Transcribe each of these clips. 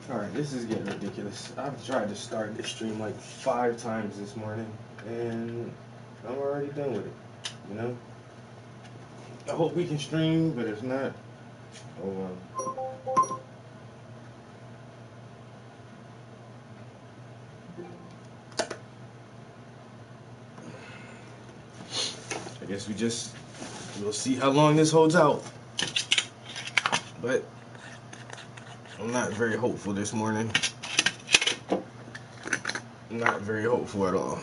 Alright, this is getting ridiculous. I've tried to start this stream like 5 times this morning, and I'm already done with it. You know? I hope we can stream, but if not, oh well. I guess we'll see how long this holds out. But I'm not very hopeful this morning. Not very hopeful at all.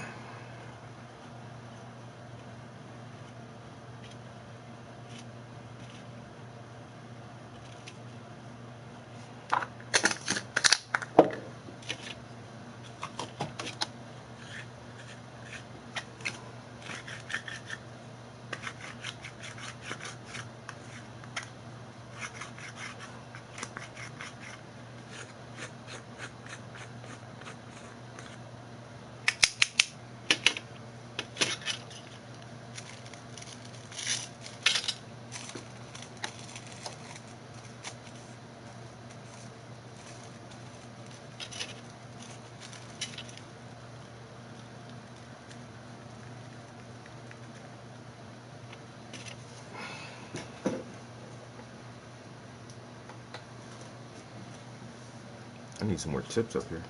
I need some more tips up here.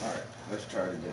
Alright, let's try it again.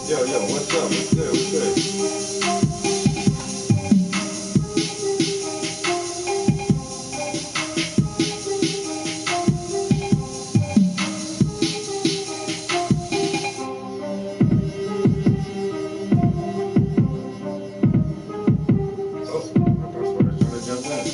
Yo, what's up? What's good? What's good? Oh, I thought somebody was trying to jump in.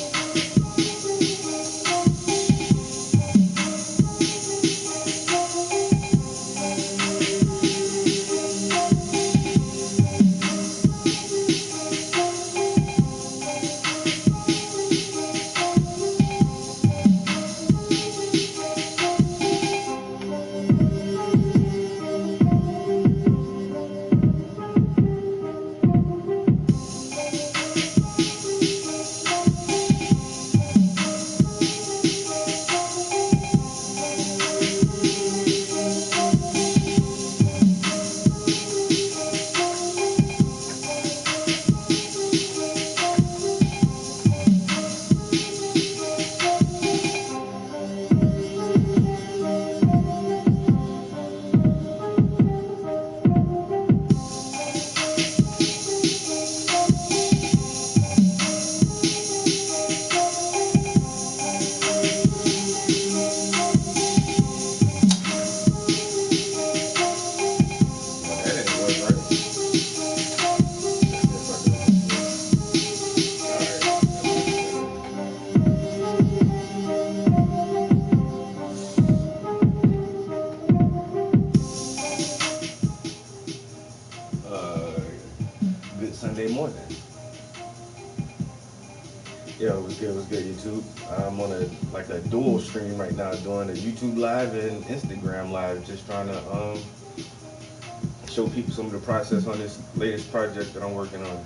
Oh, that didn't work right. Let's see if I do this one. All right, that might be better. Uh, Good Sunday morning. Yeah, it was good. It was good. YouTube. I'm on a dual stream right now, doing a YouTube live and Instagram live, just trying to show people some of the process on this latest project that I'm working on.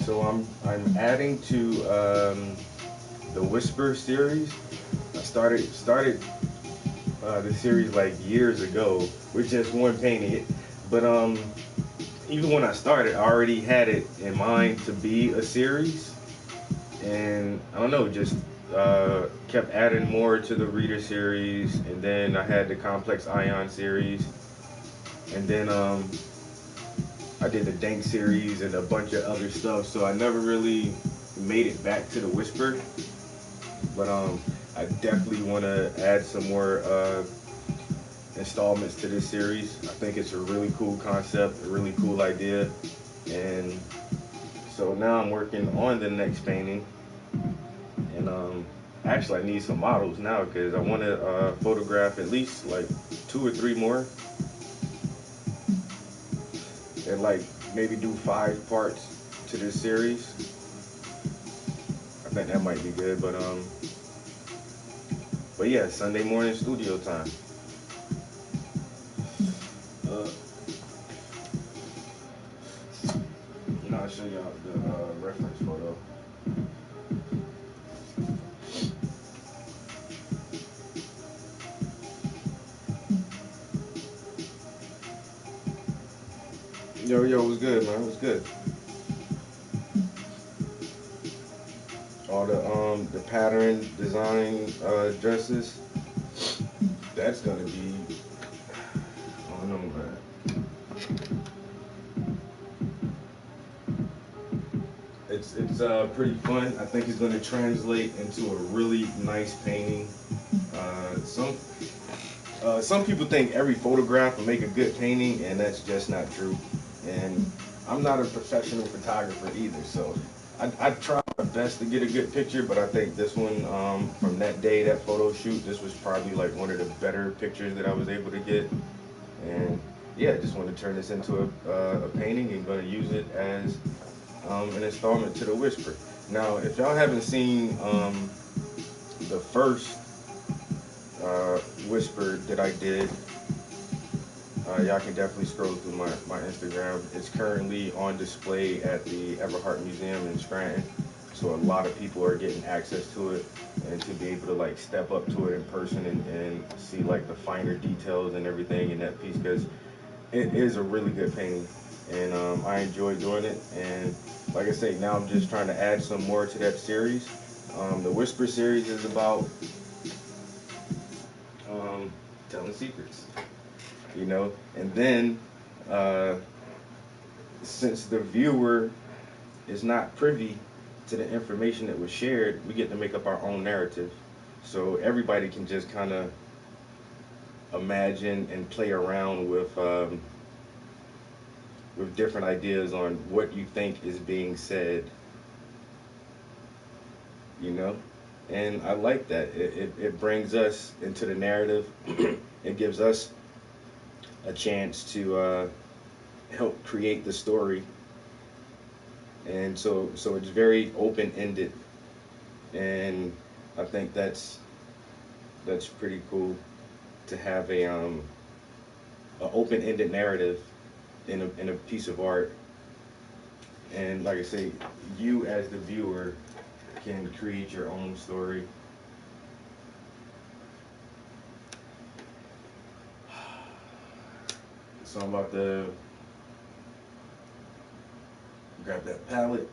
So I'm adding to the Whisper series. I started the series like years ago with just one painting. But even when I started, I already had it in mind to be a series, and I don't know, just kept adding more to the Reader series, and then I had the Complex Ion series, and then I did the Dank series and a bunch of other stuff. So I never really made it back to the Whisper, but I definitely want to add some more installments to this series. I think it's a really cool concept, a really cool idea, and so now I'm working on the next painting, and actually I need some models now because I want to photograph at least like two or three more, and like maybe do 5 parts to this series. I think that might be good, but yeah, Sunday morning studio time. Uh, I'll show y'all the reference photo. Yo, it was good, man. It was good. All the pattern design dresses. That's gonna be, I don't know, man. It's pretty fun. I think it's gonna translate into a really nice painting. Uh, some some people think every photograph will make a good painting, and that's just not true. And I'm not a professional photographer either, so I try my best to get a good picture. But I think this one, from that day, that photo shoot, this was probably like one of the better pictures that I was able to get. And yeah, I just want to turn this into a painting and going to use it as an installment to the Whisper. Now, if y'all haven't seen the first uh, Whisper that I did, y'all can definitely scroll through my Instagram. It's currently on display at the Everhart Museum in Scranton. So a lot of people are getting access to it, and to be able to like step up to it in person and see like the finer details and everything in that piece, because it is a really good painting. and I enjoy doing it. And like I say, now I'm just trying to add some more to that series. The Whisper series is about um, telling secrets, you know. And then uh, since the viewer is not privy to the information that was shared, we get to make up our own narrative. So everybody can just kind of imagine and play around with different ideas on what you think is being said, you know? And I like that. It brings us into the narrative. It gives us a chance to help create the story. And so it's very open ended. And I think that's pretty cool to have a open ended narrative in a piece of art. And like I say, you as the viewer can create your own story. So I'm about to grab that palette,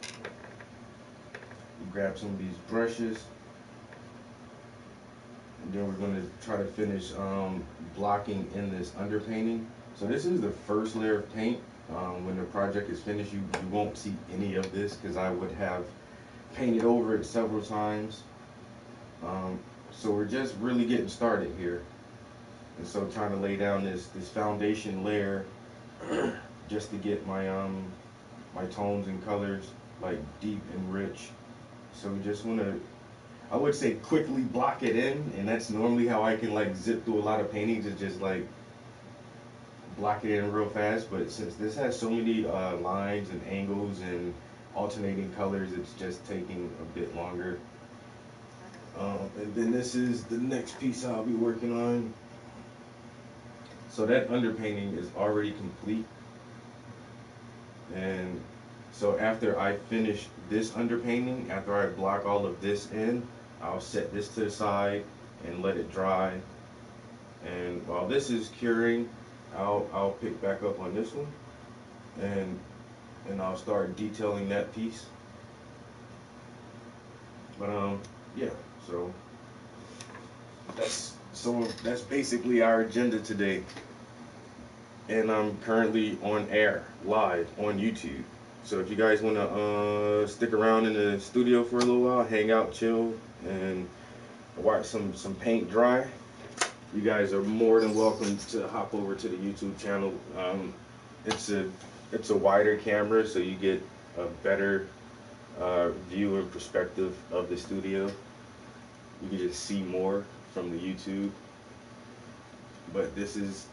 grab some of these brushes, and then we're going to try to finish blocking in this underpainting. So this is the first layer of paint. When the project is finished, you won't see any of this because I would have painted over it several times. So we're just really getting started here. And so trying to lay down this foundation layer just to get my tones and colors like deep and rich. So we just want to, I would say, quickly block it in, and that's normally how I can like zip through a lot of paintings, is just like block it in real fast. But since this has so many lines and angles and alternating colors, it's just taking a bit longer. And then this is the next piece I'll be working on. So that underpainting is already complete. And so after I finish this underpainting, after I block all of this in, I'll set this to the side and let it dry. And while this is curing, I'll pick back up on this one, and I'll start detailing that piece. But yeah, so that's basically our agenda today. And I'm currently on air, live on YouTube. So if you guys want to stick around in the studio for a little while, hang out, chill, and watch some paint dry, you guys are more than welcome to hop over to the YouTube channel. It's a wider camera, so you get a better view and perspective of the studio. You can just see more from the YouTube. But this is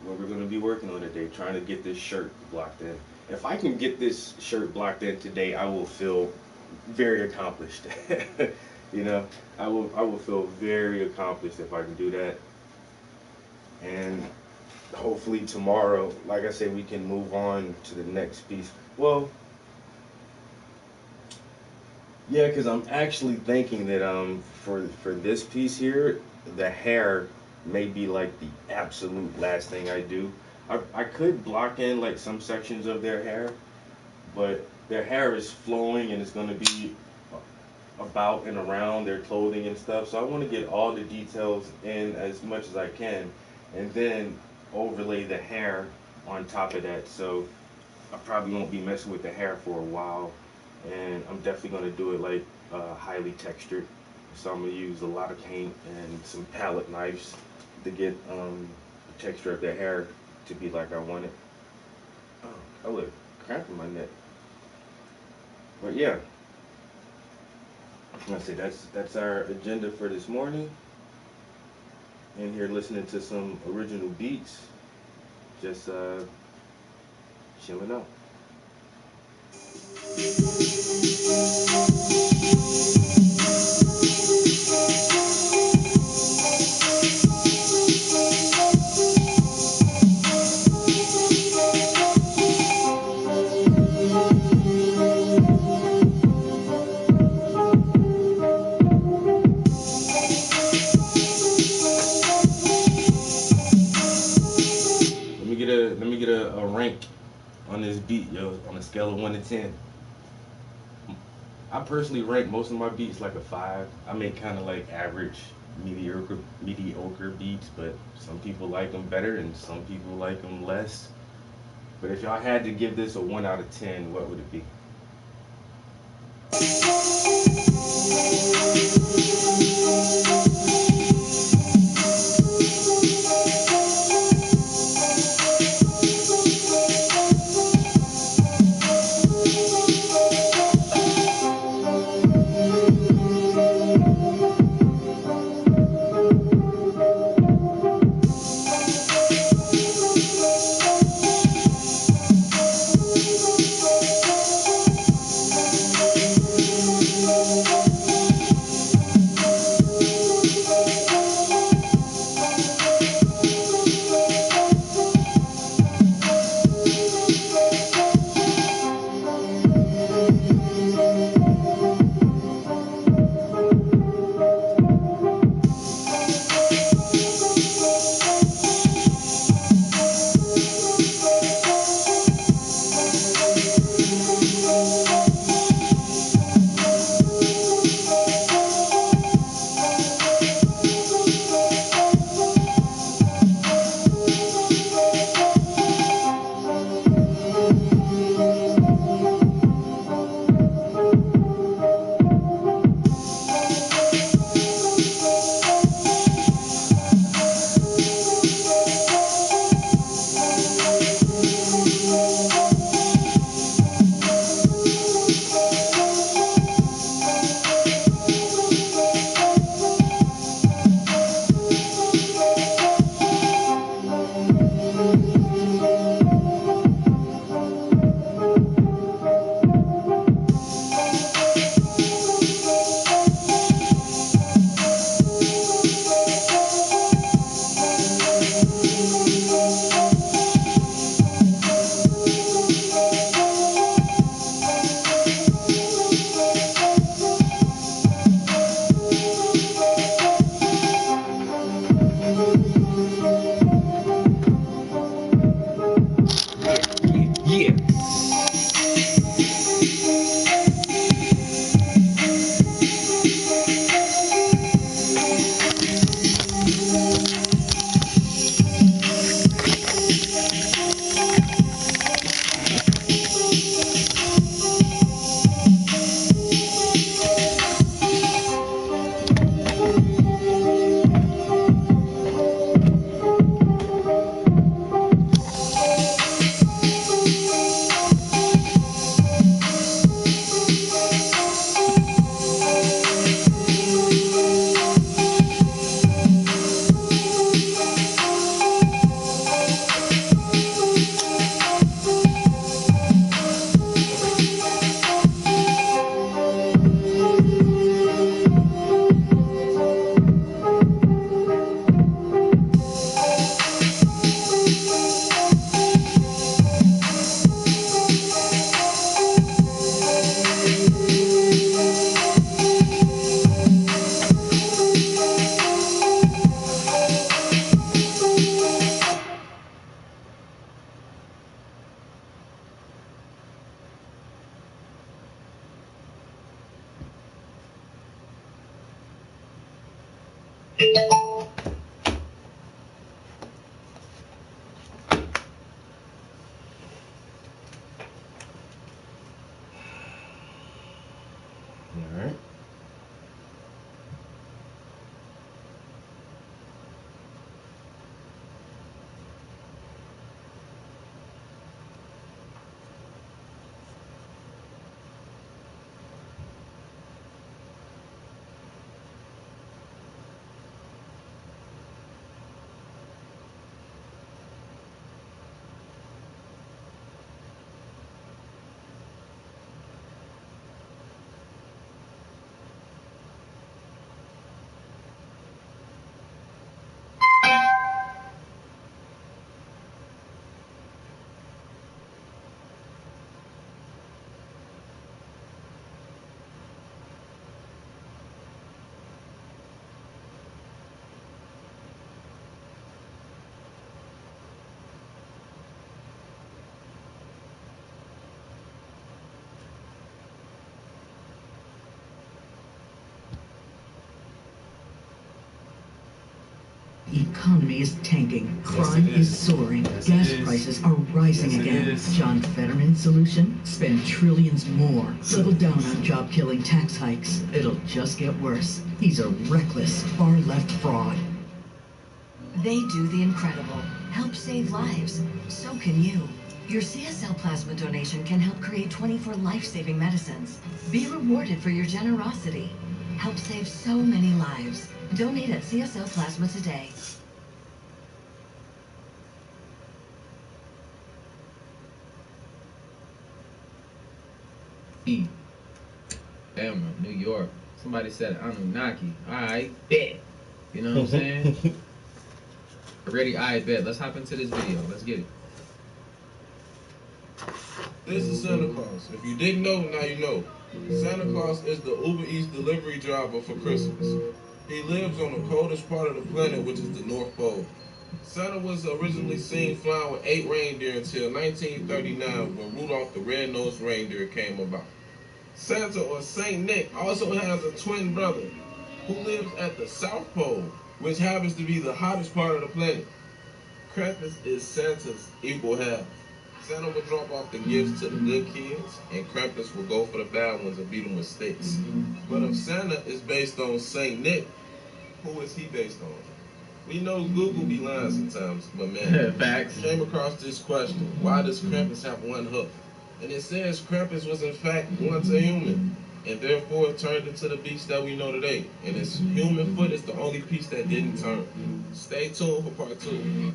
what we're going to be working on today, trying to get this shirt blocked in. If I can get this shirt blocked in today, I will feel very accomplished. You know, I will feel very accomplished if I can do that. And hopefully tomorrow, like I said, we can move on to the next piece. Well, yeah, because I'm actually thinking that for this piece here, the hair may be like the absolute last thing I do. I could block in like some sections of their hair, but their hair is flowing and it's going to be about and around their clothing and stuff. So I want to get all the details in as much as I can, and then overlay the hair on top of that. So I probably won't be messing with the hair for a while, and I'm definitely going to do it like highly textured. So I'm going to use a lot of paint and some palette knives to get the texture of the hair to be like I want it. Oh, I look cramp in my neck. But yeah, I say that's our agenda for this morning. In here listening to some original beats, just chilling out. Let me get a rank on yo, on a scale of 1 to 10, I personally rank most of my beats like a 5. I make kind of like average, mediocre beats, but some people like them better and some people like them less. But if y'all had to give this a 1 out of 10, what would it be? Yeah. All right. Economy is tanking. Crime is soaring. Gas prices are rising again. John Fetterman's solution? Spend trillions more. Settle down on job-killing tax hikes. It'll just get worse. He's a reckless, far-left fraud. They do the incredible. Help save lives. So can you. Your CSL plasma donation can help create 24 life-saving medicines. Be rewarded for your generosity. Help save so many lives. Donate at CSL Plasma today. Bama, New York. Somebody said Anunnaki. Alright, bet. You know what I'm saying? Already, I bet. Let's hop into this video. Let's get it. This is Santa Claus. If you didn't know, now you know. Santa Claus is the Uber Eats delivery driver for Christmas. He lives on the coldest part of the planet, which is the North Pole. Santa was originally seen flying with 8 reindeer until 1939, when Rudolph the Red-Nosed Reindeer came about. Santa, or Saint Nick, also has a twin brother who lives at the South Pole, which happens to be the hottest part of the planet. Krampus is Santa's equal half. Santa will drop off the gifts to the good kids, and Krampus will go for the bad ones and beat them with sticks. But if Santa is based on Saint Nick, who is he based on? We know Google be lying sometimes, but man, Facts. came across this question: why does Krampus have one hoof? And it says Krampus was in fact once a human, and therefore turned into the beast that we know today. And his human foot is the only piece that didn't turn. Stay tuned for part 2.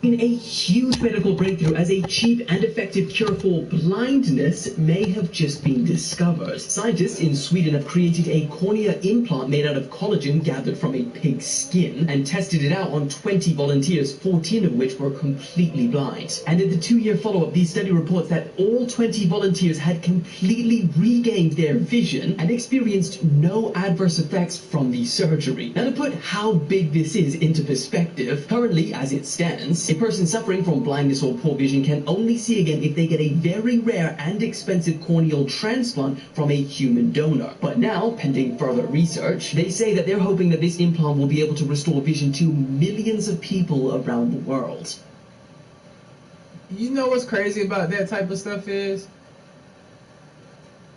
A huge medical breakthrough as a cheap and effective cure for blindness may have just been discovered. Scientists in Sweden have created a cornea implant made out of collagen gathered from a pig's skin and tested it out on 20 volunteers, 14 of which were completely blind. And in the 2-year follow-up, the study reports that all 20 volunteers had completely regained their vision and experienced no adverse effects from the surgery. Now, to put how big this is into perspective, currently, as it stands, a person suffering from blindness or poor vision can only see again if they get a very rare and expensive corneal transplant from a human donor. But now, pending further research, they say that they're hoping that this implant will be able to restore vision to millions of people around the world. You know what's crazy about that type of stuff is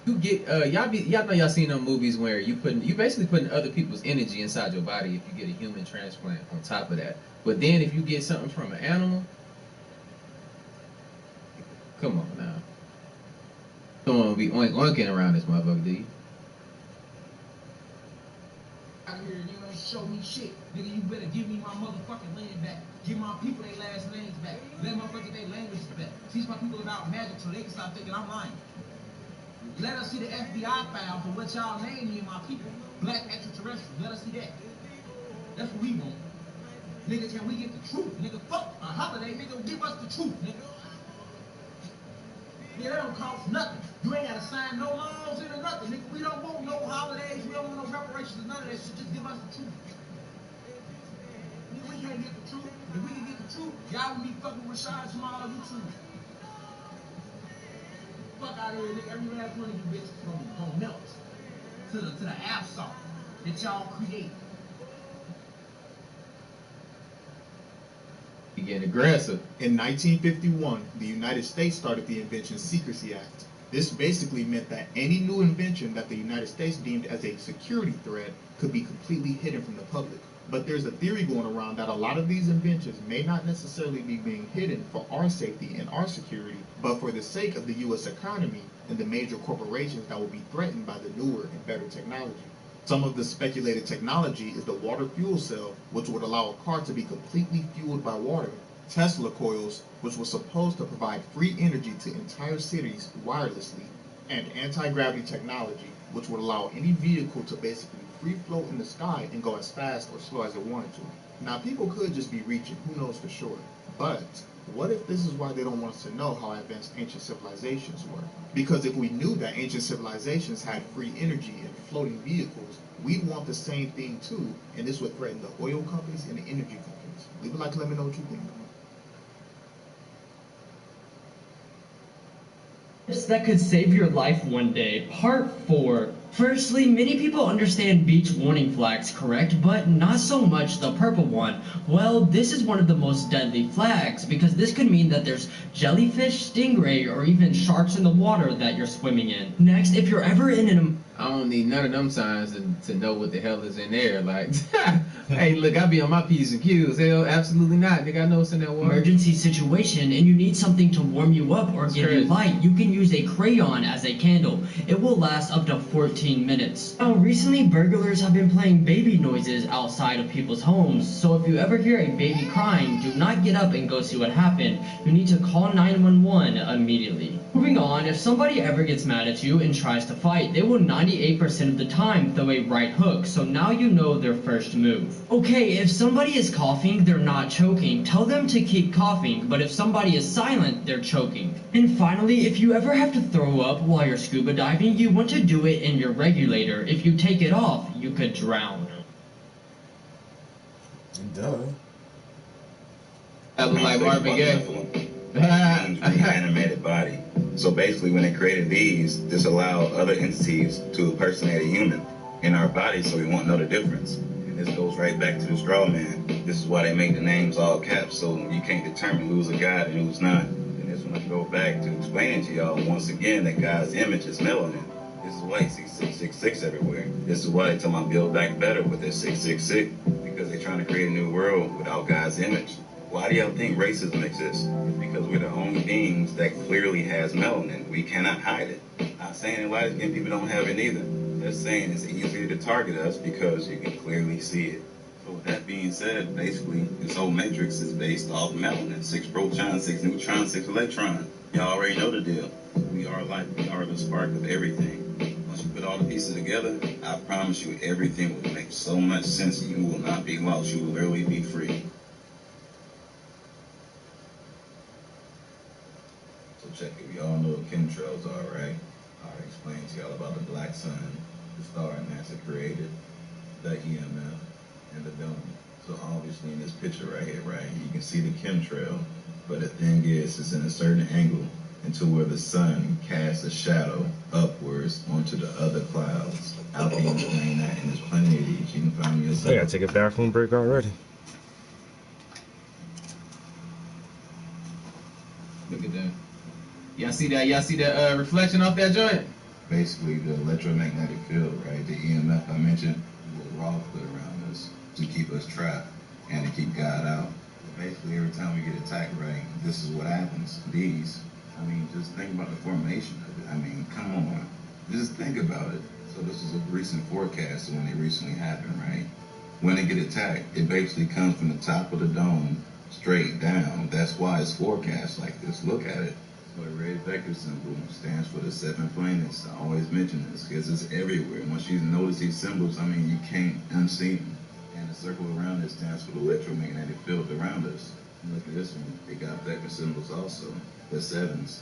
you get y'all know y'all seen them movies where you basically putting other people's energy inside your body if you get a human transplant on top of that. But then if you get something from an animal, come on now. Don't want to be oinking around this motherfucker, do you? Out here, you know, show me shit. Nigga, you better give me my motherfucking land back. Give my people their last names back. Let motherfuckers their languages back. Teach my people about magic so they can stop thinking I'm lying. Let us see the FBI file for what y'all name me and my people. Black extraterrestrials. Let us see that. That's what we want. Nigga, can we get the truth? Nigga, fuck a holiday. Nigga, give us the truth, nigga. Yeah, that don't cost nothing. You ain't gotta sign no laws or nothing, nigga. We don't want no holidays. We don't want no reparations or none of that shit. Just give us the truth. Nigga, we can't get the truth. If we can get the truth, y'all would be fucking with Rashad Jamal on YouTube. Fuck out of here, nigga. Every last one of you bitches gonna melt to the asphalt that y'all create. Getting aggressive. In 1951, the United States started the Invention Secrecy Act. This basically meant that any new invention that the United States deemed as a security threat could be completely hidden from the public. But there's a theory going around that a lot of these inventions may not necessarily be being hidden for our safety and our security, but for the sake of the U.S. economy and the major corporations that will be threatened by the newer and better technology. Some of the speculated technology is the water fuel cell, which would allow a car to be completely fueled by water, Tesla coils, which was supposed to provide free energy to entire cities wirelessly, and anti-gravity technology, which would allow any vehicle to basically free float in the sky and go as fast or slow as it wanted to. Now, people could just be reaching, who knows for sure. But what if this is why they don't want us to know how advanced ancient civilizations were? Because if we knew that ancient civilizations had free energy and floating vehicles, we'd want the same thing too, and this would threaten the oil companies and the energy companies. Leave a like, let me know what you think. That could save your life one day. Part 4. Firstly, many people understand beach warning flags, correct? But not so much the purple one. Well, this is one of the most deadly flags because this could mean that there's jellyfish, stingray, or even sharks in the water that you're swimming in. Next, if you're ever in an I don't need none of them signs to know what the hell is in there. Like, hey, look, I be on my P's and Q's. Hell, absolutely not. Nigga, I know what's in that water. emergency situation and you need something to warm you up or give you light, you can use a crayon as a candle. It will last up to 14 minutes. Now, recently burglars have been playing baby noises outside of people's homes, so if you ever hear a baby crying, do not get up and go see what happened. You need to call 911 immediately. Moving on, if somebody ever gets mad at you and tries to fight, they will 98% of the time throw a right hook, so now you know their first move. Okay, if somebody is coughing, they're not choking. Tell them to keep coughing, but if somebody is silent, they're choking. And finally, if you ever have to throw up while you're scuba diving, you want to do it in your regulator. If you take it off, you could drown. Duh. That look like Marvin Gaye. Animated body. So basically, when they created these, this allowed other entities to impersonate a human in our bodies, so we won't know the difference. And this goes right back to the straw man. This is why they make the names all caps, so you can't determine who's a god and who's not. And this one I go back to explaining to y'all once again that God's image is melanin. This is why you see 666 everywhere. This is why they tell me build back better with their 666, because they're trying to create a new world without God's image. Why do y'all think racism exists? It's because we're the only beings that clearly has melanin. We cannot hide it. Not saying that light skinned people don't have it either. Just saying it's easier to target us because you can clearly see it. So with that being said, basically, this whole matrix is based off melanin. 6 protons, 6 neutrons, 6 electrons. Y'all already know the deal. We are life. We are the spark of everything. Once you put all the pieces together, I promise you everything will make so much sense. You will not be lost. You will literally be free. Check it. We all know what chemtrails are, right? I already explained to y'all about the black sun, the star NASA created, the EMF, and the dome. So obviously in this picture right here, right, you can see the chemtrail, but the thing is, it's in a certain angle into where the sun casts a shadow upwards onto the other clouds. How can you explain that? And there's plenty of these. You can find yourself. I gotta take a bathroom break already. Look at that. Y'all see that? Y'all see that reflection off that joint? Basically, the electromagnetic field, right? The EMF I mentioned, what Roth put around us to keep us trapped and to keep God out. Basically, every time we get attacked, right, this is what happens. These, I mean, just think about the formation of it. I mean, come on. Just think about it. So this is a recent forecast when they recently happened, right? When they get attacked, it basically comes from the top of the dome straight down. That's why it's forecast like this. Look at it. So the red vector symbol stands for the 7 planets. I always mention this because it's everywhere. Once you notice these symbols, I mean, you can't unsee them. And the circle around it stands for the electromagnetic field around us. And look at this one. They got vector symbols also. The 7s.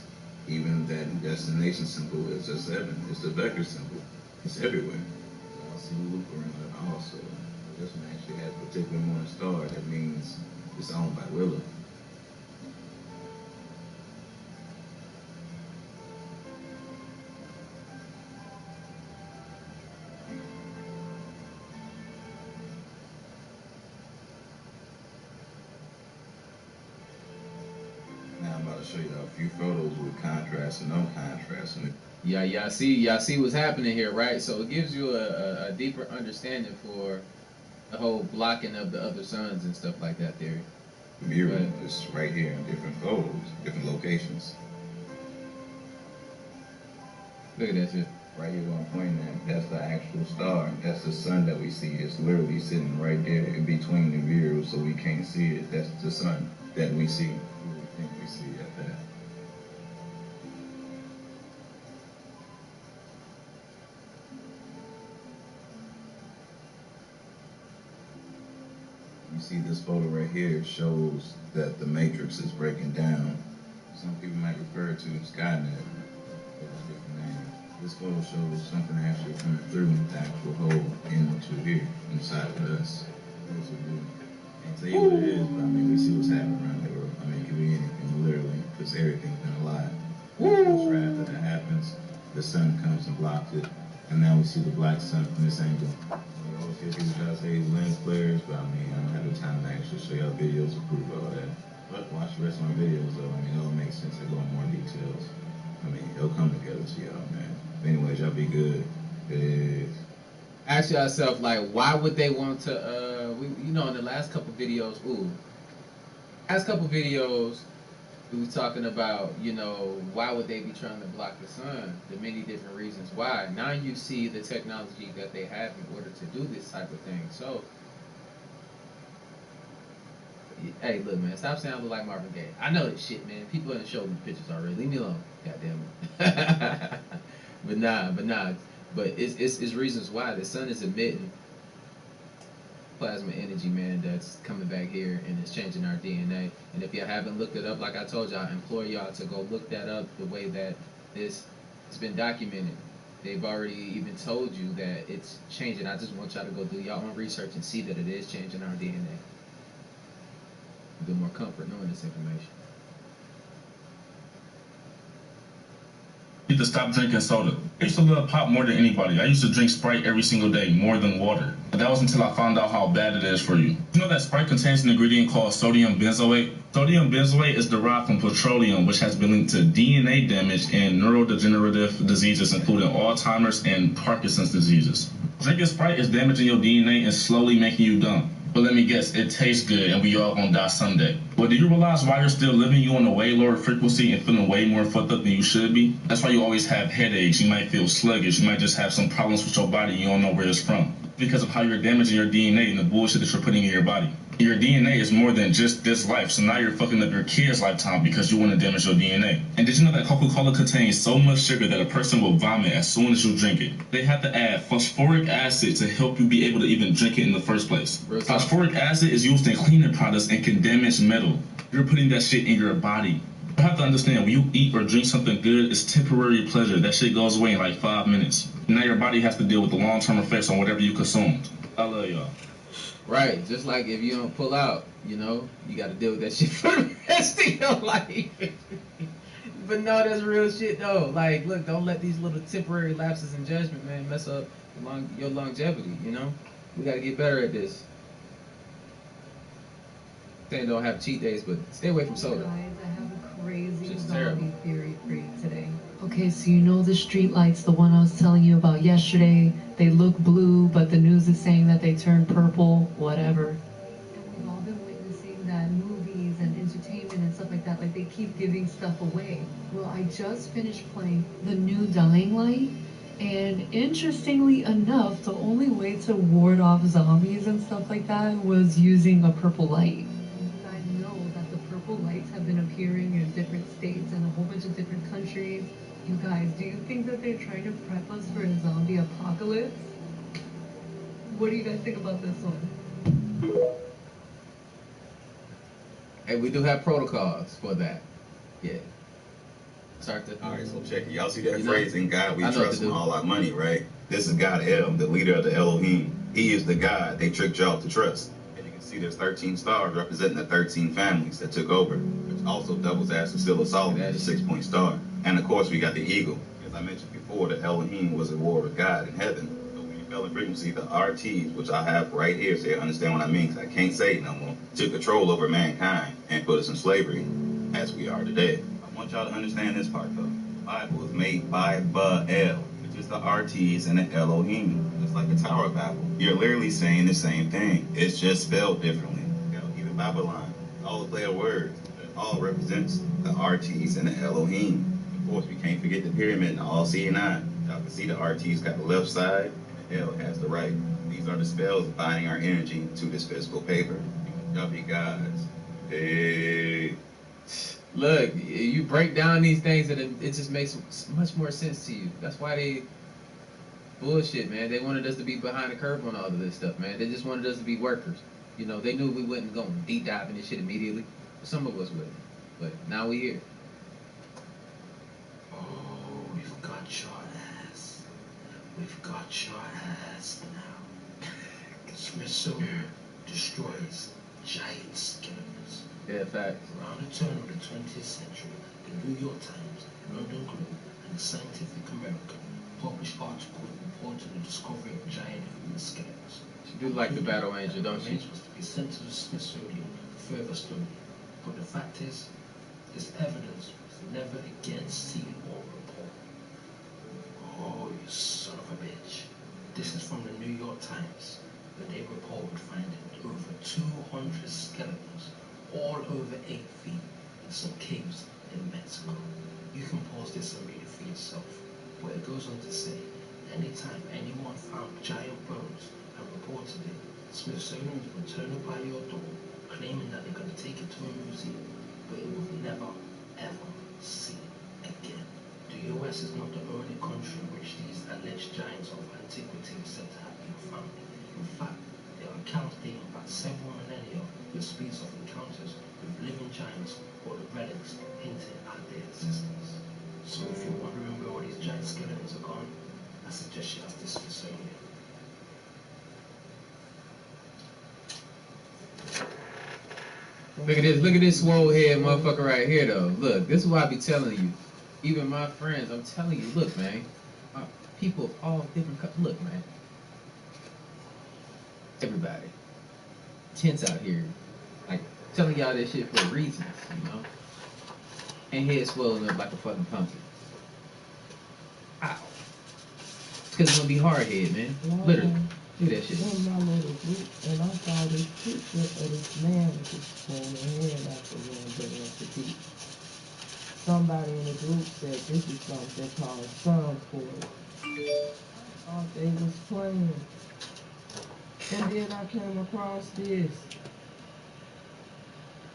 Even that destination symbol is a 7. It's the vector symbol. It's everywhere. So I'll see the loop around it also. This one actually has a particular morning star. That means it's owned by Willow. I'll show you a few photos with contrast and no contrast. Yeah, y'all see what's happening here, right? So it gives you a deeper understanding for the whole blocking of the other suns and stuff like that there. Mirror is right here in different photos, different locations. Look at that shit. Right here where I'm pointing at, that's the actual star. That's the sun that we see. It's literally sitting right there in between the mirrors, so we can't see it. That's the sun that we see. We think we see at that. You see this photo right here shows that the matrix is breaking down. Some people might refer to Skynet as a different name. This photo shows something actually coming through the actual hole into here, inside of us. Can't tell you what it is, but I mean, we see what's happening around the world. I mean, it could be anything, literally, because everything's been alive. Right after that happens, the sun comes and blocks it. And now we see the black sun from this angle. We always hear people try to say lens flares, but I mean, I don't have the time to actually show y'all videos to prove all that. But watch the rest of my videos though. I mean, it'll make sense. They go in more details. I mean, it'll come together to y'all, man. But anyways, y'all be good. Peace. Ask yourself, like, why would they want to, in the last couple videos, we were talking about, why would they be trying to block the sun? The many different reasons why. Now you see the technology that they have in order to do this type of thing. So, hey, look, man, stop saying I look like Marvin Gaye. I know this shit, man. People have showed me pictures already. Leave me alone. Goddamn it. But it's reasons why the sun is emitting plasma energy, man, that's coming back here and it's changing our DNA. And if y'all haven't looked it up, like I told y'all, I implore y'all to go look that up the way that it's been documented. They've already even told you that it's changing. I just want y'all to go do your own research and see that it is changing our DNA. A bit more comfort knowing this information. I need to stop drinking soda. I used to love pop more than anybody. I used to drink Sprite every single day, more than water. But that was until I found out how bad it is for you. You know that Sprite contains an ingredient called sodium benzoate? Sodium benzoate is derived from petroleum, which has been linked to DNA damage and neurodegenerative diseases, including Alzheimer's and Parkinson's diseases. Drinking Sprite is damaging your DNA and slowly making you dumb. But let me guess, it tastes good and we all gonna die someday. But do you realize why you're still living? You on a way lower frequency and feeling way more fucked up than you should be? That's why you always have headaches, you might feel sluggish, you might just have some problems with your body, you don't know where it's from. Because of how you're damaging your DNA and the bullshit that you're putting in your body. Your DNA is more than just this life, so now you're fucking up your kid's lifetime because you want to damage your DNA. And did you know that Coca-Cola contains so much sugar that a person will vomit as soon as you drink it? They have to add phosphoric acid to help you be able to even drink it in the first place. Phosphoric acid is used in cleaning products and can damage metal. You're putting that shit in your body. You have to understand, when you eat or drink something good, it's temporary pleasure. That shit goes away in like 5 minutes. Now your body has to deal with the long-term effects on whatever you consumed. I love y'all. Right, just like if you don't pull out, you got to deal with that shit for the rest of your life. But no, that's real shit though. Like, look, don't let these little temporary lapses in judgment, man, mess up your longevity, We got to get better at this. Saying don't have cheat days, but stay away from soda. Guys, I have a crazy Just zombie terrible. theory for you today. Okay, so you know the street lights, the one I was telling you about yesterday, they look blue, but the news is saying that they turn purple, whatever. And we've all been witnessing that movies and entertainment and stuff like that, like they keep giving stuff away. Well, I just finished playing the new Dying Light, and interestingly enough, the only way to ward off zombies and stuff like that was using a purple light. I know that the purple lights have been appearing in different states and a whole bunch of different countries. You guys, do you think that they're trying to prep us for a zombie apocalypse? What do you guys think about this one? Hey, we do have protocols for that. Yeah. Alright, so check it. Y'all see that You know, phrase, in God we I know what trust to do. with all our money, right? This is God El, the leader of the Elohim. He is the God they tricked y'all to trust. And you can see there's 13 stars representing the 13 families that took over, which also doubles as the Seal of Solomon, the 6-point star. And of course, we got the eagle. As I mentioned before, the Elohim was at war with God in heaven. So when you fell in frequency, the RTs, which I have right here, so you understand what I mean, because I can't say it no more, took control over mankind and put us in slavery, as we are today. I want y'all to understand this part, though. The Bible is made by Baal, which is the RTs and the Elohim. It's like the Tower of Babel. You're literally saying the same thing. It's just spelled differently. Even Babylon, all the play of words, it all represents the RTs and the Elohim. Of course, we can't forget the pyramid and the all-seeing eye. Y'all can see the RT's got the left side and the L has the right. These are the spells binding our energy to this physical paper. Y'all be gods. Hey. Look, you break down these things and it just makes much more sense to you. That's why they bullshit, man. They wanted us to be behind the curve on all of this stuff, man. They just wanted us to be workers. They knew we wasn't going to deep dive in this shit immediately. Some of us would, but now we here. Oh, we've got your ass. We've got your ass now. Smithsonian destroys giant skeletons. Yeah, facts. Around the turn of the 20th century, the New York Times, London Globe, and Scientific American published article reported the discovery of giant human skeletons. She do like the Battle Angel, don't she? Was to be sent to the Smithsonian for further study. But the fact is, this evidence was never again seen or reported. Oh, you son of a bitch. This is from the New York Times, where they reported finding over 200 skeletons, all over 8 feet, in some caves in Mexico. You can pause this and read it for yourself. But it goes on to say, anytime anyone found giant bones and reported it, Smithsonian would turn up by your door, claiming that they're going to take it to a museum, but it will never, ever see again. The US is not the only country in which these alleged giants of antiquity are said to have been found. In fact, there are accounts dating back several millennia with speeds of encounters with living giants or the relics hinting at their existence. So if you're wondering where all these giant skeletons are gone, I suggest you ask the Smithsonian. Look at this swole head motherfucker right here though. Look, this is what I be telling you. Even my friends, I'm telling you, look, man. People of all different look, man. Everybody. Tents out here. Like, telling y'all this shit for reasons, you know? And head swelling up like a fucking pumpkin. Ow. It's because it's gonna be hard head, man. Literally. Do that shit. In my little group, and I saw this picture of this man with his swollen head after going to the beach. Somebody in the group said this is something called sun cord. I thought they was playing. And then I came across this.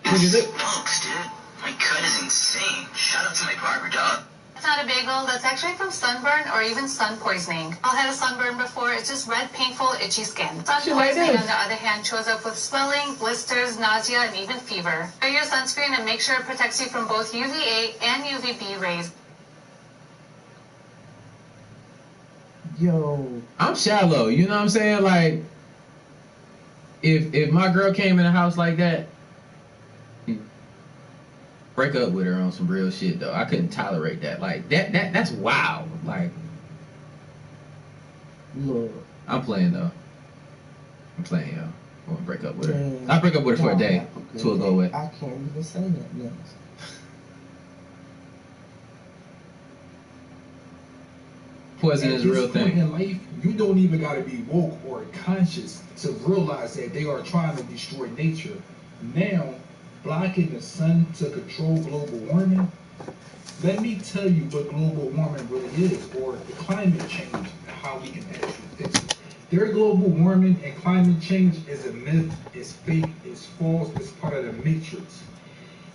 Look at it. Smokes, dude. My cut is insane. Shout out to my barber, dog. It's not a bagel. That's actually from sunburn or even sun poisoning. I've had a sunburn before. It's just red, painful, itchy skin. Sun poisoning, on the other hand, shows up with swelling, blisters, nausea, and even fever. Wear your sunscreen and make sure it protects you from both UVA and UVB rays. Yo. I'm shallow, you know what I'm saying? Like, if my girl came in a house like that, break up with her on some real shit though. I couldn't tolerate that. Like that's wild. Like, look, I'm playing though. I'm playing, yo. I want to break up with her. I break up with her for a day. Till it go away. I can't even say that next. Poison is a real thing. In life, you don't even gotta be woke or conscious to realize that they are trying to destroy nature. Now, blocking the sun to control global warming. Let me tell you what global warming really is, or the climate change, and how we can actually fix it. Their global warming and climate change is a myth, it's fake, it's false, it's part of the matrix.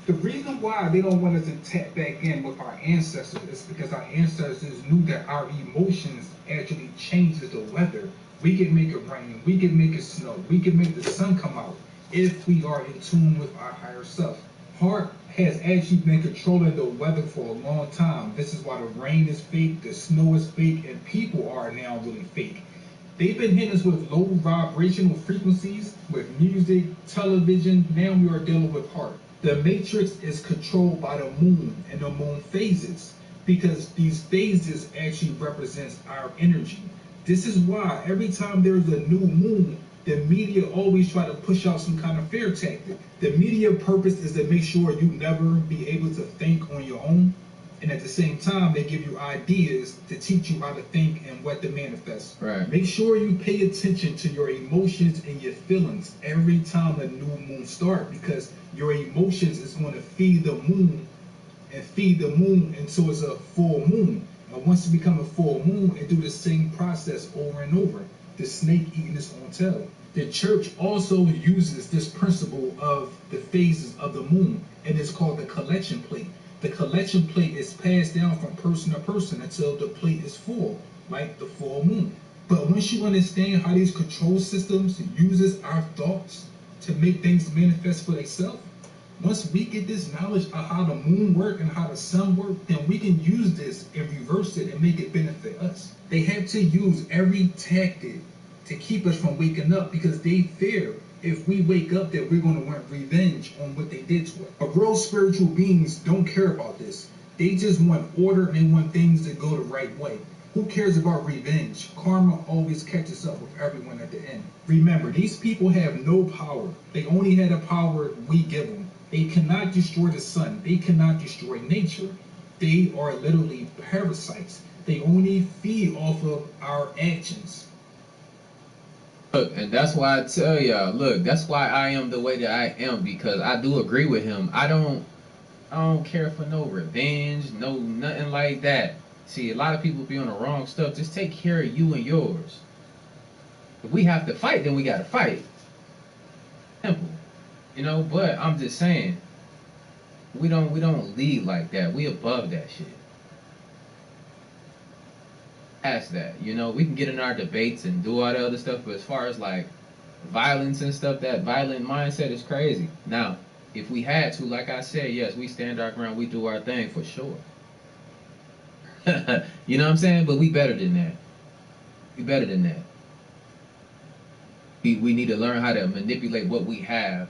The reason why they don't want us to tap back in with our ancestors is because our ancestors knew that our emotions actually changes the weather. We can make it rain, we can make it snow, we can make the sun come out if we are in tune with our higher self. Heart has actually been controlling the weather for a long time. This is why the rain is fake, the snow is fake, and people are now really fake. They've been hitting us with low vibrational frequencies, with music, television. Now we are dealing with heart. The matrix is controlled by the moon and the moon phases, because these phases actually represents our energy. This is why every time there's a new moon, the media always try to push out some kind of fear tactic. The media purpose is to make sure you never be able to think on your own. And at the same time, they give you ideas to teach you how to think and what to manifest. Right. Make sure you pay attention to your emotions and your feelings every time the new moon starts, because your emotions is going to feed the moon and feed the moon until it's a full moon. And once it becomes a full moon, it do the same process over and over. The snake eating its own tail. The church also uses this principle of the phases of the moon, and it's called the collection plate. The collection plate is passed down from person to person until the plate is full, like the full moon. But once you understand how these control systems uses our thoughts to make things manifest for themselves, once we get this knowledge of how the moon works and how the sun works, then we can use this and reverse it and make it benefit us. They have to use every tactic to keep us from waking up, because they fear if we wake up that we're going to want revenge on what they did to us. But real spiritual beings don't care about this. They just want order and they want things to go the right way. Who cares about revenge? Karma always catches up with everyone at the end. Remember, these people have no power. They only had the power we give them. They cannot destroy the sun. They cannot destroy nature. They are literally parasites. They only feed off of our actions. Look, and that's why I tell y'all, look, that's why I am the way that I am, because I do agree with him. I don't care for no revenge, no nothing like that. See, a lot of people be on the wrong stuff. Just take care of you and yours. If we have to fight, then we gotta fight. Simple. You know, but I'm just saying, we don't lead like that. We above that shit. Past that, you know, we can get in our debates and do all the other stuff, but as far as like violence and stuff, that violent mindset is crazy. Now, if we had to, like I said, yes, we stand our ground, we do our thing for sure. You know what I'm saying? But we better than that. We better than that. We need to learn how to manipulate what we have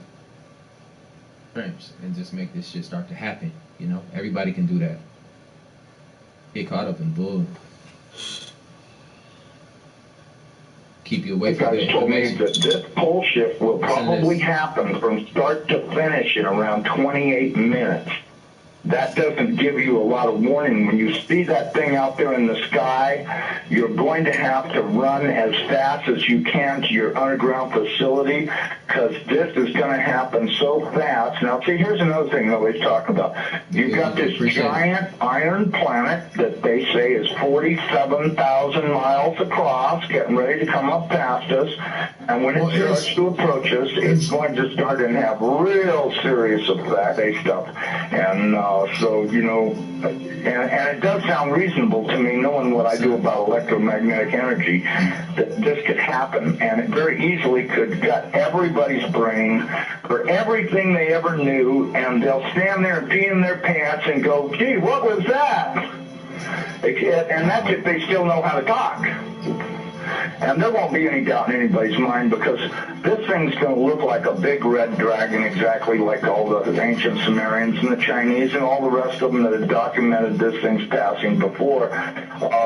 and just make this shit start to happen. You know, everybody can do that. Get caught up in bull. Keep you away from the information. Told me that this pole shift will probably happen from start to finish in around 28 minutes. That doesn't give you a lot of warning. When you see that thing out there in the sky, you're going to have to run as fast as you can to your underground facility, because this is going to happen so fast. Now, see, here's another thing nobody's talking about. You've got this giant iron planet that they say is 47,000 miles across, getting ready to come up past us, and when it starts to approach us, it's going to start and have real serious effect stuff. And so, you know, and it does sound reasonable to me, knowing what I do about electromagnetic energy, that this could happen, and it very easily could gut everybody's brain for everything they ever knew, and they'll stand there and pee in their pants and go, gee, what was that? And that's if they still know how to talk. And there won't be any doubt in anybody's mind, because this thing's going to look like a big red dragon, exactly like all the ancient Sumerians and the Chinese and all the rest of them that had documented this thing's passing before.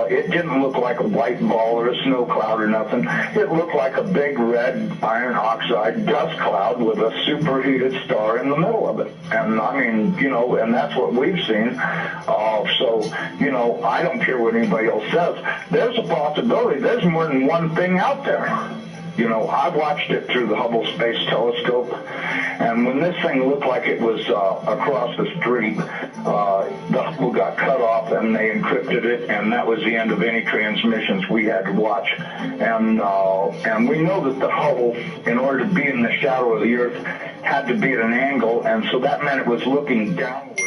It didn't look like a white ball or a snow cloud or nothing. It looked like a big red iron oxide dust cloud with a superheated star in the middle of it. And I mean, you know, and that's what we've seen. So, you know, I don't care what anybody else says. There's a possibility. There's more than one thing out there. You know, I watched it through the Hubble Space Telescope, and when this thing looked like it was across the street, the Hubble got cut off and they encrypted it, and that was the end of any transmissions we had to watch. And we know that the Hubble, in order to be in the shadow of the Earth, had to be at an angle, and so that meant it was looking downward.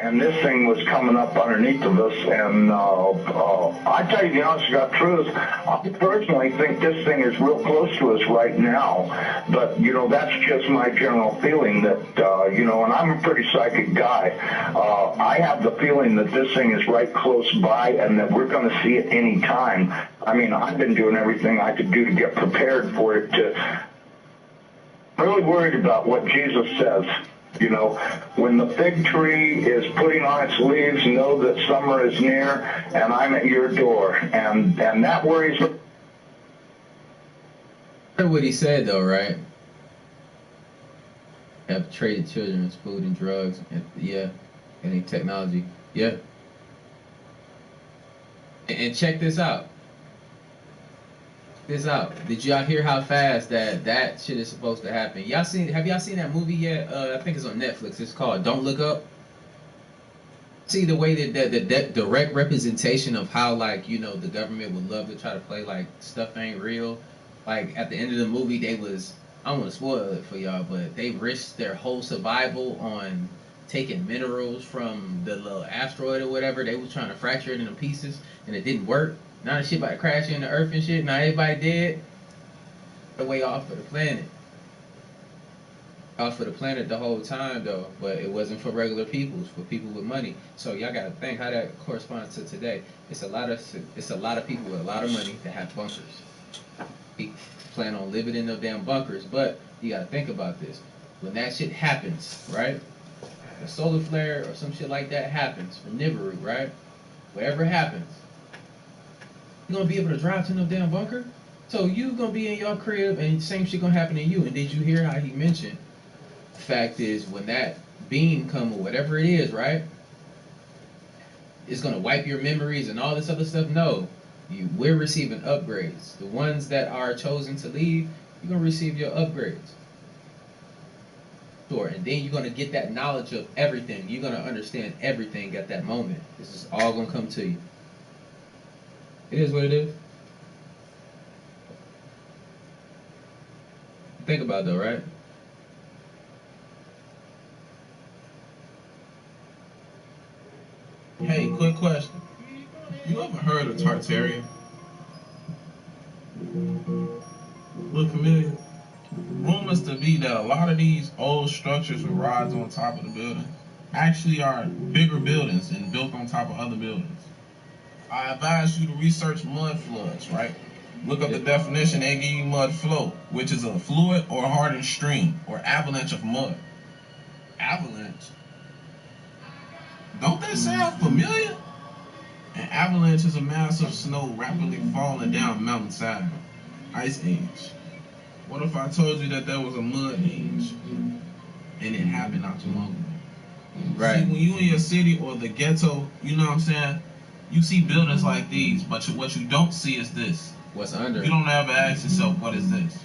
And this thing was coming up underneath of us, and I tell you the honest to God truth, I personally think this thing is real close to us right now. But, you know, that's just my general feeling that, you know, and I'm a pretty psychic guy. I have the feeling that this thing is right close by and that we're going to see it any time. I mean, I've been doing everything I could do to get prepared for it. I'm really worried about what Jesus says. You know, when the fig tree is putting on its leaves, know that summer is near, and I'm at your door. And that worries me. I heard what he said, though, right? Have traded children as food and drugs, and any technology. Yeah. And check this out. Did y'all hear how fast that shit is supposed to happen? Have y'all seen that movie yet? I think it's on Netflix. It's called Don't Look Up. See the way that the direct representation of how, like, you know, the government would love to try to play like stuff ain't real. Like at the end of the movie, I don't want to spoil it for y'all, but they risked their whole survival on taking minerals from the little asteroid or whatever. They was trying to fracture it into pieces, and it didn't work. Now the shit about to crash into the earth and shit. Now everybody dead. The way off of the planet. Off of the planet the whole time though, but it wasn't for regular people. It's for people with money. So y'all gotta think how that corresponds to today. It's a lot of people with a lot of money that have bunkers. We plan on living in those damn bunkers, but you gotta think about this. When that shit happens, right? A solar flare or some shit like that happens from Nibiru, right? Whatever happens. You gonna be able to drive to no damn bunker? So you gonna be in your crib and same shit gonna happen to you. And did you hear how he mentioned? The fact is, when that beam come or whatever it is, right? It's gonna wipe your memories and all this other stuff. No, we're receiving upgrades. The ones that are chosen to leave, you're gonna receive your upgrades. Sure, and then you're gonna get that knowledge of everything. You're gonna understand everything at that moment. This is all gonna come to you. It is what it is. Think about it though, right? Hey, quick question. You ever heard of Tartaria? Look familiar? Rumors to be that a lot of these old structures with rods on top of the building actually are bigger buildings and built on top of other buildings. I advise you to research mud floods, right? Look up the definition, they give you mud flow, which is a fluid or hardened stream or avalanche of mud. Avalanche? Don't that sound familiar? An avalanche is a mass of snow rapidly falling down a mountainside. Ice age. What if I told you that was a mud age and it happened not too long ago? Right. See, when you in your city or the ghetto, you know what I'm saying? You see buildings like these, but what you don't see is this. What's under? You don't ever ask yourself, what is this?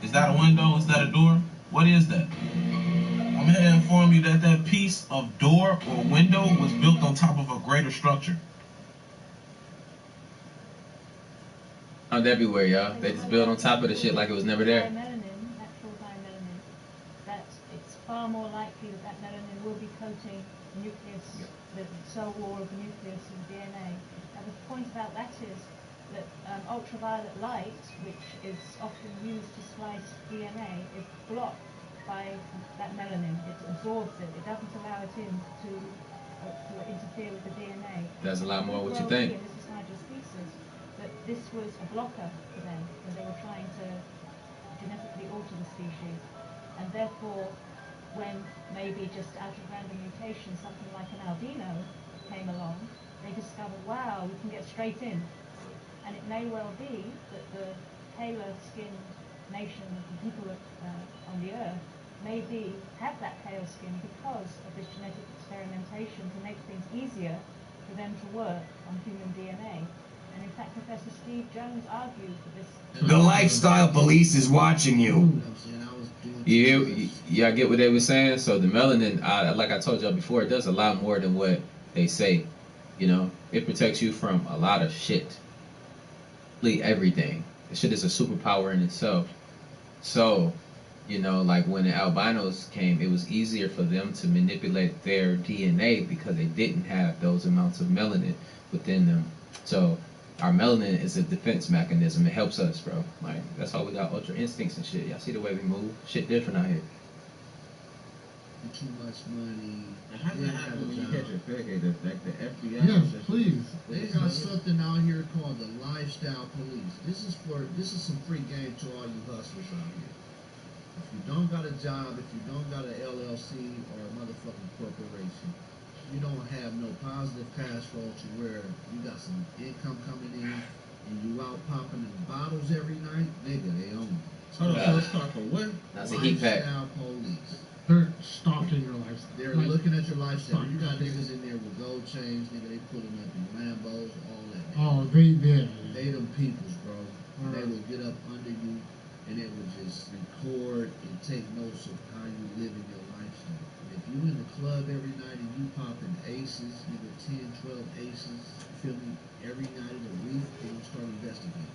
Is that a window? Is that a door? What is that? I'm here to inform you that that piece of door or window was built on top of a greater structure. Found everywhere, y'all. They just build on top of the shit like it was never there. Melanin, natural melanin, that it's far more likely that melanin will be coating the nucleus, the cell wall of the nucleus of DNA. Now the point about that is that ultraviolet light, which is often used to slice DNA, is blocked by that melanin. It absorbs it. It doesn't allow it in to interfere with the DNA. That's a lot more what you think. This is Nigel's thesis, that this was a blocker for them when they were trying to genetically alter the species. And therefore, when maybe just out of random mutation, something like an albino came along, they discovered, wow, we can get straight in. And it may well be that the paler-skinned nation of the people on the earth maybe have that pale skin because of this genetic experimentation to make things easier for them to work on human DNA. And in fact, Professor Steve Jones argued that this... The lifestyle police is watching you. Yeah, I get what they were saying. So the melanin, like I told y'all before, it does a lot more than what they say. You know, it protects you from a lot of shit. Everything. The shit is a superpower in itself. So, you know, like when the albinos came, it was easier for them to manipulate their DNA because they didn't have those amounts of melanin within them. So our melanin is a defense mechanism. It helps us, bro. Like, that's why we got ultra instincts and shit. Y'all see the way we move? Shit different out here. Too much money. How does that happen when you catch a crackhead? Like the FBI? Yes, please. They got something out here called the lifestyle police. This is some free game to all you hustlers out here. If you don't got a job, if you don't got an LLC or a motherfucking corporation, you don't have no positive cash flow to where you got some income coming in and you out popping in bottles every night, nigga, they own you. Hold on, let's talk for what? That's a heat pack. Lifestyle police. They're stalking your lifestyle. They're looking at your lifestyle. You got niggas in there with gold chains, nigga. They pulling up in Lambos, all that. Nigga. Oh, they them peoples, bro. They would get up under you, and they would just record and take notes of how you living your lifestyle. And if you in the club every night and you popping aces, nigga, 10, 12 aces, you feel me, every night of the week, they will start investigating.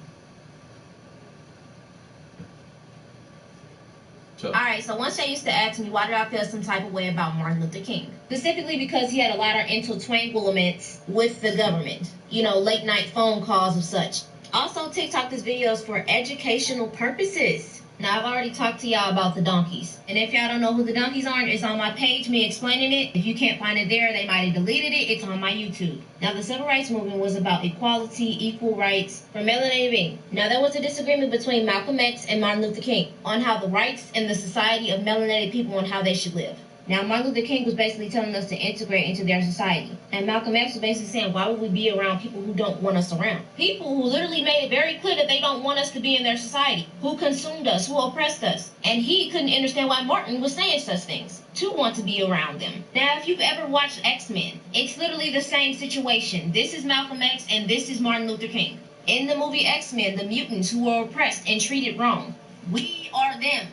Alright, so one Shay used to ask me why did I feel some type of way about Martin Luther King. Specifically because he had a lot of entanglements with the government. You know, late night phone calls and such. Also, TikTok this video is for educational purposes. Now, I've already talked to y'all about the donkeys. And if y'all don't know who the donkeys are, it's on my page, me explaining it. If you can't find it there, they might have deleted it. It's on my YouTube. Now, the civil rights movement was about equality, equal rights for melanated beings. Now, there was a disagreement between Malcolm X and Martin Luther King on how the rights and the society of melanated people and how they should live. Now, Martin Luther King was basically telling us to integrate into their society. And Malcolm X was basically saying, why would we be around people who don't want us around? People who literally made it very clear that they don't want us to be in their society, who consumed us, who oppressed us. And he couldn't understand why Martin was saying such things, to want to be around them. Now, if you've ever watched X-Men, it's literally the same situation. This is Malcolm X and this is Martin Luther King. In the movie X-Men, the mutants who were oppressed and treated wrong, we are them.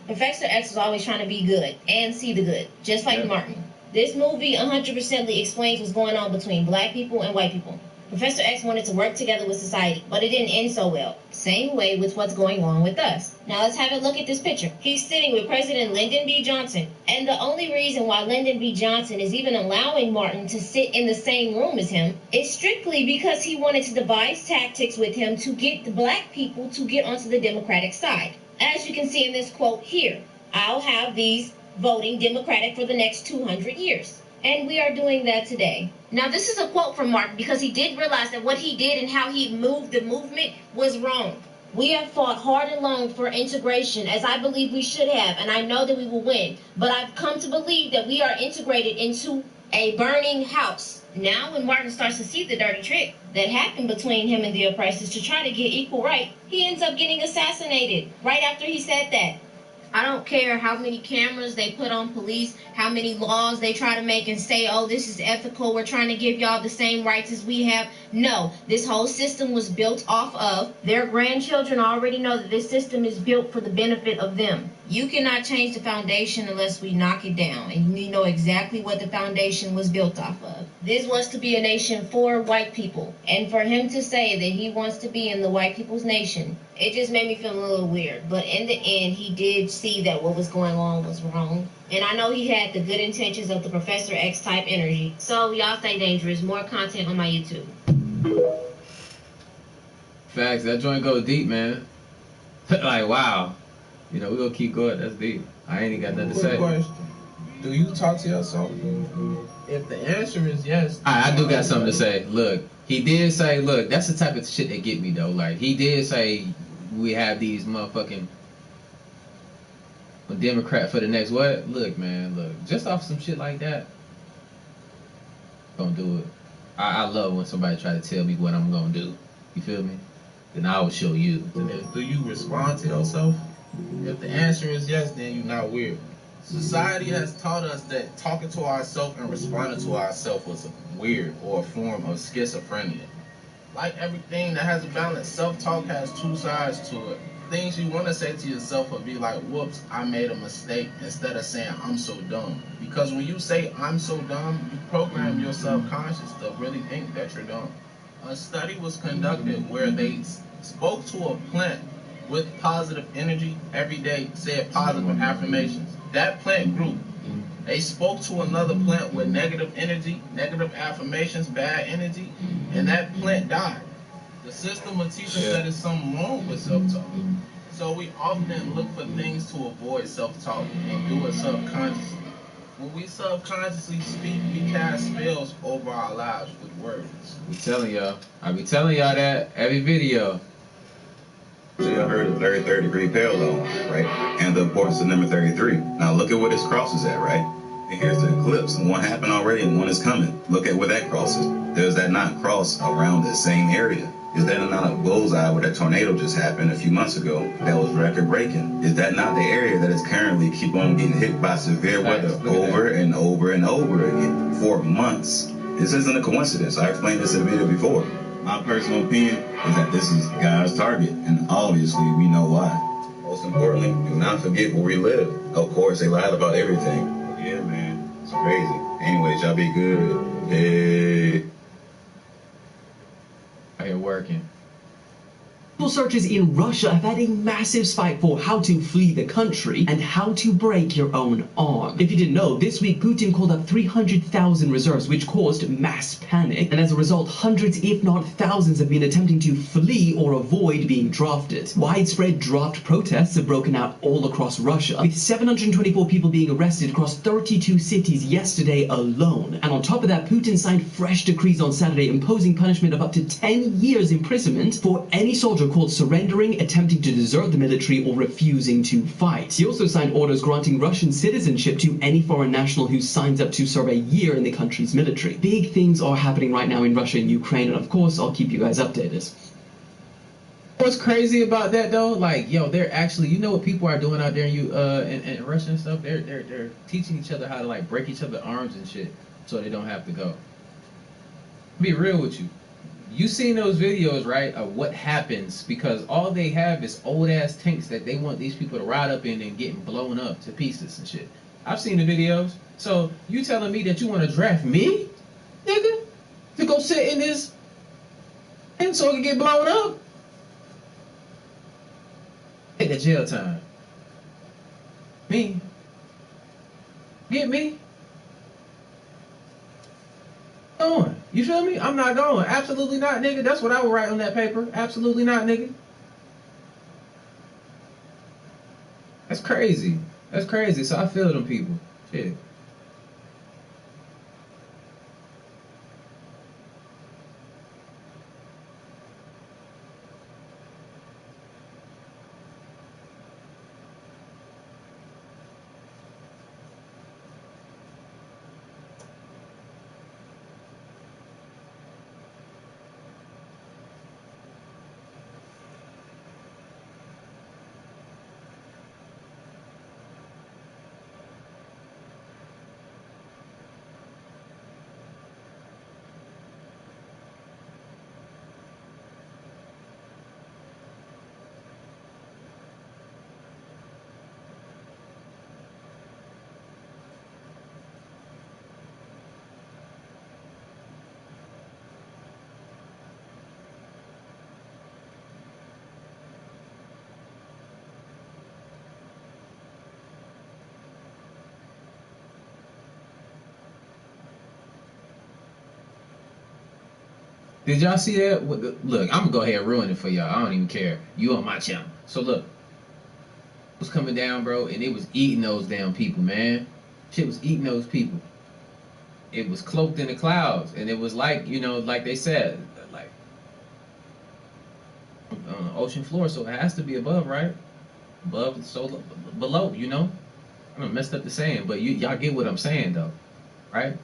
Professor X is always trying to be good and see the good, just like Martin. This movie 100% explains what's going on between black people and white people. Professor X wanted to work together with society, but it didn't end so well. Same way with what's going on with us. Now let's have a look at this picture. He's sitting with President Lyndon B. Johnson. And the only reason why Lyndon B. Johnson is even allowing Martin to sit in the same room as him is strictly because he wanted to devise tactics with him to get the black people to get onto the Democratic side. As you can see in this quote here, I'll have these voting Democratic for the next 200 years. And we are doing that today. Now, this is a quote from Martin because he did realize that what he did and how he moved the movement was wrong. We have fought hard and long for integration, as I believe we should have, and I know that we will win. But I've come to believe that we are integrated into a burning house. Now, when Martin starts to see the dirty trick that happened between him and the oppressors to try to get equal right, he ends up getting assassinated right after he said that. I don't care how many cameras they put on police, how many laws they try to make and say, oh, this is ethical, we're trying to give y'all the same rights as we have. No, this whole system was built off of their grandchildren already know that this system is built for the benefit of them. You cannot change the foundation unless we knock it down, and you need to know exactly what the foundation was built off of. This was to be a nation for white people, and for him to say that he wants to be in the white people's nation, it just made me feel a little weird. But in the end, he did see that what was going on was wrong. And I know he had the good intentions of the Professor X type energy. So y'all stay dangerous. More content on my YouTube. Facts. That joint goes deep, man. Like, wow. You know, we're going to keep going. That's deep. I ain't even got nothing to say. Question. Do you talk to yourself? If the answer is yes. I do got something to say. Look, he did say, look, that's the type of shit that get me, though. Like, he did say we have these motherfucking Democrat for the next what? Look, man, look. Just off some shit like that, don't do it. I love when somebody try to tell me what I'm going to do. You feel me? Then I will show you. Do you respond to yourself? If the answer is yes, then you're not weird. Society has taught us that talking to ourselves and responding to ourselves was weird or a form of schizophrenia. Like everything that has a balance, self-talk has two sides to it. Things you want to say to yourself will be like, whoops, I made a mistake, instead of saying, I'm so dumb. Because when you say, I'm so dumb, you program your subconscious to really think that you're dumb. A study was conducted where they spoke to a plant with positive energy every day, said positive affirmations. That plant grew. They spoke to another plant with negative energy, negative affirmations, bad energy, and that plant died. The system will teach us that there's something wrong with self-talk. So we often look for things to avoid self-talk and do it subconsciously. When we subconsciously speak, we cast spells over our lives with words. I be telling y'all that every video. So y'all heard of 33rd degree parallel, right? And the importance of number 33. Now look at where this cross is at, right? And here's the eclipse. And one happened already and one is coming. Look at where that cross is. Does that not cross around the same area? Is that not a bullseye where that tornado just happened a few months ago that was record breaking? Is that not the area that is currently keep on getting hit by severe weather over and over and over again for months? This isn't a coincidence. I explained this in a video before. My personal opinion is that this is God's target, and obviously we know why. Most importantly, do not forget where we live. Of course, they lied about everything. Yeah, man, it's crazy. Anyways, y'all be good. Hey. I hear working. Google searches in Russia have had a massive spike for how to flee the country and how to break your own arm. If you didn't know, this week Putin called up 300,000 reserves, which caused mass panic, and as a result, hundreds if not thousands have been attempting to flee or avoid being drafted. Widespread draft protests have broken out all across Russia, with 724 people being arrested across 32 cities yesterday alone. And on top of that, Putin signed fresh decrees on Saturday imposing punishment of up to 10 years imprisonment for any soldier are caught surrendering, attempting to desert the military, or refusing to fight. He also signed orders granting Russian citizenship to any foreign national who signs up to serve a year in the country's military. Big things are happening right now in Russia and Ukraine, and of course, I'll keep you guys updated. What's crazy about that though? Like, yo, they're actually, you know what people are doing out there in Russia and stuff? They're teaching each other how to like break each other's arms and shit, so they don't have to go. Be real with you. You seen those videos, right, of what happens because all they have is old ass tanks that they want these people to ride up in and getting blown up to pieces and shit. I've seen the videos. So you telling me that you want to draft me, nigga, to go sit in this and so it can get blown up? Take the jail time. Me? Get me? Going. You feel me? I'm not going. Absolutely not, nigga. That's what I would write on that paper. Absolutely not, nigga. That's crazy. That's crazy. So I feel them people. Shit. Did y'all see that? Look, I'm gonna go ahead and ruin it for y'all. I don't even care. You on my channel. So look, it was coming down, bro, and it was eating those damn people, man. Shit was eating those people. It was cloaked in the clouds, and it was like, you know, like they said, like ocean floor, so it has to be above, right? Above, so below, you know. I done messed up the saying, but y'all get what I'm saying, though, right?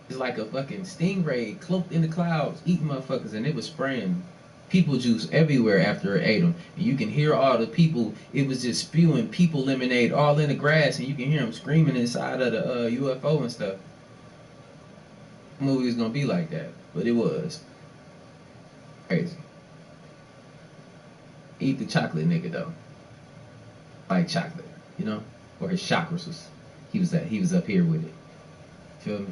It's like a fucking stingray cloaked in the clouds, eating motherfuckers, and it was spraying people juice everywhere after it ate them. And you can hear all the people, it was just spewing people lemonade all in the grass, and you can hear them screaming inside of the UFO and stuff. The movie was gonna be like that, but it was. Crazy. Eat the chocolate nigga, though. Like chocolate, you know? Or his chakras was, he was up here with it. Feel me?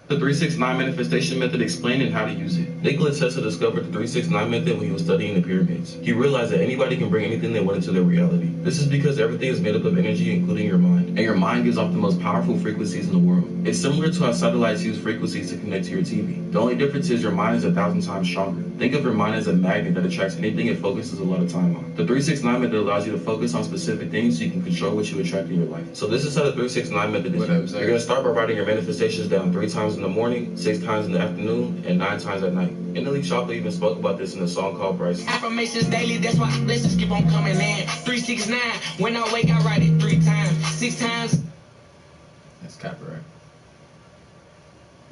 The 369 manifestation method explaining how to use it. Nikola Tesla discovered the 369 method when he was studying the pyramids. He realized that anybody can bring anything they want into their reality. This is because everything is made up of energy, including your mind. And your mind gives off the most powerful frequencies in the world. It's similar to how satellites use frequencies to connect to your TV. The only difference is your mind is 1,000 times stronger. Think of your mind as a magnet that attracts anything it focuses a lot of time on. The 369 method allows you to focus on specific things so you can control what you attract in your life. So this is how the 369 method is used. You're going to start by writing your manifestations down 3 times in the morning, 6 times in the afternoon, and 9 times at night. Innerly Chocolate even spoke about this in a song called Bryce. Affirmations daily, that's why blessings keep on coming in. 369, when I wake, I write it 3 times, 6 times. That's copyright.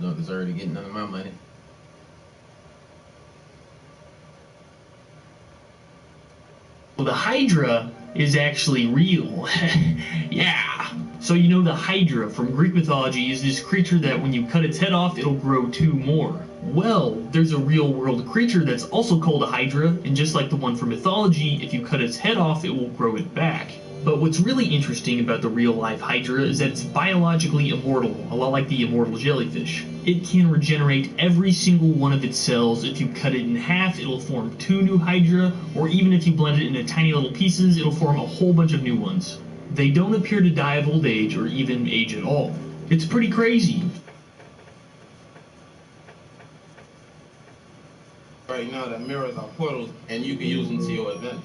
Don't deserve to get none of my money. Well, the Hydra is actually real. Yeah. So you know the Hydra from Greek mythology is this creature that when you cut its head off, it'll grow 2 more. Well, there's a real world creature that's also called a Hydra, and just like the one from mythology, if you cut its head off, it will grow it back. But what's really interesting about the real-life Hydra is that it's biologically immortal, a lot like the immortal jellyfish. It can regenerate every single one of its cells. If you cut it in half, it'll form 2 new Hydra, or even if you blend it into tiny little pieces, it'll form a whole bunch of new ones. They don't appear to die of old age or even age at all. It's pretty crazy. Right now that mirrors are portals and you can use them to your advantage.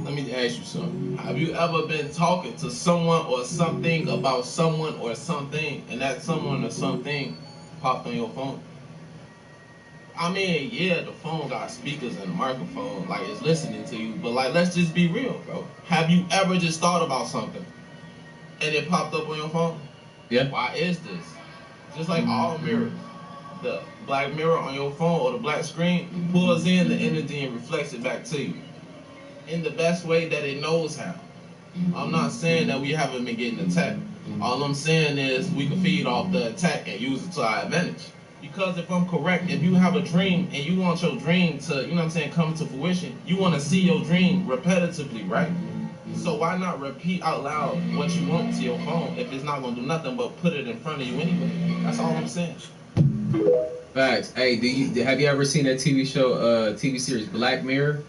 Let me ask you something. Have you ever been talking to someone or something about someone or something, and that someone or something popped on your phone? I mean, yeah, the phone got speakers and a microphone, like it's listening to you. But like, let's just be real, bro. Have you ever just thought about something and it popped up on your phone? Yeah. Why is this? Just like all mirrors, the black mirror on your phone or the black screen pulls in the energy and reflects it back to you in the best way that it knows how. I'm not saying that we haven't been getting attacked. All I'm saying is we can feed off the attack and use it to our advantage. Because if I'm correct, if you have a dream and you want your dream to, you know what I'm saying, come to fruition, you want to see your dream repetitively, right? So why not repeat out loud what you want to your phone if it's not going to do nothing but put it in front of you anyway? That's all I'm saying. Facts. Hey, have you ever seen that TV show, TV series Black Mirror?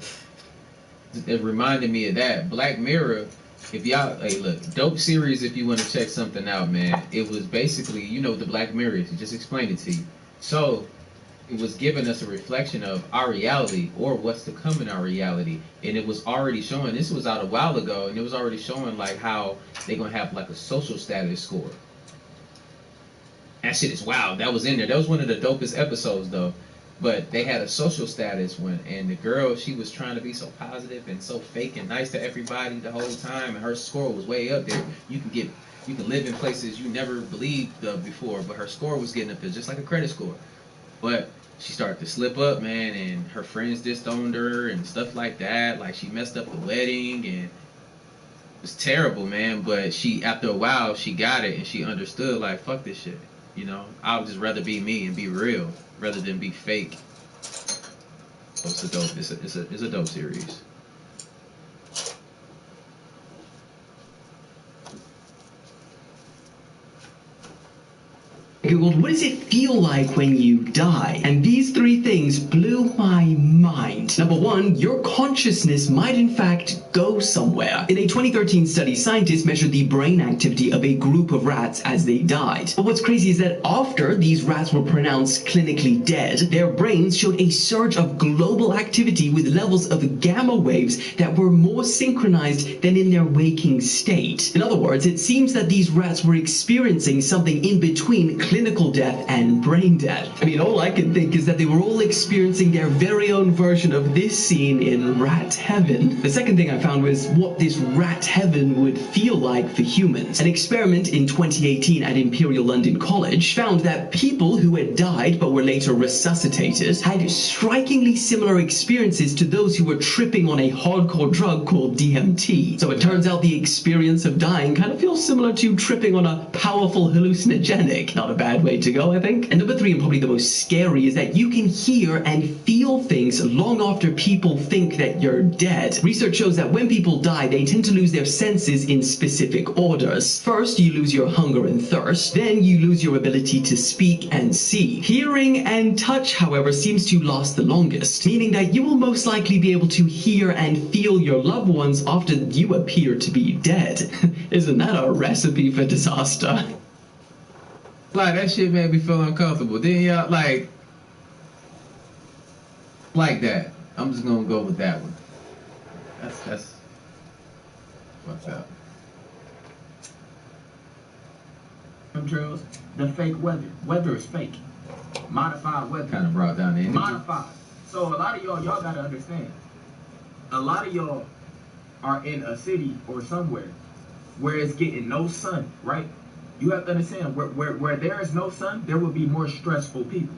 It reminded me of that. Black Mirror, if y'all, hey, look, dope series if you want to check something out, man. It was basically, you know what the Black Mirror is. It just explained it to you. So, it was giving us a reflection of our reality or what's to come in our reality. And it was already showing, this was out a while ago, and it was already showing like how they're going to have like a social status score. That shit is wild. That was in there. That was one of the dopest episodes though. But they had a social status one, and the girl, she was trying to be so positive and so fake and nice to everybody the whole time, and her score was way up there. You can live in places you never believed of before, but her score was getting up there, just like a credit score. But she started to slip up, man, and her friends disowned her and stuff like that. Like, she messed up the wedding, and it was terrible, man. But she, after a while, she got it, and she understood, like, fuck this shit. You know, I would just rather be me and be real rather than be fake. So it's a dope. It's a dope series. Googled, what does it feel like when you die? And these three things blew my mind. Number one, your consciousness might in fact go somewhere. In a 2013 study, scientists measured the brain activity of a group of rats as they died. But what's crazy is that after these rats were pronounced clinically dead, their brains showed a surge of global activity with levels of gamma waves that were more synchronized than in their waking state. In other words, it seems that these rats were experiencing something in between clinical death and brain death. I mean, all I can think is that they were all experiencing their very own version of this scene in rat heaven. The second thing I found was what this rat heaven would feel like for humans. An experiment in 2018 at Imperial London College found that people who had died but were later resuscitated had strikingly similar experiences to those who were tripping on a hardcore drug called DMT. So it turns out the experience of dying kind of feels similar to tripping on a powerful hallucinogenic. Not a bad way to go, I think. And number three, and probably the most scary, is that you can hear and feel things long after people think that you're dead. Research shows that when people die, they tend to lose their senses in specific orders. First, you lose your hunger and thirst. Then you lose your ability to speak and see. Hearing and touch, however, seems to last the longest, meaning that you will most likely be able to hear and feel your loved ones after you appear to be dead. Isn't that a recipe for disaster? Like, that shit made me feel uncomfortable. Didn't y'all, like that? I'm just gonna go with that one. That's what's up. Chemtrails, the fake weather. Weather is fake. Modified weather. Kind of brought down the energy. Modified. So a lot of y'all gotta understand. A lot of y'all are in a city or somewhere where it's getting no sun, right? You have to understand, where there is no sun, there will be more stressful people.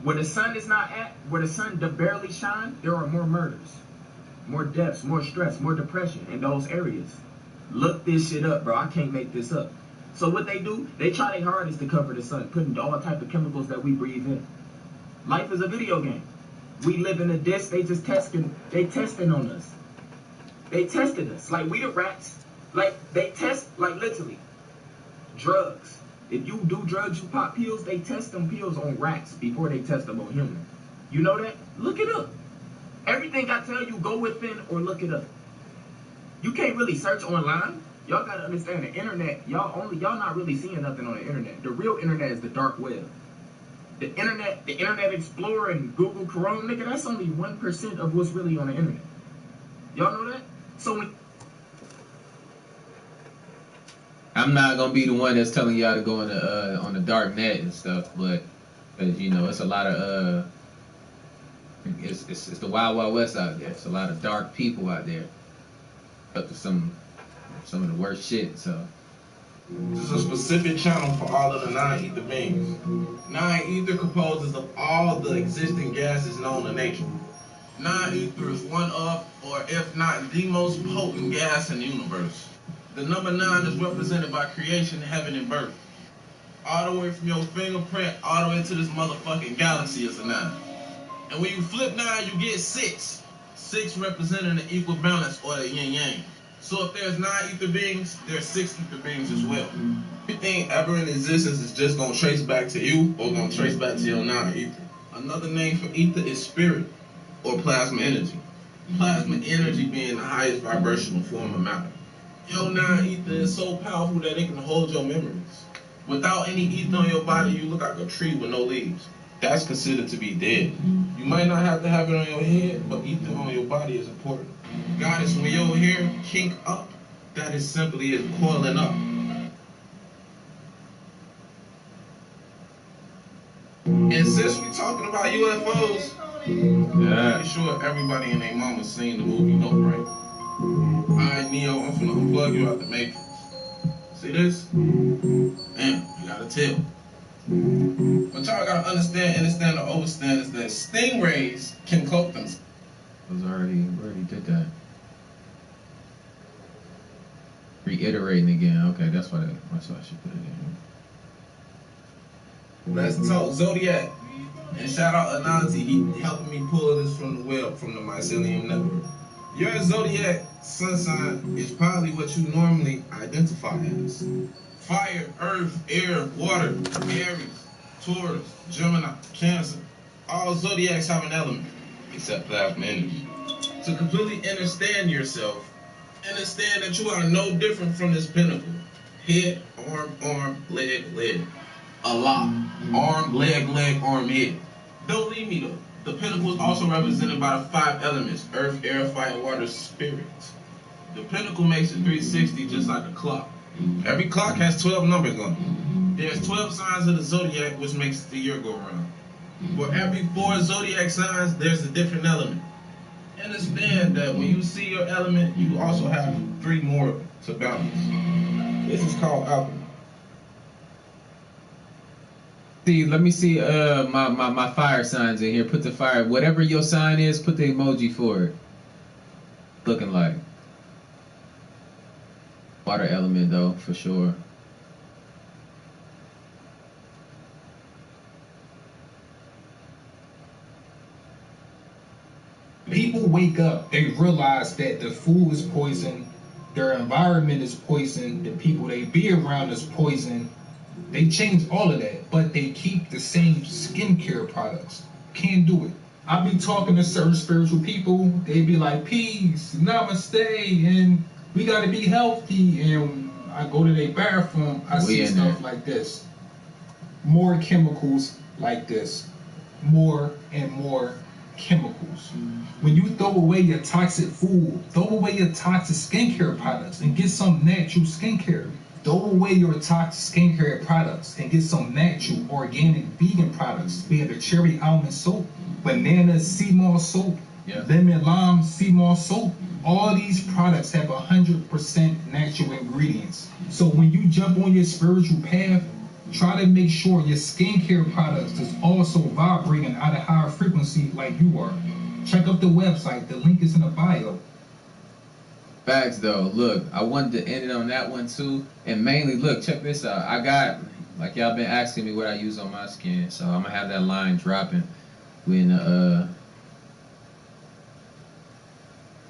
Where the sun is not at, where the sun barely shines, there are more murders, more deaths, more stress, more depression in those areas. Look this shit up, bro. I can't make this up. So what they do, they try their hardest to cover the sun, putting all type of chemicals that we breathe in. Life is a video game. We live in a disc, they testing on us. They tested us, like we the rats. Like, they test, like literally. Drugs. If you do drugs, you pop pills, they test them pills on rats before they test them on humans. You know that? Look it up. Everything I tell you, go within or look it up. You can't really search online. Y'all gotta understand the internet, y'all not really seeing nothing on the internet. The real internet is the dark web. The internet Explorer and Google Chrome, nigga, that's only 1% of what's really on the internet. Y'all know that? So when I'm not gonna be the one that's telling y'all to go on the dark net and stuff, but Cause you know it's a lot of it's the wild wild west out there. It's a lot of dark people out there. Up to some of the worst shit. So this is a specific channel for all of the non-ether beings. Non-ether composes of all the existing gases known to nature. Non-ether is one of, or if not the most potent gas in the universe. The number 9 is represented by creation, heaven, and birth. All the way from your fingerprint, all the way to this motherfucking galaxy is a 9. And when you flip 9, you get 6. 6 representing the equal balance or the yin-yang. So if there's 9 ether beings, there's 6 ether beings as well. Everything ever in existence is just gonna trace back to you or gonna trace back to your non-ether. Another name for ether is spirit or plasma energy. Plasma energy being the highest vibrational form of matter. Your non-ether is so powerful that it can hold your memories. Without any ether on your body, you look like a tree with no leaves. That's considered to be dead. You might not have to have it on your head, but ether on your body is important. Goddess, when your hair kink up, that is simply it coiling up. And since we talking about UFOs, I'm sure everybody and their mama's seen the movie Nope, right? Alright, Neo, I'm finna unplug you out the Matrix. See this? Damn, you gotta tell. But y'all gotta understand or overstand is that stingrays can cloak themselves. we already did that. Reiterating again. Okay, that's why I should put it in. Let's talk Zodiac. And shout out Anansi, he helping me pull this from the web, from the Mycelium Network. Your Zodiac sun sign is probably what you normally identify as. Fire, earth, air, water, Aries, Taurus, Gemini, Cancer. All Zodiacs have an element, except plasma energy. To completely understand yourself, understand that you are no different from this pinnacle. Head, arm, leg, leg. A lot. Arm, leg, arm, head. Don't leave me though. The pinnacle is also represented by the 5 elements: earth, air, fire, water, spirit. The pinnacle makes it 360 just like a clock. Every clock has 12 numbers on it. There's 12 signs of the zodiac, which makes the year go around. For every 4 zodiac signs, there's a different element. Understand that when you see your element, you also have 3 more to balance. This is called alchemy. See, let me see my fire signs in here. Put the fire, whatever your sign is, put the emoji for it. Looking like water element though, for sure. People wake up, they realize that the food is poison, their environment is poison, the people they be around is poison. They change all of that, but they keep the same skincare products. Can't do it. I be talking to certain spiritual people, they be like, peace, namaste, and we gotta be healthy. And I go to their bathroom, I see stuff like this. More chemicals like this. More and more chemicals. When you throw away your toxic food, throw away your toxic skincare products and get some natural skincare. Throw away your toxic skincare products and get some natural, organic, vegan products. We have the cherry almond soap, banana sea moss soap, lemon lime sea moss soap. All these products have 100% natural ingredients. So when you jump on your spiritual path, try to make sure your skincare products is also vibrating at a higher frequency like you are. Check out the website. The link is in the bio. Facts though. Look, I wanted to end it on that one too. And mainly, look, check this out. I got, like y'all been asking me what I use on my skin. So I'm going to have that line dropping when,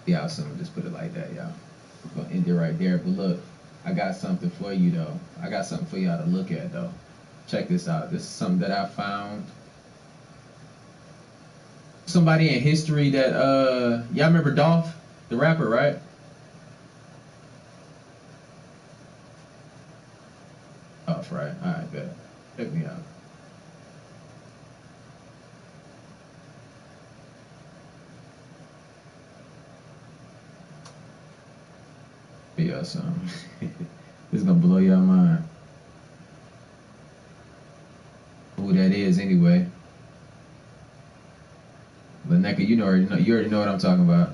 yeah, so I'm just put it like that, y'all. I'm going to end it right there. But look, I got something for you though. I got something for y'all to look at though. Check this out. This is something that I found. Somebody in history that, y'all remember Dolph, the rapper, right? Dolph, right? All right, bet. Check me out. Yeah, something. This is gonna blow your mind. Who that is, anyway. But Neka, you already know what I'm talking about.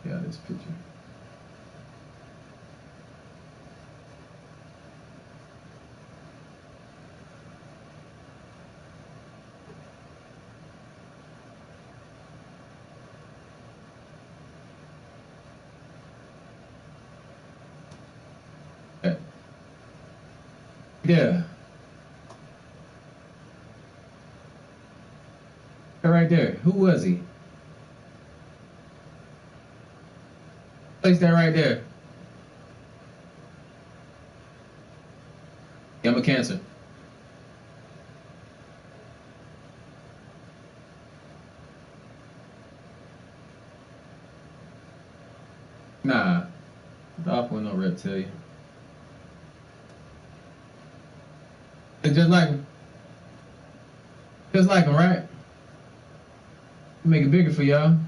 Yeah, this picture. Okay. Yeah. Right there. Who was he? Place that right there. Yeah, I'm a Cancer. Nah. Dolph with no reptilian. It's just like him. Just like him, right? Make it bigger for y'all.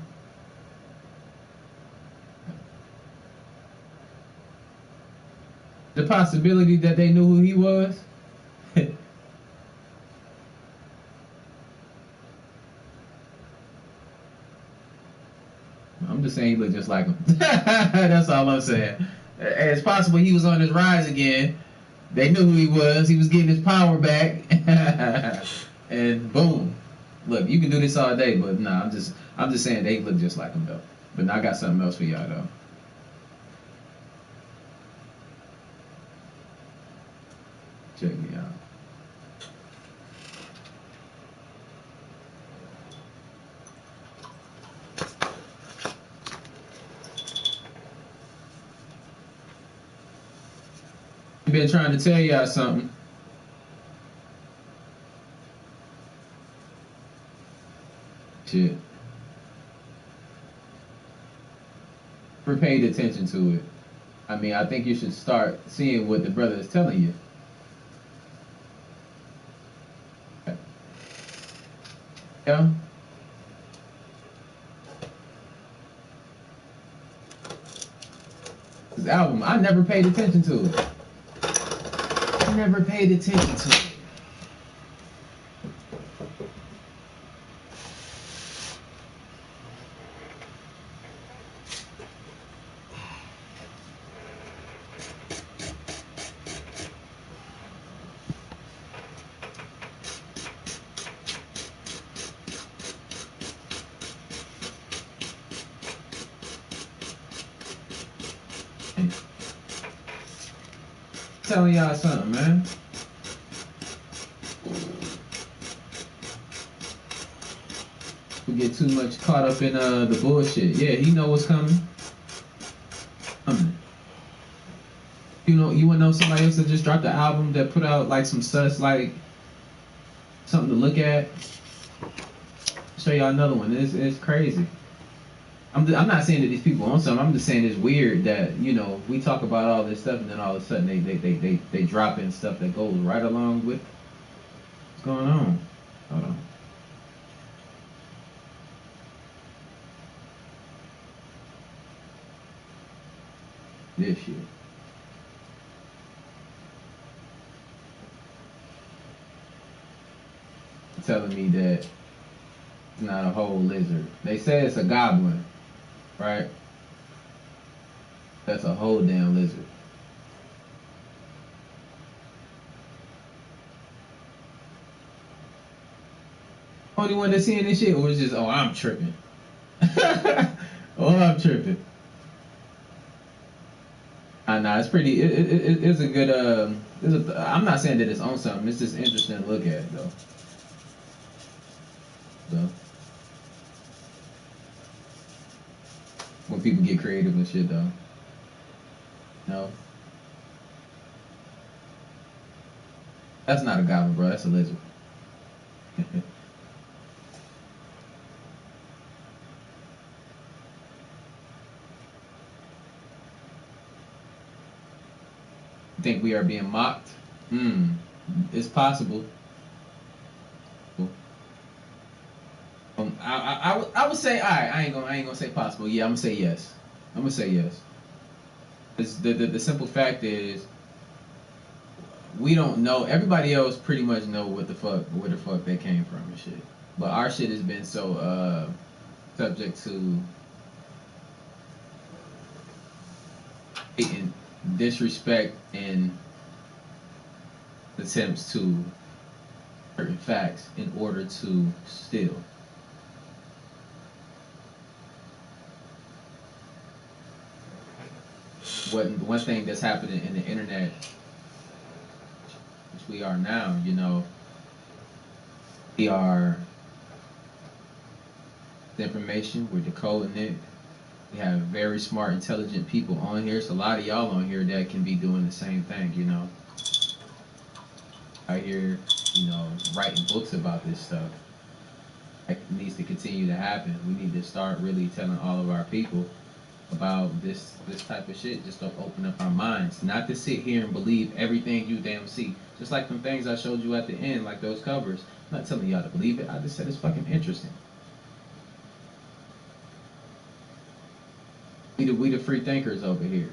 The possibility that they knew who he was. I'm just saying he looked just like him. That's all I'm saying. It's possible he was on his rise again. They knew who he was. He was getting his power back. And boom. Look, you can do this all day, but nah, I'm just saying they look just like him though. But now I got something else for y'all though. Check me out. I've been trying to tell y'all something. Shit. Never paid attention to it. I mean, I think you should start seeing what the brother is telling you. Yeah. This album, I never paid attention to it. I never paid attention to it. Telling y'all something, man. We get too much caught up in the bullshit. Yeah, he know what's coming. You wanna know somebody else that just dropped the album that put out like some sus, like something to look at? Show y'all another one. It's crazy. I'm not saying that these people own something. I'm just saying it's weird that, you know, we talk about all this stuff and then all of a sudden they drop in stuff that goes right along with what's going on. Hold on. This shit. Telling me that it's not a whole lizard. They say it's a goblin. Right? That's a whole damn lizard. Only one that's seeing this shit was just, oh, I'm tripping. Oh, I'm tripping. Nah, it's pretty. It's a good. I'm not saying that it's on something. It's just interesting to look at, though. So. When people get creative and shit, though. No. That's not a goblin, bro. That's a lizard. Think we are being mocked? It's possible. I I would say, all right, I ain't gonna say possible. Yeah, I'm gonna say yes. I'm gonna say yes. The simple fact is, we don't know. Everybody else pretty much know where the fuck they came from and shit. But our shit has been so subject to disrespect and attempts to certain facts in order to steal. One thing that's happening in the internet, which we are now, you know, we are the information, we're decoding it. We have very smart, intelligent people on here. So a lot of y'all on here that can be doing the same thing, you know. Out here, you know, writing books about this stuff. It needs to continue to happen. We need to start really telling all of our people about this type of shit, just to open up our minds. Not to sit here and believe everything you damn see. Just like them things I showed you at the end, like those covers. I'm not telling y'all to believe it. I just said it's fucking interesting. We the free thinkers over here.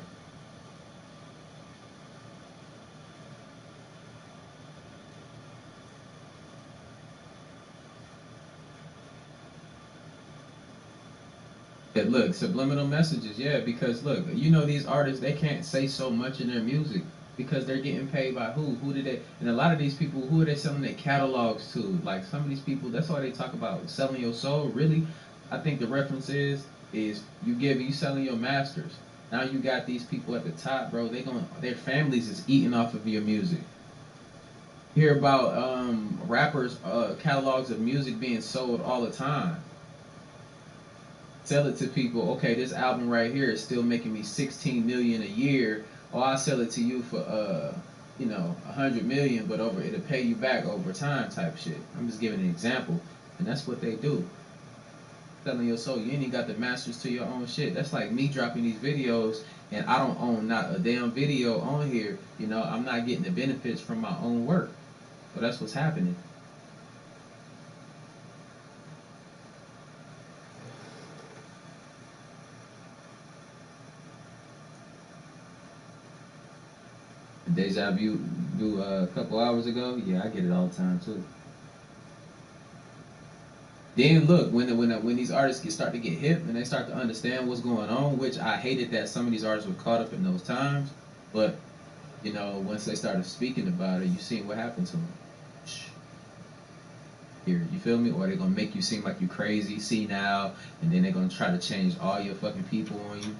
Yeah, look, subliminal messages, yeah, because look, you know these artists, they can't say so much in their music because they're getting paid by who? Who did they? And a lot of these people, who are they selling their catalogs to? Like some of these people, that's all they talk about, selling your soul. Really, I think the reference is you selling your masters. Now you got these people at the top, bro. Their families is eating off of your music. Hear about rappers catalogs of music being sold all the time. Sell it to people. Okay, this album right here is still making me 16 million a year. Oh, I'll sell it to you for 100 million, but it'll pay you back over time type shit. I'm just giving an example, and that's what they do. Selling your soul. You ain't even got the masters to your own shit. That's like me dropping these videos and I don't own not a damn video on here. You know, I'm not getting the benefits from my own work. So that's what's happening. Deja Vu a couple hours ago. Yeah, I get it all the time too. Then look, when these artists start to get hip and they start to understand what's going on, which I hated that some of these artists were caught up in those times, but you know, once they started speaking about it, you see what happened to them. Here, you feel me? Or they're gonna make you seem like you crazy, see now, and then they're gonna try to change all your fucking people on you.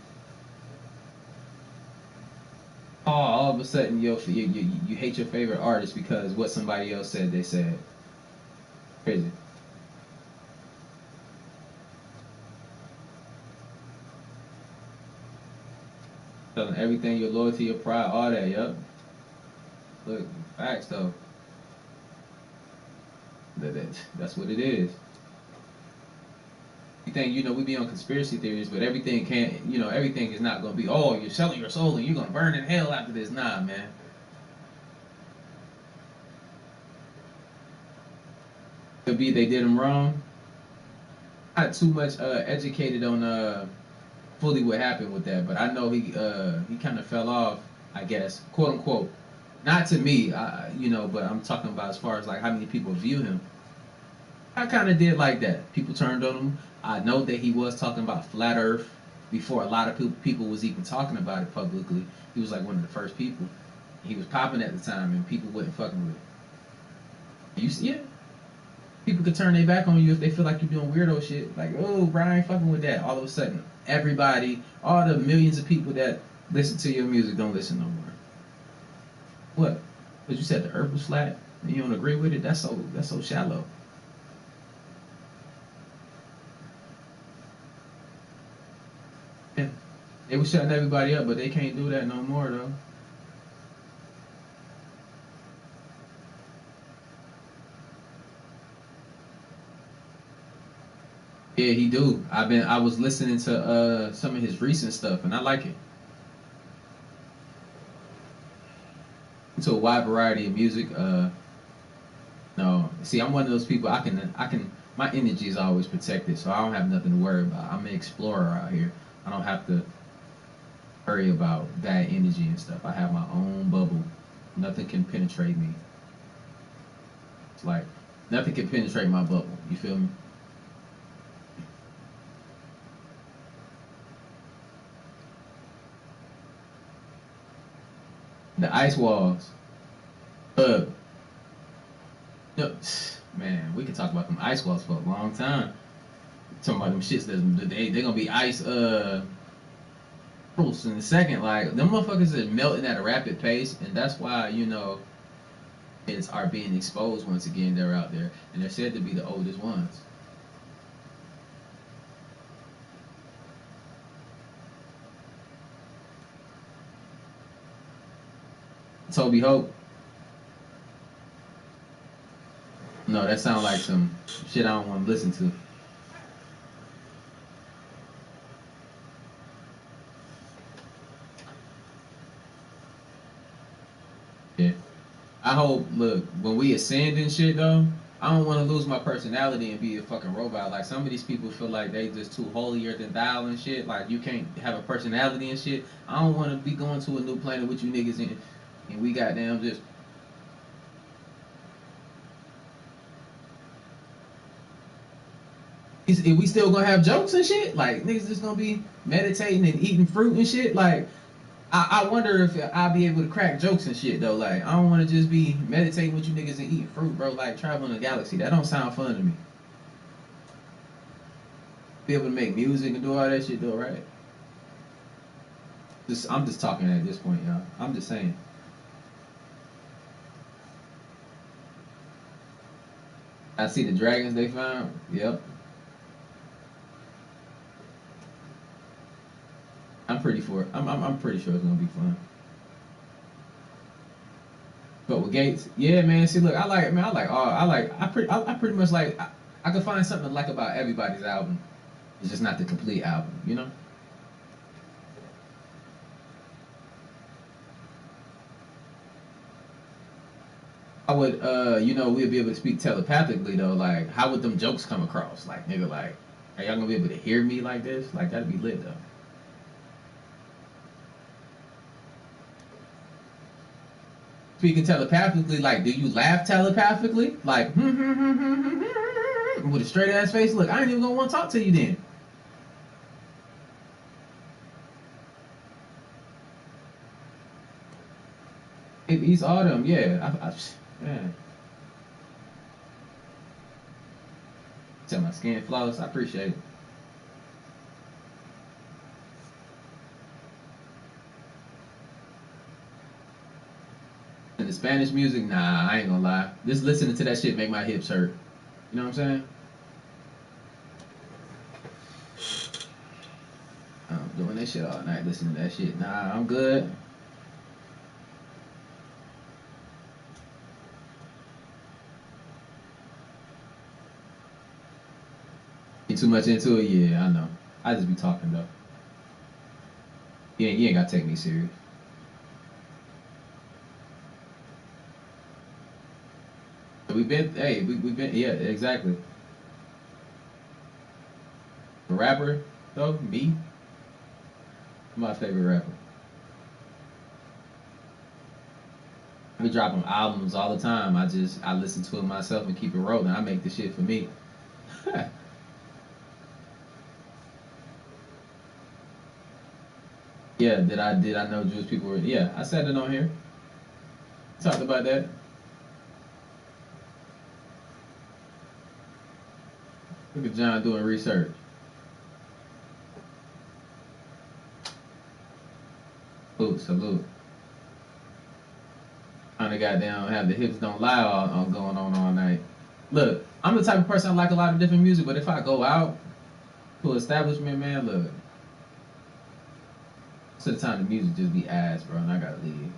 Oh, all of a sudden you hate your favorite artist because what somebody else said they said. Crazy. Telling everything, your loyalty, your pride, all that, yup. Look, facts though. That's what it is. You think, you know, we be on conspiracy theories, but everything can't, you know, everything is not going to be, oh, you're selling your soul and you're going to burn in hell after this. Nah, man. Could be they did him wrong. Not too much educated on fully what happened with that, but I know he kind of fell off, I guess, quote unquote. Not to me, you know, but I'm talking about as far as like how many people view him. I kind of did like that. People turned on him. I know that he was talking about flat Earth before a lot of people was even talking about it publicly. He was like one of the first people. He was popping at the time, and people wasn't fucking with it. You see it? People could turn their back on you if they feel like you're doing weirdo shit. Like, oh, Brian, fucking with that. All of a sudden, everybody, all the millions of people that listen to your music don't listen no more. What? Because you said the Earth was flat and you don't agree with it? That's so shallow. Yeah. They was shutting everybody up, but they can't do that no more though. Yeah, he do. I was listening to some of his recent stuff and I like it. To a wide variety of music. No, see, I'm one of those people. I can my energy is always protected, so I don't have nothing to worry about. I'm an explorer out here. I don't have to worry about bad energy and stuff. I have my own bubble. Nothing can penetrate me. It's like nothing can penetrate my bubble. You feel me? The ice walls. No, man, we can talk about them ice walls for a long time. Talking about them shits that they gonna be ice in a second. Like them motherfuckers are melting at a rapid pace, and that's why it's are being exposed once again. They're out there, and they're said to be the oldest ones. Toby Hope. No, that sounds like some shit I don't want to listen to. Yeah. I hope, look, when we ascend and shit, though, I don't want to lose my personality and be a fucking robot. Like, some of these people feel like they just too holier than thou and shit. Like, you can't have a personality and shit. I don't want to be going to a new planet with you niggas and we goddamn just... Is we still gonna have jokes and shit? Like, niggas just gonna be meditating and eating fruit and shit? Like, I wonder if I'll be able to crack jokes and shit, though. Like, I don't want to just be meditating with you niggas and eating fruit, bro. Like, traveling the galaxy. That don't sound fun to me. Be able to make music and do all that shit, though, right? I'm just talking at this point, y'all. I'm just saying. I see the dragons they found. Yep. I'm pretty sure it's gonna be fun. But with Gates, yeah, man. See, look, I pretty much like. I can find something to like about everybody's album. It's just not the complete album, you know. I would, we'd be able to speak telepathically though. Like, how would them jokes come across? Like, nigga, like, are y'all gonna be able to hear me like this? Like, that'd be lit though. Speaking telepathically, like, do you laugh telepathically? Like, with a straight ass face? Look, I ain't even gonna want to talk to you then. East Autumn, yeah. Man. Tell my skin flawless. I appreciate it. And the Spanish music, nah, I ain't gonna lie. Just listening to that shit make my hips hurt. You know what I'm saying? I'm doing that shit all night, listening to that shit. Nah, I'm good. Get too much into it? Yeah, I know. I just be talking though. You ain't gotta take me serious. We've been, yeah, exactly. The rapper, though, me, my favorite rapper. I be dropping albums all the time. I listen to it myself and keep it rolling. I make the shit for me. Yeah, did I know Jewish people were? Yeah, I said it on here. Talked about that. Look at John doing research. Salute. Trying to goddamn have the hips don't lie on going on all night. Look, I'm the type of person I like a lot of different music, but if I go out to an establishment, man, look. So the time the music just be ass, bro, and I gotta leave.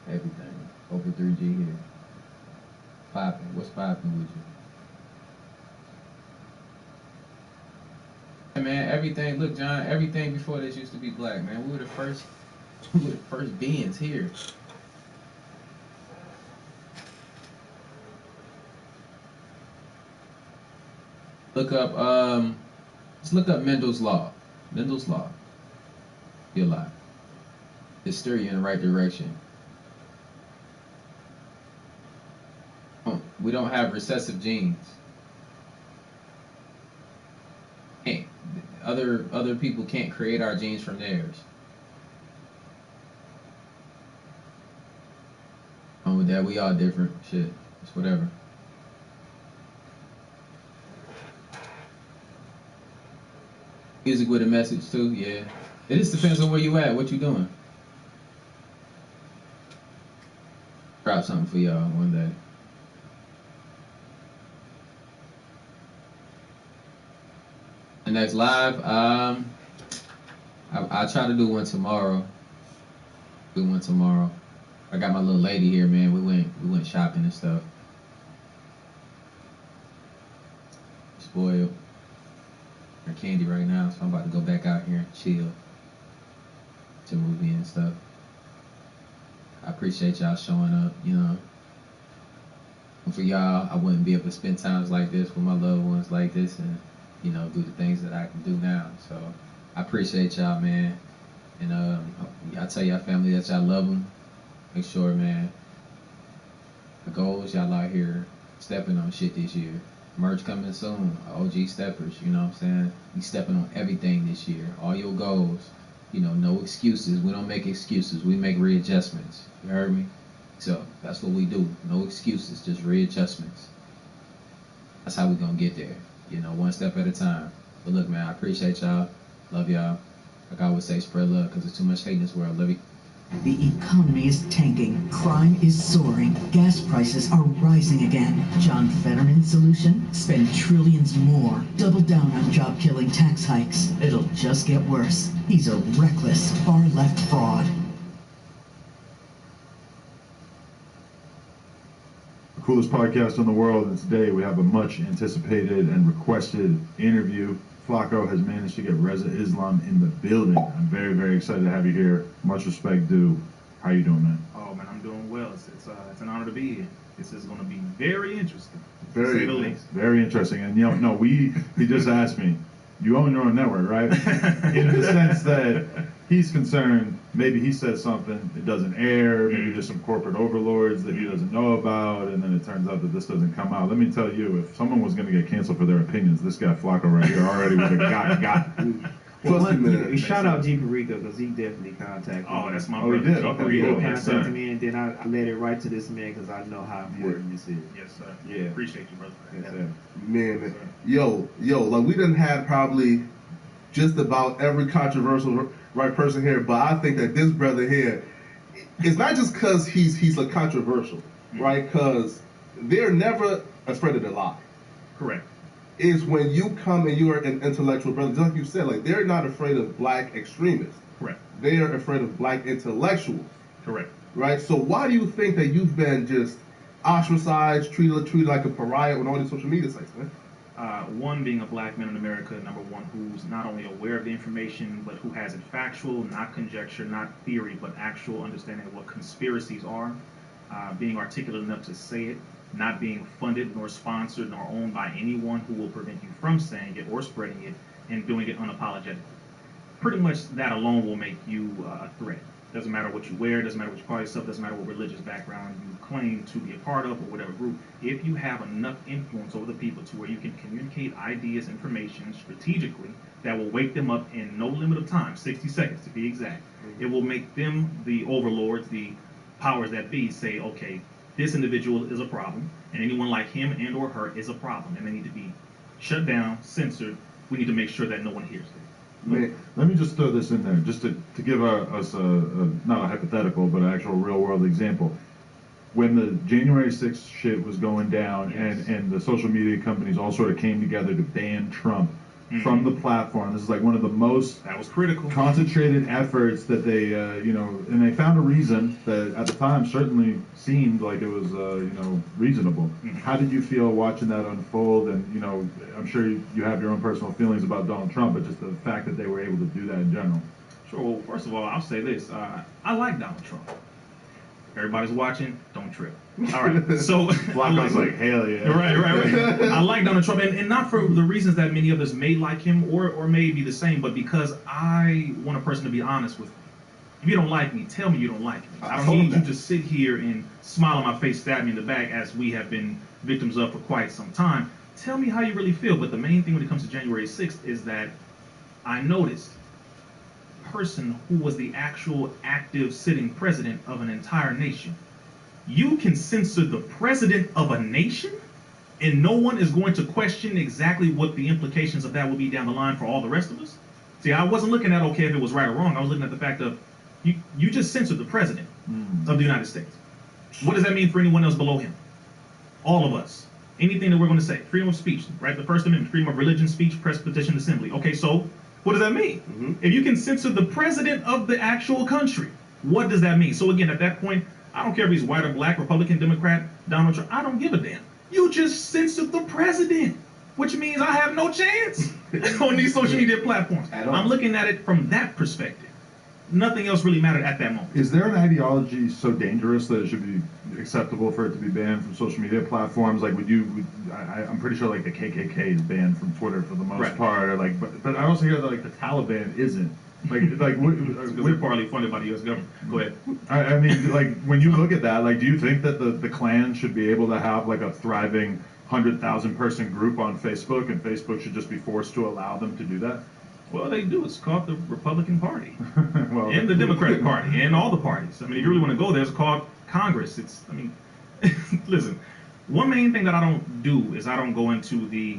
Everything. Open 3G here. Popping. What's popping with you? Hey man, everything, look John, everything before this used to be black, man. We were the first beings here. Look up, let's look up Mendel's Law. Mendel's Law. Be a lot. It steer you in the right direction. We don't have recessive genes. Other people can't create our genes from theirs. With that, we all different. Shit, it's whatever. Music with a message too, yeah. It just depends on where you at, what you doing. Drop something for y'all one day. The next live, I'll try to do one tomorrow. I got my little lady here, man. We went shopping and stuff. Spoiled. Her candy right now, so I'm about to go back out here and chill. To movie and stuff. I appreciate y'all showing up, you know. And for y'all, I wouldn't be able to spend times like this with my loved ones like this and, you know, do the things that I can do now. So I appreciate y'all, man. And I tell y'all family that y'all love them. Make sure, man, the goals, y'all out here stepping on shit this year. Merch coming soon. OG steppers, you know what I'm saying? We stepping on everything this year. All your goals. You know, no excuses. We don't make excuses. We make readjustments. You heard me? So that's what we do. No excuses, just readjustments. That's how we gonna get there. You know, one step at a time. But look, man, I appreciate y'all. Love y'all. Like I always say, spread love, because there's too much hate in this world. Love you. The economy is tanking, crime is soaring, gas prices are rising again. John Fetterman's solution? Spend trillions more. Double down on job-killing tax hikes. It'll just get worse. He's a reckless, far-left fraud. The coolest podcast in the world, and today we have a much anticipated and requested interview. Flacco has managed to get Reza Islam in the building. I'm very, very excited to have you here. Much respect due. How you doing, man? Oh, man, I'm doing well. It's an honor to be here. This is going to be very interesting. Very, very interesting. And, you know, he just asked me, you own your own network, right? In the sense that he's concerned, maybe he says something, it doesn't air, maybe there's some corporate overlords that he doesn't know about, and then it turns out that this doesn't come out. Let me tell you, if someone was going to get canceled for their opinions, this guy Flacco right here already would have got. Well, shout out G. Perico, because he definitely contacted me. Oh, that's my brother. He did? Okay, He cool. contacted me, and then I led it right to this man, because I know how important this is. Yes, sir. Yeah. Appreciate you, brother. Yes, sir. Man, yo, like we done had probably just about every controversial right person here, but I think that this brother here, it's not just because he's a controversial, right? Because they're never afraid of the lie. Correct. Is when you come and you are an intellectual brother, just like you said, like they're not afraid of black extremists. Correct. They are afraid of black intellectuals. Correct. Right? So why do you think that you've been just ostracized, treated like a pariah on all these social media sites, man? One, being a black man in America, number one, who's not only aware of the information, but who has it factual, not conjecture, not theory, but actual understanding of what conspiracies are, being articulate enough to say it, not being funded nor sponsored nor owned by anyone who will prevent you from saying it or spreading it, and doing it unapologetically. Pretty much that alone will make you a threat. Doesn't matter what you wear, doesn't matter what you call yourself, doesn't matter what religious background you claim to be a part of or whatever group. If you have enough influence over the people to where you can communicate ideas, information strategically that will wake them up in no limit of time, 60 seconds to be exact, it will make them, the overlords, the powers that be, say, okay, this individual is a problem, and anyone like him and or her is a problem, and they need to be shut down, censored. We need to make sure that no one hears them. Let me just throw this in there, just to give us not a hypothetical, but an actual real-world example. When the January 6th shit was going down, and the social media companies all sort of came together to ban Trump from the platform, this is like one of the most concentrated efforts that they, and they found a reason that at the time certainly seemed like it was, reasonable. How did you feel watching that unfold? And, I'm sure you have your own personal feelings about Donald Trump, but just the fact that they were able to do that in general. Sure. Well, first of all, I'll say this. I like Donald Trump. Everybody's watching. Don't trip. All right. So Flacco's like, hell yeah. Right. I like Donald Trump, and not for the reasons that many others may like him or may be the same, but because I want a person to be honest with me. If you don't like me, tell me you don't like me. I don't need you to sit here and smile on my face, stab me in the back, as we have been victims of for quite some time. Tell me how you really feel. But the main thing when it comes to January 6th is that I noticed a person who was the actual active sitting president of an entire nation. You can censor the president of a nation, and no one is going to question exactly what the implications of that will be down the line for all the rest of us? See, I wasn't looking at, okay, if it was right or wrong. I was looking at the fact of, you just censored the president of the United States. What does that mean for anyone else below him? All of us. Anything that we're going to say. Freedom of speech, right? The First Amendment, freedom of religion, speech, press, petition, assembly. Okay, so what does that mean? If you can censor the president of the actual country, what does that mean? So again, at that point, I don't care if he's white or black, Republican, Democrat, Donald Trump. I don't give a damn. You just censored the president, which means I have no chance on these social media platforms. I'm looking at it from that perspective. Nothing else really mattered at that moment. Is there an ideology so dangerous that it should be acceptable for it to be banned from social media platforms? Like, I'm pretty sure like the KKK is banned from Twitter for the most part. Or like, but I also hear that like the Taliban isn't. We're partly funded by the U.S. government. Go ahead. I mean, like when you look at that, like, do you think that the Klan should be able to have like a thriving 100,000 person group on Facebook, and Facebook should just be forced to allow them to do that? Well, they do. It's called the Republican Party and the Democratic Party and all the parties. I mean, if you really want to go there, it's called Congress. Listen, one main thing that I don't do is I don't go into the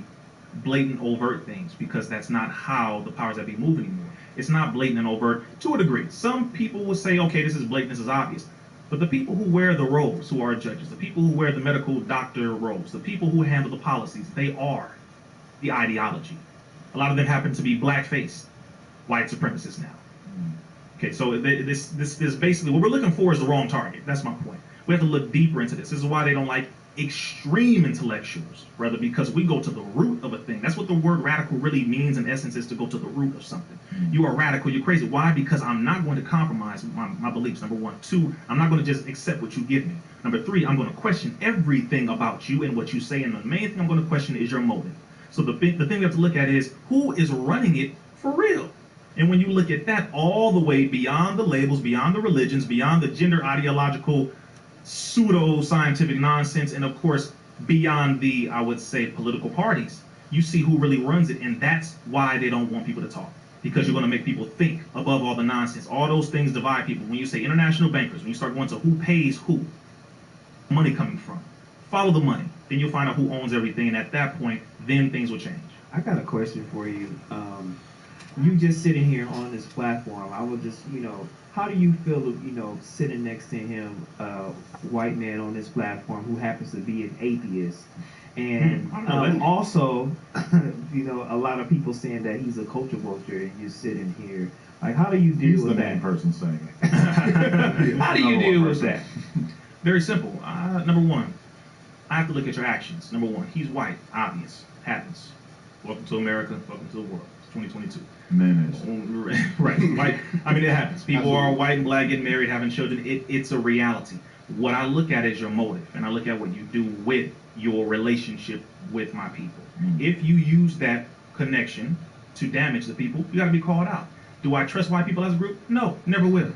blatant, overt things, because that's not how the powers that be move anymore. It's not blatant and overt to a degree. Some people will say, okay, this is blatant, this is obvious. But the people who wear the robes, who are judges, the people who wear the medical doctor robes, the people who handle the policies, they are the ideology. A lot of them happen to be black-faced white supremacists now. Okay, so this basically, what we're looking for is the wrong target. That's my point. We have to look deeper into this. This is why they don't like extreme intellectuals, rather, because we go to the root of a thing. That's what the word radical really means in essence, is to go to the root of something. You are radical, you're crazy. Why? Because I'm not going to compromise my beliefs, number one. Two, I'm not going to just accept what you give me. Number three, I'm going to question everything about you and what you say, and the main thing I'm going to question is your motive. So the thing we have to look at is, who is running it for real? And when you look at that all the way beyond the labels, beyond the religions, beyond the gender ideological pseudo-scientific nonsense, and of course beyond the, I would say, political parties, you see who really runs it. And that's why they don't want people to talk, because you're going to make people think above all the nonsense. All those things divide people. When you say international bankers, when you start going to who pays who, money coming from, follow the money, then you'll find out who owns everything, and at that point, then things will change. I got a question for you. You just sitting here on this platform, I would just, how do you feel, sitting next to him, a white man on this platform who happens to be an atheist? And also, a lot of people saying that he's a culture vulture, and you're sitting here. Like, how do you deal with that? He's the main person saying it. How do you deal with that? Very simple. Number one, I have to look at your actions. Number one, he's white, obvious, happens. Welcome to America, welcome to the world. It's 2022. Right. White. I mean, it happens. People are white and black, getting married, having children. It's a reality. What I look at is your motive, and I look at what you do with your relationship with my people. If you use that connection to damage the people, you got to be called out. Do I trust white people as a group? No, never will.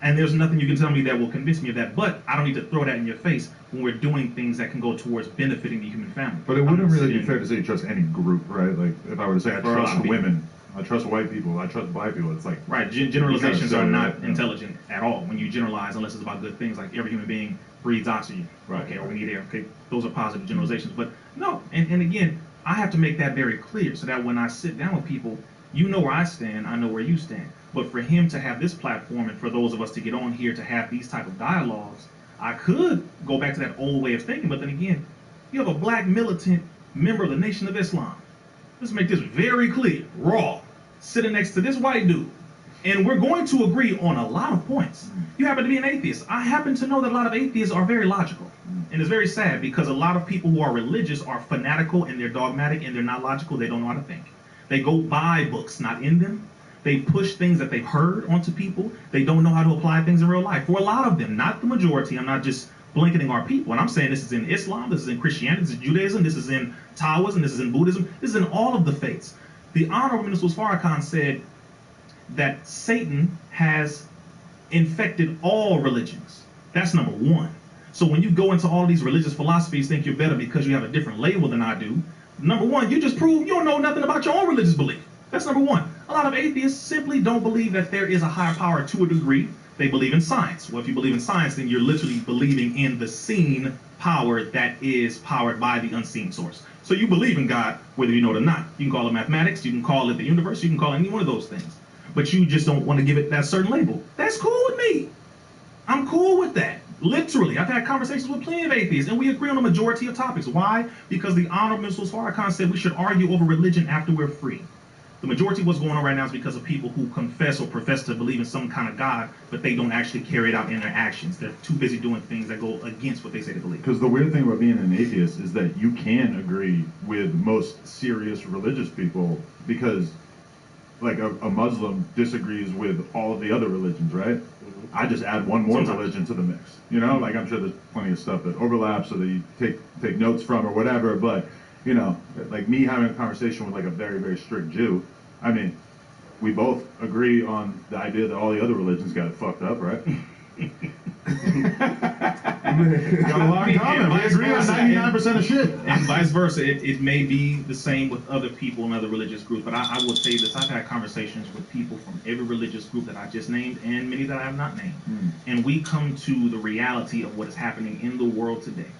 And there's nothing you can tell me that will convince me of that. But I don't need to throw that in your face when we're doing things that can go towards benefiting the human family. But it wouldn't really be fair to say you trust any group, right? Like, if I were to say I trust women, I trust white people, I trust black people, it's like... Right, generalizations are not intelligent at all when you generalize, unless it's about good things, like every human being breathes oxygen, okay, or we need air, okay? Those are positive generalizations. But no, and again, I have to make that very clear so that when I sit down with people, you know where I stand, I know where you stand. But for him to have this platform, and for those of us to get on here to have these type of dialogues, I could go back to that old way of thinking, but then again, you have a black militant member of the Nation of Islam. Let's make this very clear, raw, sitting next to this white dude. And we're going to agree on a lot of points. You happen to be an atheist. I happen to know that a lot of atheists are very logical. And it's very sad because a lot of people who are religious are fanatical and they're dogmatic and they're not logical. They don't know how to think. They go by books, not in them. They push things that they've heard onto people. They don't know how to apply things in real life. For a lot of them, not the majority. I'm not just blanketing our people. And I'm saying this is in Islam, this is in Christianity, this is Judaism, this is in Taoism, this is in Buddhism, this is in all of the faiths. The Honorable Minister Farrakhan said that Satan has infected all religions. That's number one. So when you go into all these religious philosophies, think you're better because you have a different label than I do. Number one, you just prove you don't know nothing about your own religious belief. That's number one. A lot of atheists simply don't believe that there is a higher power to a degree. They believe in science. Well, if you believe in science, then you're literally believing in the seen power that is powered by the unseen source. So you believe in God, whether you know it or not. You can call it mathematics, you can call it the universe, you can call it any one of those things. But you just don't want to give it that certain label. That's cool with me. I'm cool with that. Literally, I've had conversations with plenty of atheists, and we agree on a majority of topics. Why? Because the Honorable Minister Farrakhan said we should argue over religion after we're free. The majority of what's going on right now is because of people who confess or profess to believe in some kind of God, but they don't actually carry it out in their actions. They're too busy doing things that go against what they say they believe. Because the weird thing about being an atheist is that you can agree with most serious religious people because, like, a Muslim disagrees with all of the other religions, right? I just add one more religion to the mix. You know, like I'm sure there's plenty of stuff that overlaps or that you take notes from or whatever, but you know, like me having a conversation with like a very, very strict Jew, I mean, we both agree on the idea that all the other religions got it fucked up, right? Got a lot in common. We agree on 99% of shit. And vice versa. It may be the same with other people in other religious groups, but I will say this. I've had conversations with people from every religious group that I just named and many that I have not named. And we come to the reality of what is happening in the world today.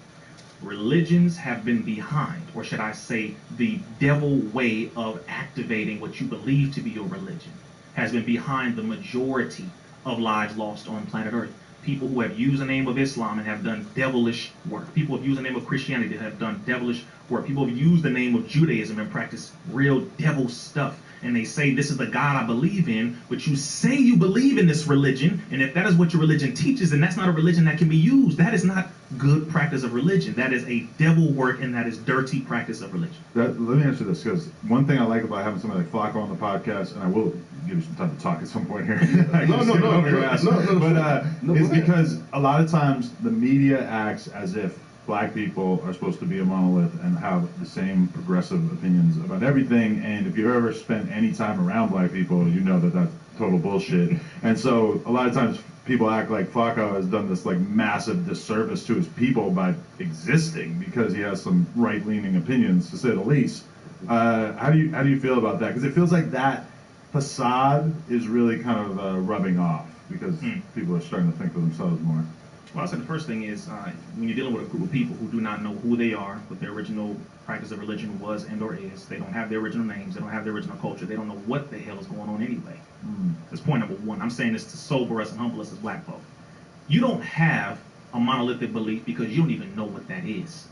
Religions have been behind, or should I say, the devil way of activating what you believe to be your religion has been behind the majority of lives lost on planet Earth. People who have used the name of Islam and have done devilish work. People who have used the name of Christianity that have done devilish work. People who have used the name of Judaism and practiced real devil stuff. And they say, this is the God I believe in, but you say you believe in this religion, and if that is what your religion teaches, then that's not a religion that can be used. That is not good practice of religion. That is a devil work, and that is dirty practice of religion. Let me answer this, because one thing I like about having somebody like Flacco on the podcast, and I will give you some time to talk at some point here. But it's because a lot of times the media acts as if Black people are supposed to be a monolith and have the same progressive opinions about everything. And if you've ever spent any time around Black people, you know that that's total bullshit. And so a lot of times people act like Flacco has done this like massive disservice to his people by existing because he has some right-leaning opinions, to say the least. How do you feel about that? Because it feels like that facade is really kind of rubbing off because people are starting to think for themselves more. Well, I said the first thing is when you're dealing with a group of people who do not know who they are, what their original practice of religion was and or is, they don't have their original names, they don't have their original culture, they don't know what the hell is going on anyway. That's point number one. I'm saying this to sober us and humble us as Black folk. You don't have a monolithic belief because you don't even know what that is.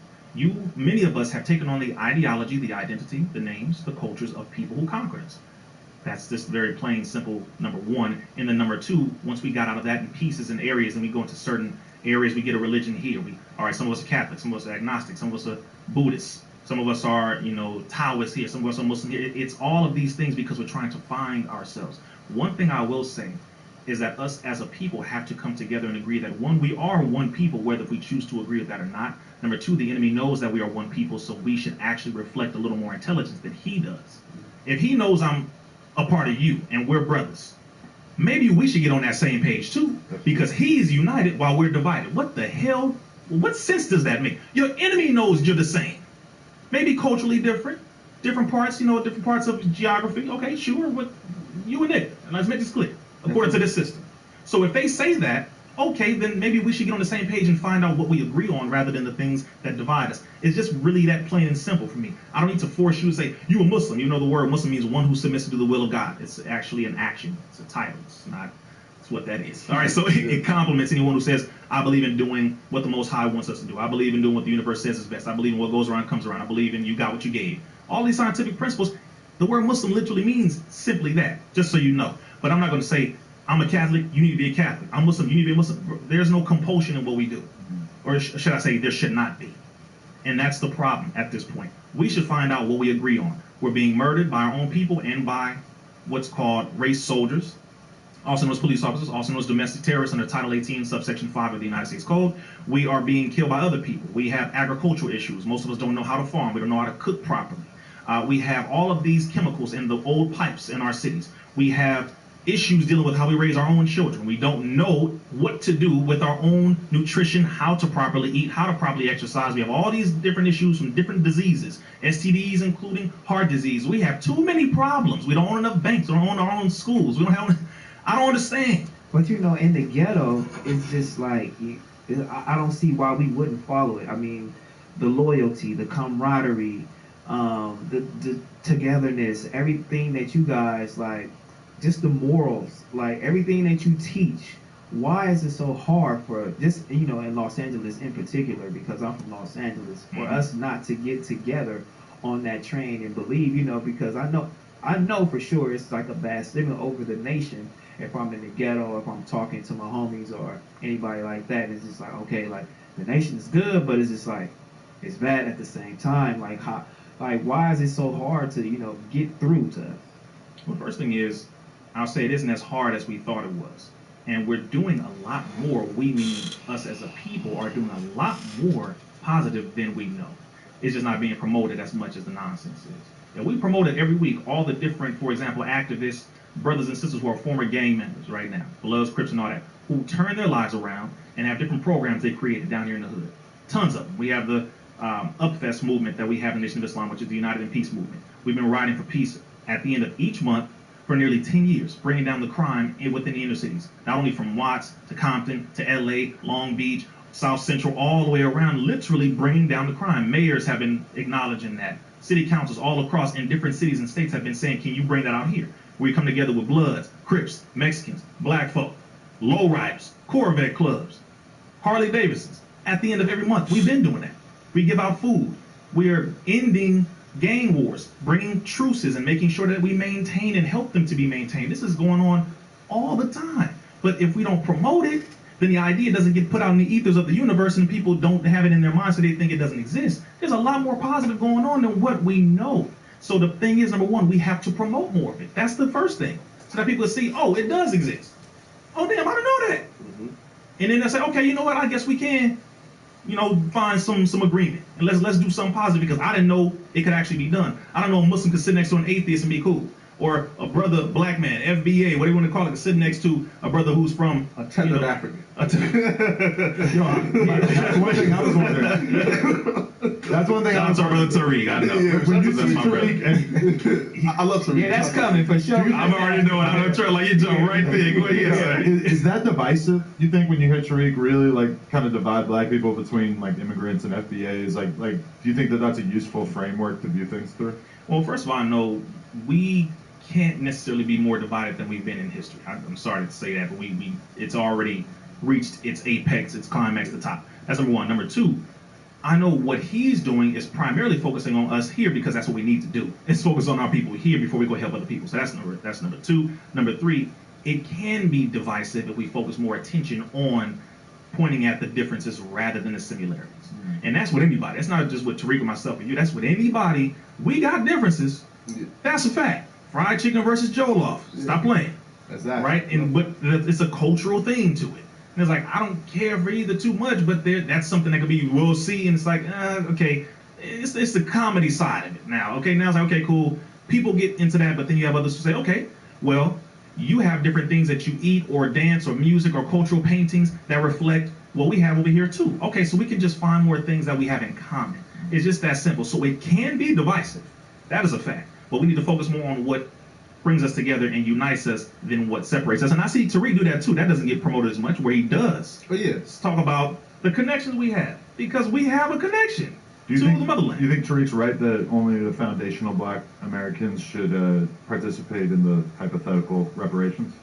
Many of us have taken on the ideology, the identity, the names, the cultures of people who conquered us. That's just very plain, simple, number one. And then number two, once we got out of that in pieces and areas and we go into certain areas, we get a religion here. All right, some of us are Catholic, some of us are agnostic, some of us are Buddhists, some of us are, Taoists here, some of us are Muslim here. It's all of these things because we're trying to find ourselves. One thing I will say is that us as a people have to come together and agree that one, we are one people, whether we choose to agree with that or not. Number two, the enemy knows that we are one people, so we should actually reflect a little more intelligence than he does. If he knows I'm a part of you and we're brothers, maybe we should get on that same page too, because he's united while we're divided. What the hell? What sense does that make? Your enemy knows you're the same. Maybe culturally different parts, different parts of geography. Okay, sure, but you and it. And let's make this clear, according to this system. So if they say that, okay, then maybe we should get on the same page and find out what we agree on rather than the things that divide us. It's just really that plain and simple for me. I don't need to force you to say, you a Muslim. You know the word Muslim means one who submits to the will of God. It's actually an action. It's a title. It's what that is. All right, so it compliments anyone who says, I believe in doing what the Most High wants us to do. I believe in doing what the universe says is best. I believe in what goes around comes around. I believe in you got what you gave. All these scientific principles, the word Muslim literally means simply that, just so you know. But I'm not going to say, I'm a Catholic, you need to be a Catholic. I'm Muslim, you need to be a Muslim. There's no compulsion in what we do. Or should I say, there should not be. And that's the problem at this point. We should find out what we agree on. We're being murdered by our own people and by what's called race soldiers, also known as police officers, also known as domestic terrorists under Title 18, subsection 5 of the United States Code. We are being killed by other people. We have agricultural issues. Most of us don't know how to farm. We don't know how to cook properly. We have all of these chemicals in the old pipes in our cities. We have issues dealing with how we raise our own children. We don't know what to do with our own nutrition, how to properly eat, how to properly exercise. We have all these different issues from different diseases, STDs, including heart disease. We have too many problems. We don't own enough banks. We don't own our own schools. We don't have. I don't understand. But you know, in the ghetto, it's just like I don't see why we wouldn't follow it. I mean, the loyalty, the camaraderie, the togetherness, everything that you guys like. Just the morals, like everything that you teach. Why is it so hard for just, you know, in Los Angeles in particular, because I'm from Los Angeles, for us not to get together on that train and believe, you know, because I know for sure it's like a bad stigma over the nation. If I'm in the ghetto, if I'm talking to my homies or anybody like that, it's just like, okay, like the nation is good, but it's just like, it's bad at the same time. Like why is it so hard to, you know, get through to us? Well, first thing is, I'll say it isn't as hard as we thought it was. And we're doing a lot more. We, meaning us as a people, are doing a lot more positive than we know. It's just not being promoted as much as the nonsense is. And we promote it every week, all the different, for example, activists, brothers and sisters who are former gang members right now, Bloods, Crips, and all that, who turn their lives around and have different programs they created down here in the hood. Tons of them. We have the UpFest movement that we have in the Nation of Islam, which is the United in Peace movement. We've been riding for peace at the end of each month for nearly 10 years, bringing down the crime within the inner cities, not only from Watts to Compton to LA, Long Beach, South Central, all the way around, literally bringing down the crime. Mayors have been acknowledging that. City councils all across in different cities and states have been saying, can you bring that out here? We come together with Bloods, Crips, Mexicans, Black folk, lowriders, Corvette clubs, Harley Davidsons. At the end of every month, we've been doing that. We give out food. We're ending gang wars, bringing truces and making sure that we maintain and help them to be maintained. This is going on all the time. But if we don't promote it, then the idea doesn't get put out in the ethers of the universe and people don't have it in their minds so they think it doesn't exist. There's a lot more positive going on than what we know. So the thing is, number one, we have to promote more of it. That's the first thing. So that people see, oh, it does exist. Oh, damn, I didn't know that. And then they say, okay, you know what, I guess we can, you know, find some agreement. And let's do something positive because I didn't know it could actually be done. I don't know a Muslim could sit next to an atheist and be cool. Or a brother, black man, FBA, what do you want to call it, could sit next to a brother who's from a tethered African. That's one thing I was wondering. That's one thing I was wondering. Tariq, I know. Yeah, when you see my brother. Tariq, I love Tariq. Yeah, that's coming for sure. I'm already knowing. I know Trey, like you jump right there. Go ahead. Is that divisive? You think when you hear Tariq really like kind of divide black people between like immigrants and FBAs? Like do you think that that's a useful framework to view things through? Well, first of all, I know we can't necessarily be more divided than we've been in history. I'm sorry to say that, but it's already reached its apex, its climax, the top. That's number one. Number two, I know what he's doing is primarily focusing on us here because that's what we need to do. It's focus on our people here before we go help other people. So that's number two. Number three, it can be divisive if we focus more attention on pointing at the differences rather than the similarities. And that's with anybody. That's not just with Tariq or myself or you. That's with anybody. We got differences. That's a fact. Fried chicken versus Jollof. Stop playing. Exactly. Right? And but it's a cultural thing to it. And it's like, I don't care for either too much, but that's something that could be, we'll see, and it's like, okay, it's the comedy side of it now. Okay, now it's like, okay, cool. People get into that, but then you have others who say, okay, well, you have different things that you eat or dance or music or cultural paintings that reflect what we have over here too. Okay, so we can just find more things that we have in common. It's just that simple. So it can be divisive. That is a fact. But we need to focus more on what brings us together and unites us than what separates us. And I see Tariq do that too. That doesn't get promoted as much, where he does. Oh yeah. Let's talk about the connections we have, because we have a connection to the motherland. Do you think Tariq's right that only the foundational black Americans should participate in the hypothetical reparations?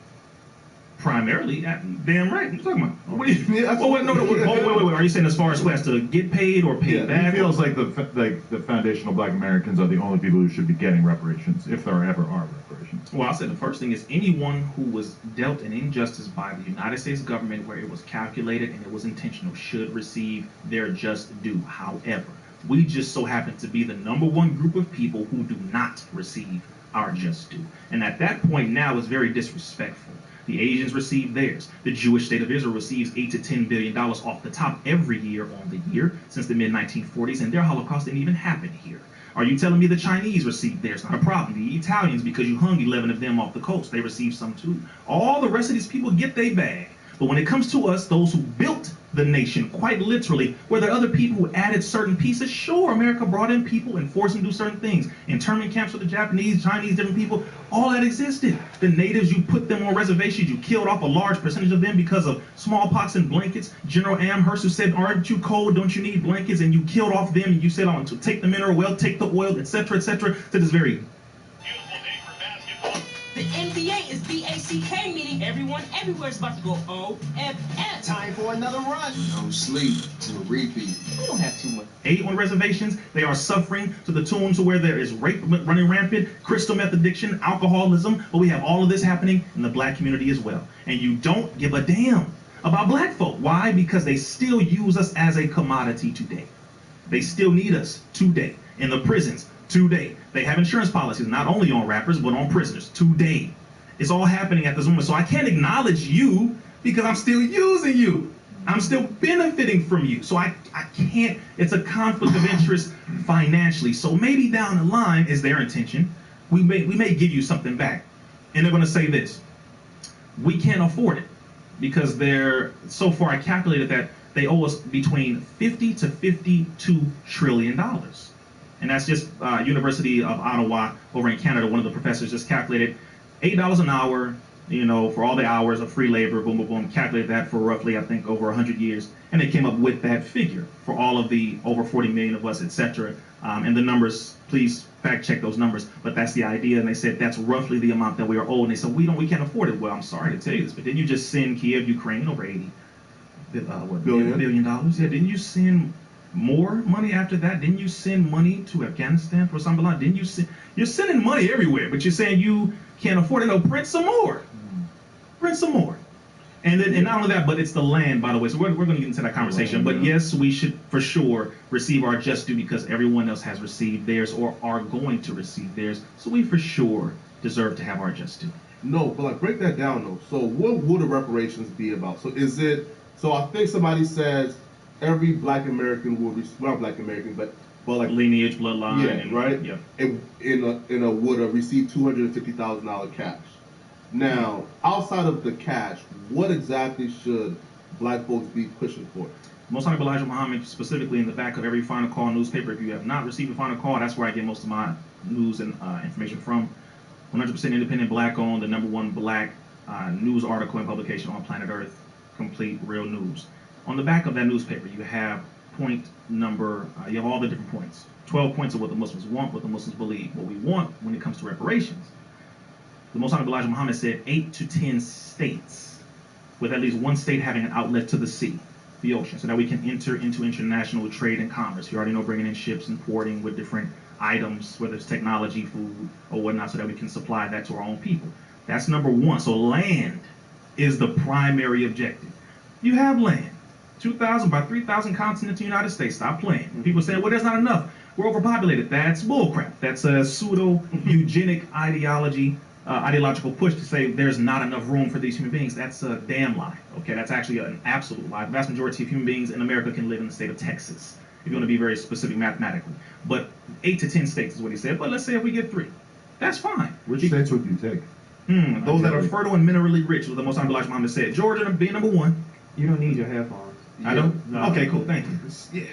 Primarily, damn right. What are you talking about? What do you, wait. Are you saying as far as who has to get paid or pay back? He feels like the foundational black Americans are the only people who should be getting reparations, if there ever are reparations. Well, I said the first thing is anyone who was dealt an injustice by the United States government where it was calculated and it was intentional should receive their just due. However, we just so happen to be the number one group of people who do not receive our just due. And at that point now it's very disrespectful. The Asians receive theirs. The Jewish state of Israel receives $8 to $10 billion off the top every year on the year since the mid-1940s, and their Holocaust didn't even happen here. Are you telling me the Chinese received theirs? Not a problem. The Italians, because you hung 11 of them off the coast, they received some too. All the rest of these people get their bag. But when it comes to us, those who built the nation, quite literally, were there other people who added certain pieces? Sure, America brought in people and forced them to do certain things. Internment camps for the Japanese, Chinese, different people, all that existed. The natives, you put them on reservations, you killed off a large percentage of them because of smallpox and blankets. General Amherst, who said, aren't you cold, don't you need blankets? And you killed off them, and you said, to take the mineral well, take the oil, etc., etc., to this very... The NBA is BACK, meaning everyone everywhere is about to go OFF. Time for another run. No sleep. To repeat. We don't have too much. On reservations, they are suffering to the tune to where there is rape running rampant, crystal meth addiction, alcoholism, but we have all of this happening in the black community as well. And you don't give a damn about black folk. Why? Because they still use us as a commodity today. They still need us today in the prisons. Today. They have insurance policies, not only on rappers, but on prisoners. Today. It's all happening at this moment. So I can't acknowledge you because I'm still using you. I'm still benefiting from you. So I can't, it's a conflict of interest financially. So maybe down the line is their intention. We may give you something back. And they're going to say this. We can't afford it because so far I calculated that they owe us between $50 to $52 trillion. And that's just University of Ottawa over in Canada. One of the professors just calculated $8 an hour, for all the hours of free labor, boom, boom, boom, calculated that for roughly, I think, over 100 years. And they came up with that figure for all of the over 40 million of us, etc. And the numbers, please fact check those numbers. But that's the idea. And they said that's roughly the amount that we are owed. And they said, we can't afford it. Well, I'm sorry to tell you this, but didn't you just send Kiev, Ukraine over $80 billion? Yeah, didn't you send more money after that? Didn't you send money to Afghanistan for something like that? You're sending money everywhere, but you're saying you can't afford it. No, print some more. Print some more. And not only that, but it's the land, by the way. So we're going to get into that conversation. But yes, we should for sure receive our just due because everyone else has received theirs or are going to receive theirs. So we for sure deserve to have our just due. No, but break that down though. So what would the reparations be about? So I think somebody says every black American will be, not black American, but like lineage, bloodline, yeah, right. Yeah. Would have received $250,000 cash. Now, outside of the cash, what exactly should black folks be pushing for? Most Honorable Elijah Muhammad, specifically in the back of every Final Call newspaper. If you have not received a Final Call, that's where I get most of my news and information from. 100% independent, black-owned, the #1 black news article and publication on planet Earth, complete real news. On the back of that newspaper, you have you have all the different points. 12 points of what the Muslims want, what the Muslims believe, what we want when it comes to reparations. The Most Honorable Elijah Muhammad said 8 to 10 states, with at least one state having an outlet to the sea, the ocean, so that we can enter into international trade and commerce. You already know, bringing in ships and porting with different items, whether it's technology, food, or whatnot, so that we can supply that to our own people. That's #1. So land is the primary objective. You have land. 2,000 by 3,000 continents in the United States. Stop playing. And people say, well, there's not enough. We're overpopulated. That's bullcrap. That's a pseudo-eugenic ideological push to say there's not enough room for these human beings. That's a damn lie. Okay, that's actually an absolute lie. The vast majority of human beings in America can live in the state of Texas, if you want to be very specific mathematically. But 8 to 10 states is what he said. But let's say if we get 3. That's fine. Which states would you take? Those that are fertile and minerally rich, was the Most Honorable Elijah Muhammad said. Georgia being #1. You don't need your headphones. I don't? No. Okay, cool. Thank you. Yeah.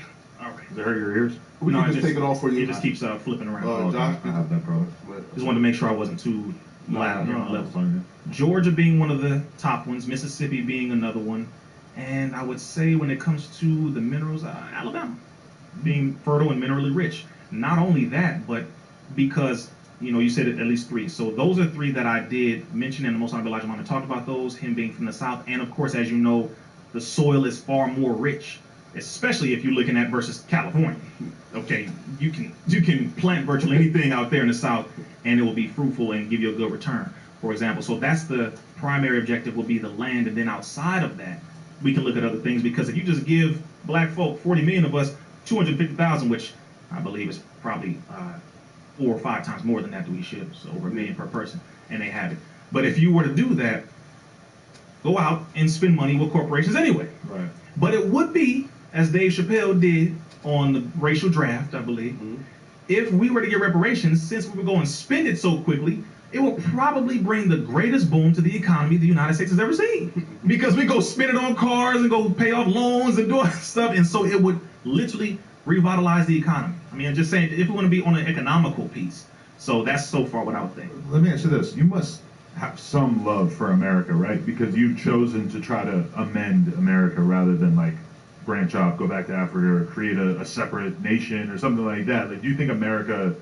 All right. Does it hurt your ears? We can just take it off for you. It just keeps flipping around. Josh, I have that problem. Just wanted to make sure I wasn't too loud on the level. Georgia being one of the top ones, Mississippi being another one, and I would say when it comes to the minerals, Alabama being fertile and minerally rich. Not only that, but because you said at least 3. So those are 3 that I did mention, and the Most Honorable Elijah Muhammad talked about those, him being from the South, and of course, as you know, the soil is far more rich, especially if you're looking at versus California. Okay, you can plant virtually anything out there in the South, and it will be fruitful and give you a good return, for example. So that's the primary objective, will be the land, and then outside of that, we can look at other things, because if you just give black folk, 40 million of us, 250,000, which I believe is probably 4 or 5 times more than that we ship, so over $1 million per person, and they have it. But if you were to do that, go out and spend money with corporations anyway. Right. But it would be, as Dave Chappelle did on the racial draft, I believe, if we were to get reparations, since we would go and spend it so quickly, it will probably bring the greatest boom to the economy the United States has ever seen. Because we go spend it on cars and go pay off loans and doing stuff, and so it would literally revitalize the economy. I mean, I'm just saying, if we want to be on an economical piece. So that's so far what I would think. Let me ask you this. You must have some love for America, right? Because you've chosen to try to amend America rather than like branch off, go back to Africa, or create a separate nation or something like that. Like, do you think America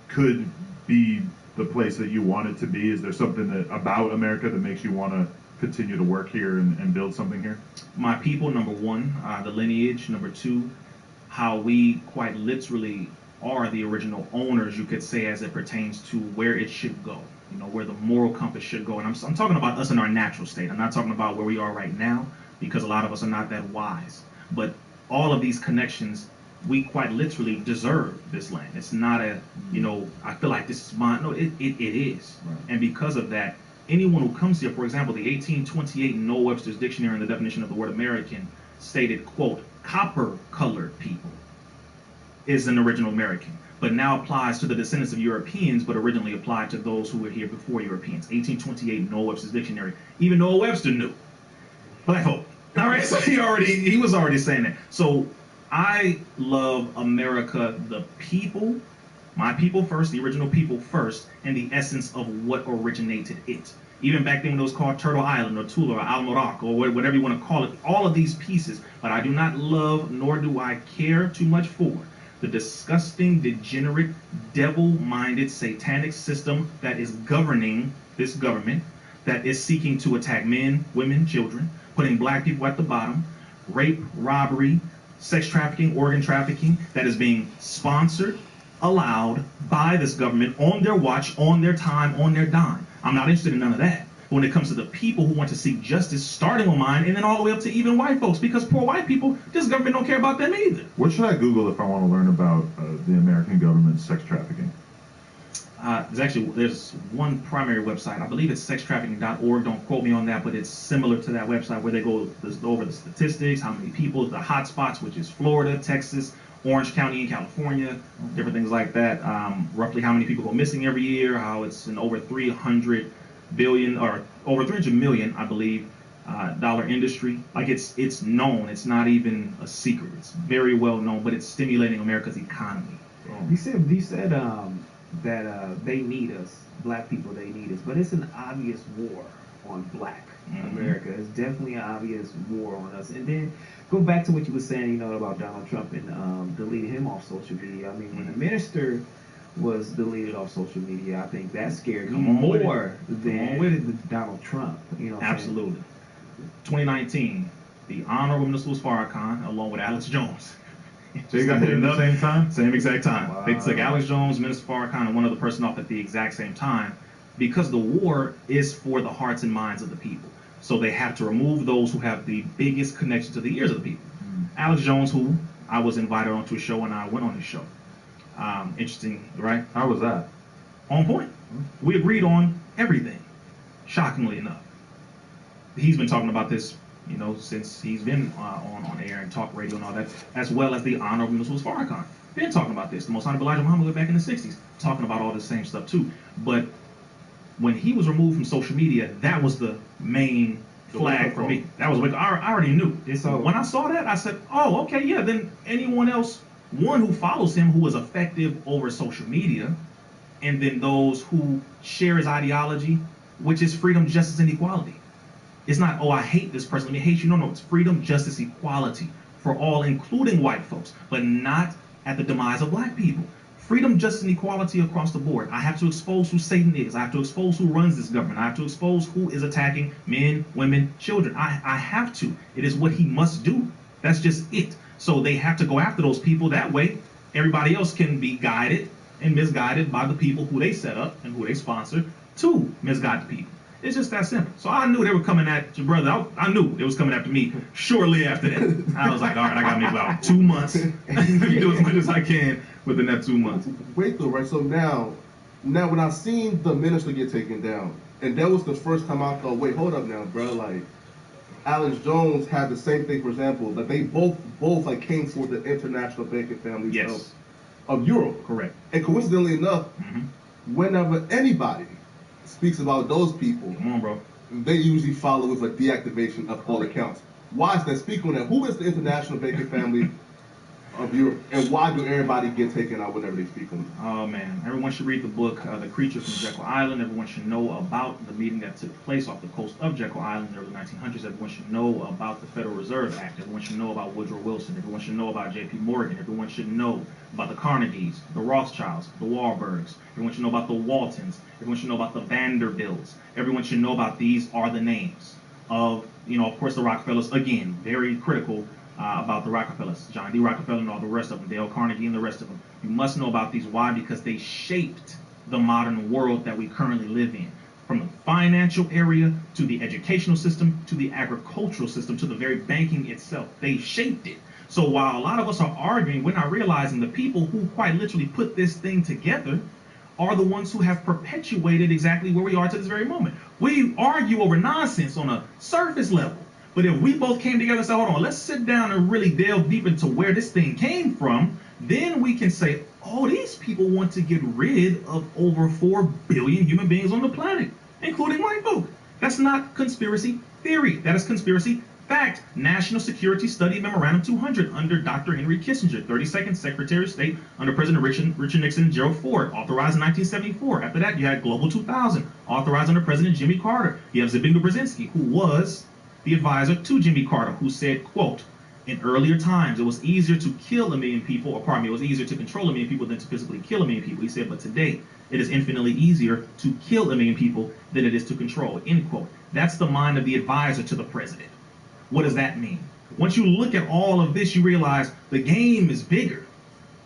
could be the place that you want it to be? Is there something that about America that makes you want to continue to work here and build something here? My people, number one, the lineage, number two, how we quite literally are the original owners, you could say, as it pertains to where it should go, you know, where the moral compass should go. And I'm talking about us in our natural state. I'm not talking about where we are right now, because a lot of us are not that wise. But all of these connections, we quite literally deserve this land. It's not a, you know, I feel like this is mine. No, it is. Right. And because of that, anyone who comes here, for example, the 1828 Noah Webster's Dictionary and the definition of the word American stated, quote, copper-colored people is an original American, but now applies to the descendants of Europeans, but originally applied to those who were here before Europeans. 1828 Noah Webster's Dictionary. Even Noah Webster knew. Black folk. All right, so he was already saying that. So I love America, the people, my people first, the original people first, and the essence of what originated it. Even back then when it was called Turtle Island or Tula or Almorac or whatever you want to call it, all of these pieces. But I do not love, nor do I care too much for the disgusting, degenerate, devil-minded, satanic system that is governing this government, that is seeking to attack men, women, children, putting black people at the bottom, rape, robbery, sex trafficking, organ trafficking, that is being sponsored, allowed by this government on their watch, on their time, on their dime. I'm not interested in none of that. When it comes to the people who want to seek justice, starting with mine, and then all the way up to even white folks, because poor white people, this government don't care about them either. What should I Google if I want to learn about the American government's sex trafficking? There's one primary website. I believe it's sextrafficking.org. Don't quote me on that, but it's similar to that website where they go over the statistics, how many people, the hot spots, which is Florida, Texas, Orange County in California, different things like that. Roughly how many people go missing every year, how it's an over 300 billion or over 300 million, I believe, dollar industry. Like it's known. It's not even a secret. It's very well known, but it's stimulating America's economy. You said that they need us, black people, they need us, but it's an obvious war on black America. It's definitely an obvious war on us. And then go back to what you were saying, you know, about Donald Trump and deleting him off social media. I mean, when the minister was deleted off social media, I think that scared me more than Donald Trump. You know, absolutely. 2019, the Honorable Minister Farrakhan, along with Alex Jones. So you got hit at the same time? Same exact time. Wow. They took Alex Jones, Minister Farrakhan, and one other person off at the exact same time, because the war is for the hearts and minds of the people. So they have to remove those who have the biggest connection to the ears of the people. Alex Jones, who I was invited onto a show and I went on his show. Interesting, right? How was that? On point. We agreed on everything, shockingly enough. He's been talking about this, you know, since he's been on air and talk radio and all that, as well as the Honorable Minister Farrakhan. Been talking about this. The Most Honorable Elijah Muhammad back in the 60s, talking about all the same stuff too. But when he was removed from social media, that was the main flag for me. That was what I already knew. So when I saw that, I said, oh, okay, yeah, then anyone else, one who follows him, who is effective over social media, and then those who share his ideology, which is freedom, justice, and equality. It's not, oh, I hate this person, let me hate you. No, it's freedom, justice, equality for all, including white folks, but not at the demise of black people. Freedom, justice, and equality across the board. I have to expose who Satan is. I have to expose who runs this government. I have to expose who is attacking men, women, children. I have to. It is what he must do. That's just it. So they have to go after those people. That way, everybody else can be guided and misguided by the people who they set up and who they sponsor to misguide the people. It's just that simple. So I knew they were coming at your brother. I knew it was coming after me shortly after that. I was like, all right, I got maybe about 2 months. Let me do as much as I can within that 2 months. Wait though, right? So now when I seen the minister get taken down, and that was the first time I thought, wait, hold up now, bro. Like, Alex Jones had the same thing, for example, that they both like came for the international banking families of Europe. Correct. And coincidentally enough, whenever anybody speaks about those people, come on, bro, they usually follow with a deactivation of all accounts. Why is that? Speak on that. Who is the international banking family of Europe, and why do everybody get taken out whenever they speak on it? Oh man, everyone should read the book, The Creature from Jekyll Island. Everyone should know about the meeting that took place off the coast of Jekyll Island in the early 1900s. Everyone should know about the Federal Reserve Act. Everyone should know about Woodrow Wilson. Everyone should know about J.P. Morgan. Everyone should know about the Carnegies, the Rothschilds, the Warburgs. Everyone should know about the Waltons. Everyone should know about the Vanderbilts. Everyone should know about these are the names of, of course, the Rockefellers. Again, very critical about the Rockefellers, John D. Rockefeller and all the rest of them, Dale Carnegie and the rest of them. You must know about these. Why? Because they shaped the modern world that we currently live in. From the financial area, to the educational system, to the agricultural system, to the very banking itself. They shaped it. So while a lot of us are arguing, we're not realizing the people who quite literally put this thing together are the ones who have perpetuated exactly where we are to this very moment. We argue over nonsense on a surface level. But if we both came together and said, hold on, let's sit down and really delve deep into where this thing came from, then we can say, oh, these people want to get rid of over 4 billion human beings on the planet, including white folk. That's not conspiracy theory. That is conspiracy fact. National Security Study Memorandum 200 under Dr. Henry Kissinger, 32nd Secretary of State under President Richard Nixon and Gerald Ford, authorized in 1974. After that, you had Global 2000, authorized under President Jimmy Carter. You have Zbigniew Brzezinski, who was the advisor to Jimmy Carter, who said, quote, in earlier times, it was easier to kill a million people, or pardon me, it was easier to control a million people than to physically kill a million people. He said, but today, it is infinitely easier to kill a million people than it is to control, end quote. That's the mind of the advisor to the president. What does that mean? Once you look at all of this, you realize the game is bigger.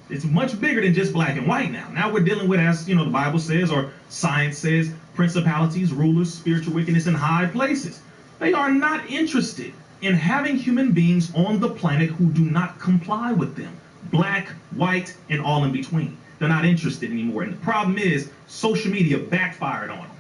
It's much bigger than just black and white now. Now we're dealing with, as the Bible says, or science says, principalities, rulers, spiritual wickedness in high places. They are not interested in having human beings on the planet who do not comply with them. Black, white, and all in between. They're not interested anymore. And the problem is social media backfired on them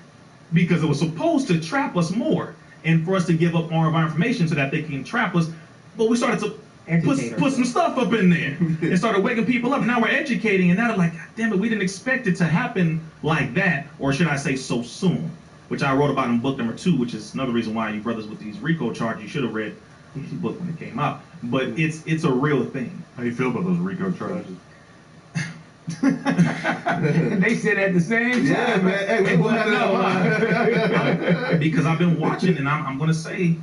because it was supposed to trap us more and for us to give up more of our information so that they can trap us. But we started to put some stuff up in there and started waking people up. And now we're educating, and now they're like, God damn it, we didn't expect it to happen like that, or should I say so soon, which I wrote about in book number 2, which is another reason why you brothers with these RICO charges, you should have read the book when it came out. But it's a real thing. How do you feel about those RICO charges? They said at the same time. Yeah, man. Hey, because I've been watching, and I'm going to say,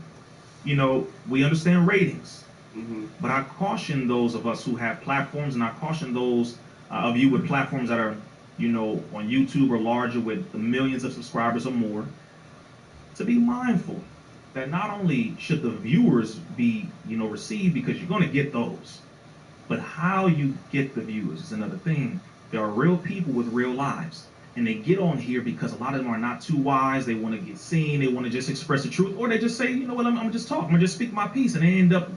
we understand ratings. But I caution those of us who have platforms, and I caution those of you with platforms that are, on YouTube or larger with the millions of subscribers or more, to be mindful that not only should the viewers be, received, because you're going to get those, but how you get the viewers is another thing. There are real people with real lives, and they get on here because a lot of them are not too wise. They want to get seen. They want to just express the truth, or they just say, you know what, I'm going to just talk. I'm going to just speak my piece, and they end up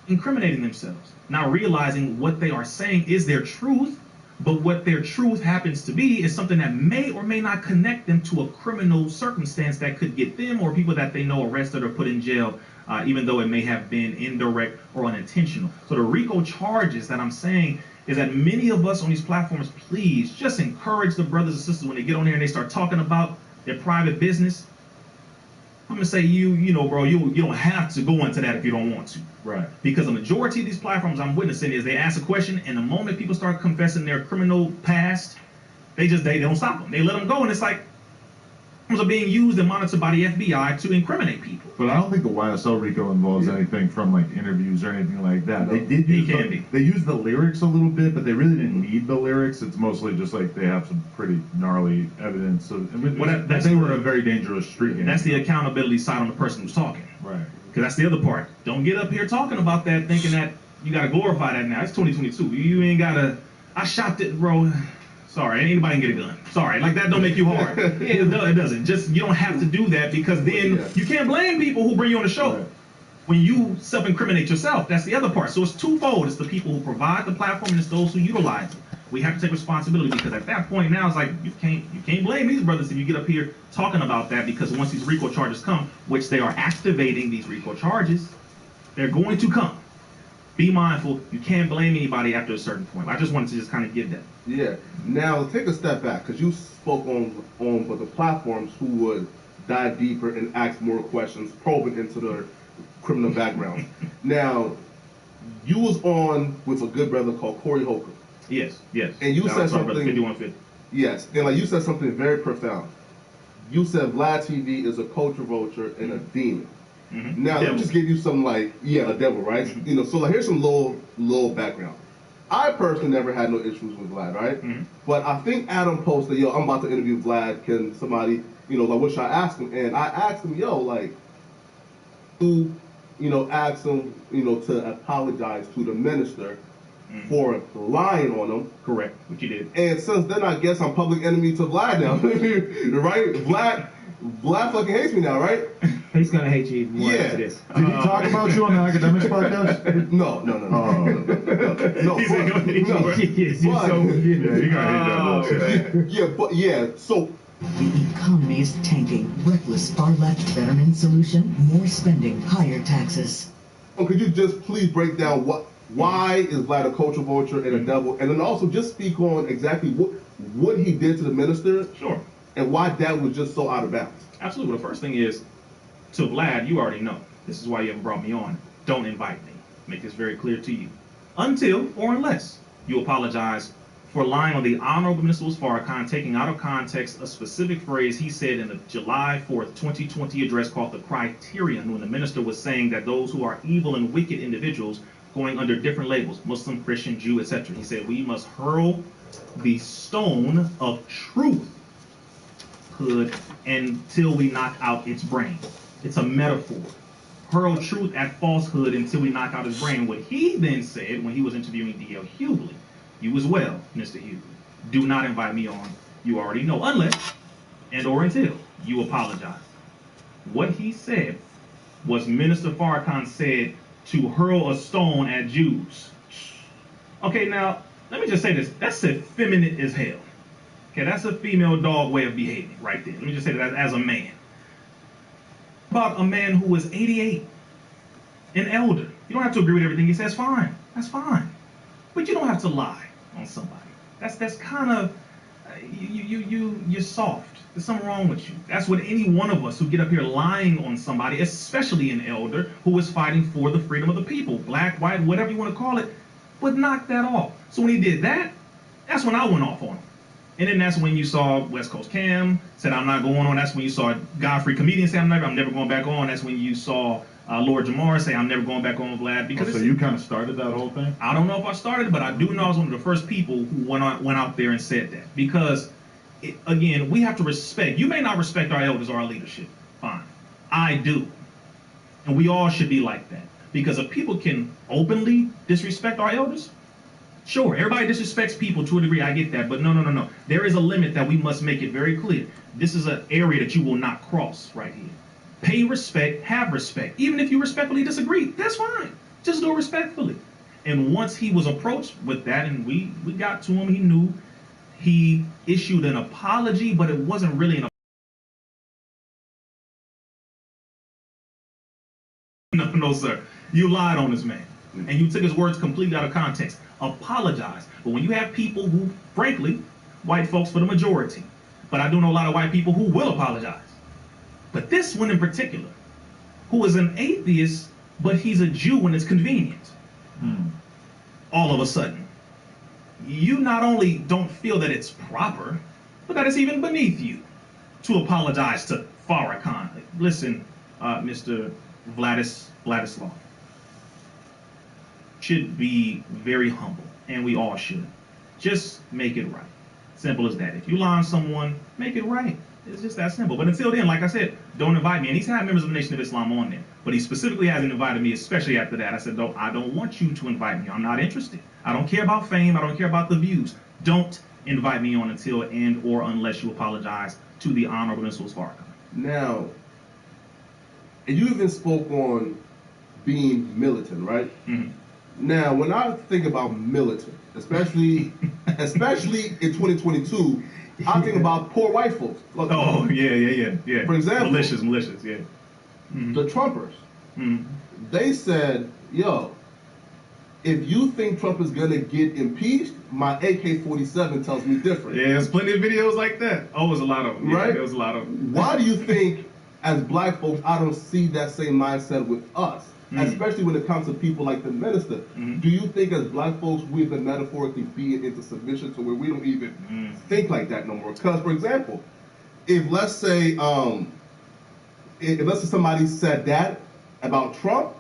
incriminating themselves, not realizing what they are saying is their truth, but what their truth happens to be is something that may or may not connect them to a criminal circumstance that could get them or people that they know arrested or put in jail, even though it may have been indirect or unintentional. So the RICO charges that I'm saying is that many of us on these platforms, please just encourage the brothers and sisters when they get on there and they start talking about their private business. I'm gonna say bro, you don't have to go into that if you don't want to. Right. Because the majority of these platforms I'm witnessing is they ask a question, and the moment people start confessing their criminal past, they don't stop them. They let them go, and it's like are being used and monitored by the FBI to incriminate people. But I don't think the YSL RICO involves anything from like interviews or anything like that. No, they did use they used the lyrics a little bit, but they really didn't need the lyrics. It's mostly just like they have some pretty gnarly evidence of that they were a very dangerous street gang. That's the accountability side on the person who's talking. Right. Because that's the other part. Don't get up here talking about that thinking that you got to glorify that now. It's 2022. You ain't got to, I shot it, bro. Sorry, anybody can get a gun. Sorry, like that don't make you hard. It doesn't. Just, you don't have to do that because then you can't blame people who bring you on the show. Right. When you self-incriminate yourself, that's the other part. So it's twofold. It's the people who provide the platform and it's those who utilize it. We have to take responsibility, because at that point now it's like you can't blame these brothers if you get up here talking about that, because once these RICO charges come, which they are activating these RICO charges, they're going to come. Be mindful. You can't blame anybody after a certain point. I just wanted to just kind of give that. Yeah. Now take a step back, because you spoke on the platforms who would dive deeper and ask more questions, probing into their criminal background. Now, you was on with a good brother called Corey Holcomb. Yes. And you said something. 5150. Yes, and like you said something very profound. You said Vlad TV is a culture vulture and a demon. Mm-hmm. Now let me just give you some a devil, right? Mm-hmm. You know, so like here's some little background. I personally never had no issues with Vlad, right? Mm-hmm. But I think Adam posted, I'm about to interview Vlad. Can somebody, what should I ask him? And I asked him, who, asked him, to apologize to the minister for lying on him. Correct, what you did. And since then, I guess I'm public enemy to Vlad now, right? Vlad fucking hates me now, right? He's gonna hate you even more after this. Did he talk about you on the academics podcast? No. No. He said, "Go hate you." So the economy is tanking. Reckless, far-left veteran solution. More spending, higher taxes. Could you just please break down why is Vlad a culture vulture and a devil, and then also just speak on exactly what he did to the minister? Sure. And why that was just so out of bounds. Absolutely. Well, the first thing is, to Vlad, you already know. This is why you haven't brought me on. Don't invite me. Make this very clear to you. Until or unless you apologize for lying on the Honorable Minister Farrakhan, taking out of context a specific phrase he said in the July 4th, 2020 address called the Criterion, when the minister was saying that those who are evil and wicked individuals going under different labels, Muslim, Christian, Jew, etc. He said, we must hurl the stone of truth until we knock out its brain. It's a metaphor. Hurl truth at falsehood until we knock out his brain. What he then said when he was interviewing D.L. Hughley, you as well, Mr. Hughley, do not invite me on. You already know, unless and or until you apologize. What he said was Minister Farrakhan said to hurl a stone at Jews. Okay, now, let me just say this. That's effeminate as hell. Okay, that's a female dog way of behaving right there. Let me just say that as a man. About a man who is 88, an elder. You don't have to agree with everything he says. Fine, that's fine. But you don't have to lie on somebody. That's kind of you're soft. There's something wrong with you. That's what any one of us who get up here lying on somebody, especially an elder who is fighting for the freedom of the people, black, white, whatever you want to call it, would knock that off. So when he did that, that's when I went off on him. And then that's when you saw West Coast Cam said, I'm not going on. That's when you saw Godfrey Comedian say, I'm never going back on. That's when you saw Lord Jamar say, I'm never going back on Vlad. Because so you kind of started that whole thing? I don't know if I started, but I do know I was one of the first people who went out there and said that. Because, again, we have to respect. You may not respect our elders or our leadership. Fine. I do. And we all should be like that. Because if people can openly disrespect our elders, sure, everybody disrespects people to a degree, I get that, but no. There is a limit that we must make it very clear. This is an area that you will not cross right here. Pay respect, have respect. Even if you respectfully disagree, that's fine. Just do it respectfully. And once he was approached with that and we got to him, he knew, he issued an apology, but it wasn't really an apology. No, sir. You lied on this man. And you took his words completely out of context. Apologize. But when you have people who, frankly, white folks for the majority, but I do know a lot of white people who will apologize. But this one in particular, who is an atheist, but he's a Jew when it's convenient. All of a sudden, you not only don't feel that it's proper, but that it's even beneath you to apologize to Farrakhan. Listen, Mr. Vladislav. Should be very humble, and we all should. Just make it right. Simple as that. If you lie on someone, make it right. It's just that simple. But until then, like I said, don't invite me. And he's had members of the Nation of Islam on there, but he specifically hasn't invited me, especially after that. I said, no, I don't want you to invite me. I'm not interested. I don't care about fame. I don't care about the views. Don't invite me on until and or unless you apologize to the Honorable Minister Farrakhan. Now, and you even spoke on being militant, right? Mm-hmm. Now, when I think about militant, especially especially in 2022, I think about poor white folks. Look, Oh, yeah. For example, malicious, yeah. the Trumpers, they said, yo, if you think Trump is going to get impeached, my AK-47 tells me different. Yeah, there's plenty of videos like that. Oh, there's a lot of them. Yeah, Right? there was a lot of them. Why do you think, as black folks, I don't see that same mindset with us? Especially when it comes to people like the minister. Do you think as black folks we've been metaphorically being into submission to where we don't even think like that no more? Because, for example, if let's say somebody said that about Trump,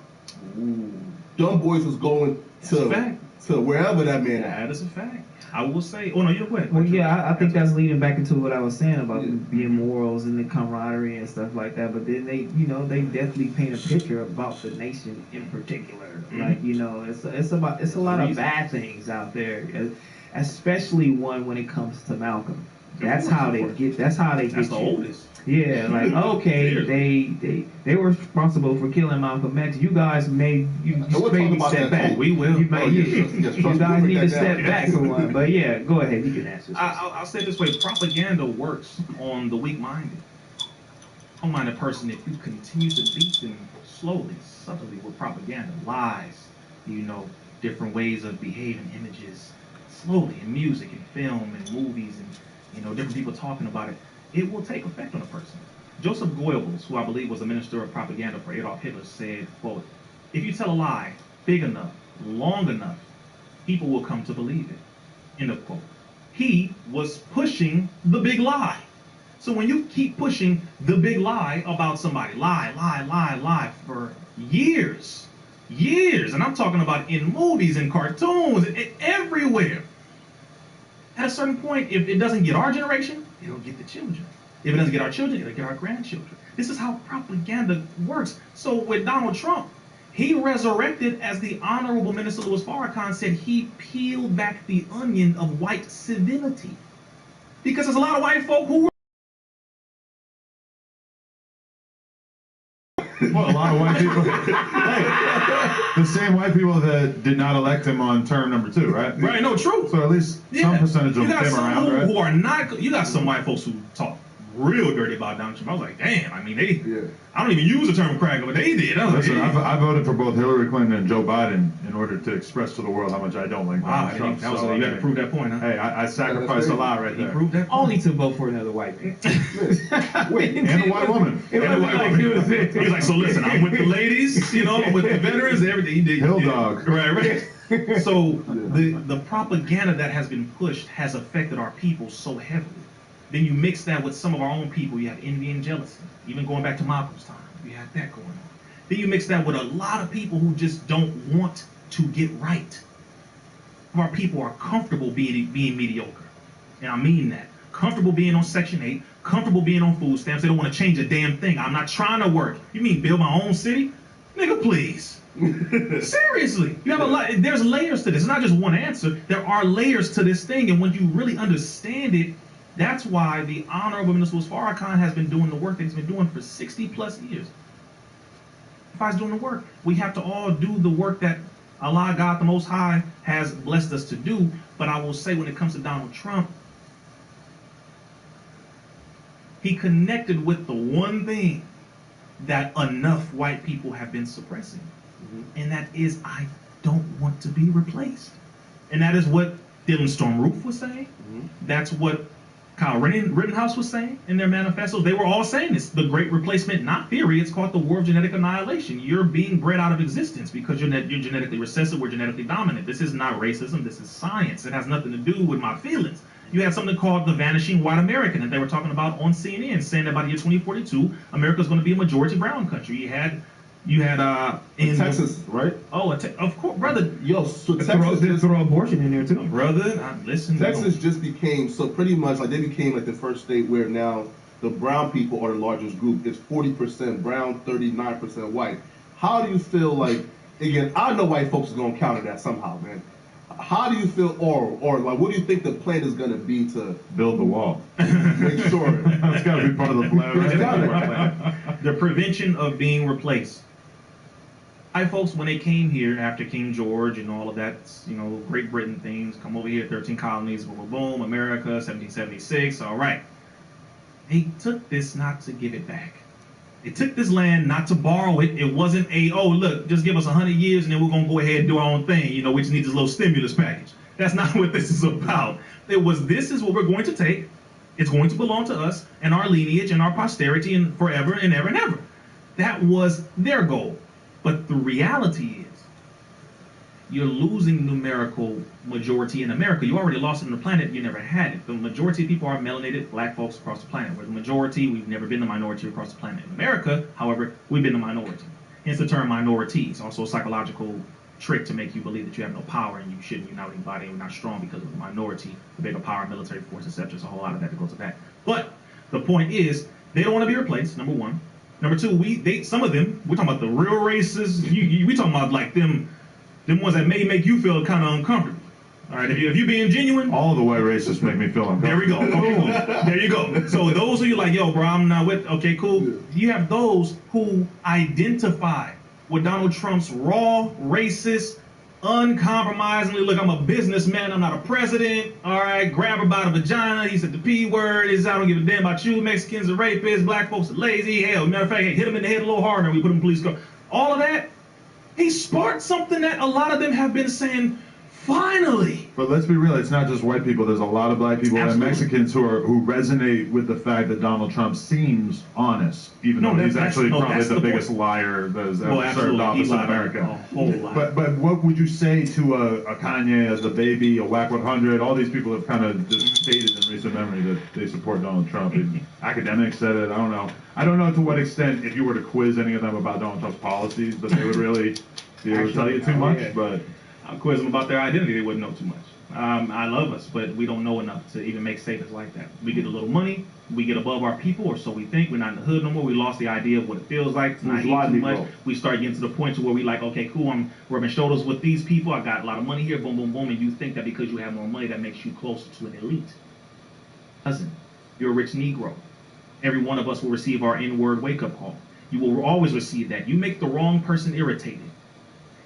dumb boys was going to wherever that man at. That is a fact. I will say. Oh no, you're quick. Well, yeah, I think that's leading back into what I was saying about being morals and the camaraderie and stuff like that. But then they definitely paint a picture about the nation in particular. Like, it's a lot of bad things out there, especially one when it comes to Malcolm. That's how they get. That's how they get. That's the you. oldest. Yeah, like okay, they were responsible for killing Malcolm X. You guys may step back. We will. You guys need to step back for one. But yeah, go ahead. You can answer. I'll say it this way: propaganda works on the weak-minded. Strong-minded person, if you continue to beat them slowly, subtly with propaganda, lies, different ways of behaving, images, slowly in music and film and movies and different people talking about it. It will take effect on a person. Joseph Goebbels, who I believe was a minister of propaganda for Adolf Hitler, said, quote, if you tell a lie big enough, long enough, people will come to believe it, end of quote. He was pushing the big lie. So when you keep pushing the big lie about somebody, lie for years, and I'm talking about in movies and cartoons, everywhere. At a certain point, if it doesn't get our generation, it'll get the children. If it doesn't get our children, it'll get our grandchildren. This is how propaganda works. So with Donald Trump, he resurrected, as the Honorable Minister Louis Farrakhan said, he peeled back the onion of white civility. Because there's a lot of white folk who were well, a lot of white people. Hey, the same white people that did not elect him on term number 2, right? Right, no, true. So at least some percentage of them came around, right? Who are not, you got some white folks who talk real dirty about Donald Trump. I was like, damn, I mean, I don't even use the term cracker, but they did. Listen, I voted for both Hillary Clinton and Joe Biden in order to express to the world how much I don't like Donald Trump. You had to prove that point, huh? Hey, I sacrificed a lot right there. Proved that point. Only to vote for another white man. And a white woman. He was like, so listen, I'm with the ladies, I'm with the veterans, everything. He did. Hill dog. Right. So the propaganda that has been pushed has affected our people so heavily. Then you mix that with some of our own people. You have envy and jealousy. Even going back to Malcolm's time, you have that going on. Then you mix that with a lot of people who just don't want to get right. Our people are comfortable being mediocre. And I mean that. Comfortable being on Section 8, comfortable being on food stamps. They don't want to change a damn thing. I'm not trying to work. You mean build my own city? Nigga, please. Seriously. You have a lot. There's layers to this. It's not just one answer. There are layers to this thing. And when you really understand it, that's why the Honorable Minister Louis Farrakhan has been doing the work that he's been doing for 60 plus years. If I was doing the work, we have to all do the work that Allah, God the Most High, has blessed us to do. But I will say, when it comes to Donald Trump, he connected with the one thing that enough white people have been suppressing. And that is, I don't want to be replaced. And that is what Dylan Storm Roof was saying. That's what Kyle Rittenhouse was saying in their manifestos. They were all saying this, the great replacement, not theory. It's called the war of genetic annihilation. You're being bred out of existence because you're genetically recessive, we're genetically dominant. This is not racism, this is science. It has nothing to do with my feelings. You had something called the vanishing white American that they were talking about on CNN, saying that by the year 2042, America's going to be a majority brown country. You had in Texas, right? Oh, of course, brother. Yo, so Texas throw abortion in there too, brother. Listen, Texas just became pretty much like they became like the first state where now the brown people are the largest group. It's 40% brown, 39% white. How do you feel like? Again, I know white folks are gonna counter that somehow, man. How do you feel, or like, what do you think the plan is gonna be to build the wall? Make sure that's gotta be part of the plan. Right? The prevention of being replaced. White folks, when they came here after King George and all of that, Great Britain things, come over here, 13 colonies, boom, boom, boom, America, 1776, all right. They took this not to give it back. They took this land not to borrow it. It wasn't look, just give us 100 years and then we're going to go ahead and do our own thing. We just need this little stimulus package. That's not what this is about. This is what we're going to take. It's going to belong to us and our lineage and our posterity and forever and ever and ever. That was their goal. But the reality is, you're losing numerical majority in America. You already lost it on the planet. You never had it. The majority of people are melanated black folks across the planet. We're the majority. We've never been the minority across the planet. In America, however, we've been the minority. Hence the term minority. It's also a psychological trick to make you believe that you have no power and you shouldn't unite your body and you're not strong because of the minority, the bigger power, military force, etc. There's a whole lot of that that goes to that. But the point is, they don't want to be replaced, number one. Number two, some of them, we're talking about the real racists. We talking about like them ones that may make you feel kind of uncomfortable. All right, if you being genuine, all the white racists make me feel uncomfortable. There we go. Okay, cool. There you go. So those who you're like, yo, bro, I'm not with. Okay, cool. You have those who identify with Donald Trump's raw, racist, uncompromisingly, look, I'm a businessman, I'm not a president. All right, grab her by the vagina. He said the P word. I don't give a damn about you. Mexicans are rapists. Black folks are lazy. Hell, matter of fact, hit him in the head a little harder and we put him in police car. All of that. He sparked something that a lot of them have been saying, finally. But let's be real, it's not just white people. There's a lot of black people and Mexicans who resonate with the fact that Donald Trump seems honest, even though he's actually probably the biggest liar that has ever served office in America. But what would you say to a Kanye as a baby, a WAC 100? All these people have kind of just stated in recent memory that they support Donald Trump. Academics said it. I don't know. I don't know to what extent, if you were to quiz any of them about Donald Trump's policies, that they would really be able to tell you too much. But I'll quiz them about their identity. They wouldn't know too much. I love us, but we don't know enough to even make statements like that. We get a little money. We get above our people, or so we think. We're not in the hood no more. We lost the idea of what it feels like to not eat too much. We start getting to the point to where we like, okay, cool, I'm rubbing shoulders with these people. I got a lot of money here, boom, boom, boom. And you think that because you have more money, that makes you closer to an elite. Doesn't. You're a rich Negro. Every one of us will receive our N-word wake-up call. You will always receive that. You make the wrong person irritated,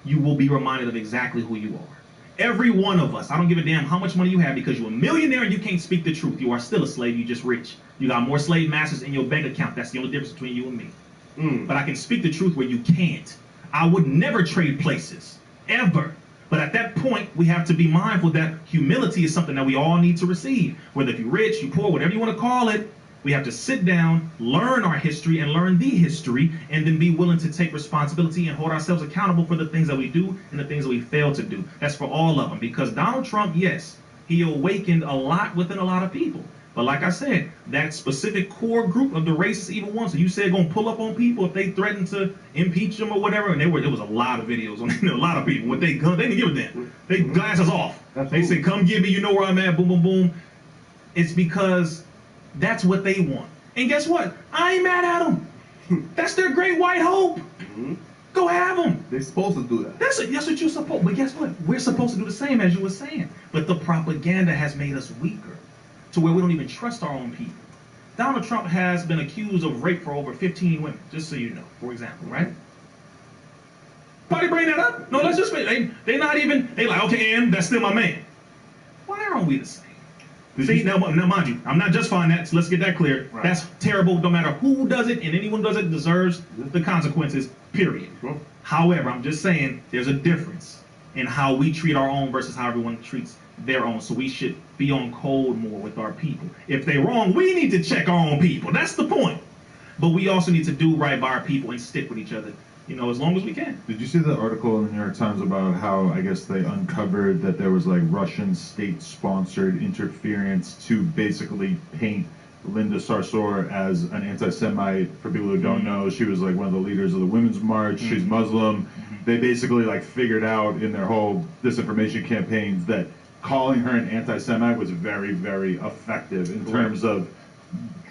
you will be reminded of exactly who you are. Every one of us, I don't give a damn how much money you have, because you're a millionaire and you can't speak the truth. You are still a slave, you just rich. You got more slave masters in your bank account. That's the only difference between you and me. But I can speak the truth where you can't. I would never trade places, ever. But at that point, we have to be mindful that humility is something that we all need to receive. Whether if you're rich, you're poor, whatever you want to call it, we have to sit down, learn our history, and learn the history, and then be willing to take responsibility and hold ourselves accountable for the things that we do and the things that we fail to do. That's for all of them. Because Donald Trump, yes, he awakened a lot within a lot of people. But like I said, that specific core group of the racist evil ones, so you said going to pull up on people if they threatened to impeach them or whatever, and there was a lot of videos on a lot of people with they guns. They didn't give a damn. They glasses off. They said, come get me, you know where I'm at, boom, boom, boom. It's because that's what they want. And guess what? I ain't mad at them. That's their great white hope. Go have them. They're supposed to do that. That's what you're supposed. But guess what? We're supposed to do the same, as you were saying. But the propaganda has made us weaker to where we don't even trust our own people. Donald Trump has been accused of rape for over 15 women, just so you know, for example, right? Why they bring that up? No, let's just wait. They not even, they like, okay, and that's still my man. Why aren't we the same? See, now mind you, I'm not justifying that, so let's get that clear. Right. That's terrible. No matter who does it and anyone does it deserves the consequences, period. However, I'm just saying there's a difference in how we treat our own versus how everyone treats their own. So we should be on code more with our people. If they're wrong, we need to check our own people. That's the point. But we also need to do right by our people and stick with each other, you know, as long as we can. Did you see the article in the New York Times about how, I guess, they uncovered that there was like Russian state-sponsored interference to basically paint Linda Sarsour as an anti-Semite? For people who don't know, she was like one of the leaders of the Women's March. She's Muslim. They basically like figured out in their whole disinformation campaigns that calling her an anti-Semite was very, very effective in terms of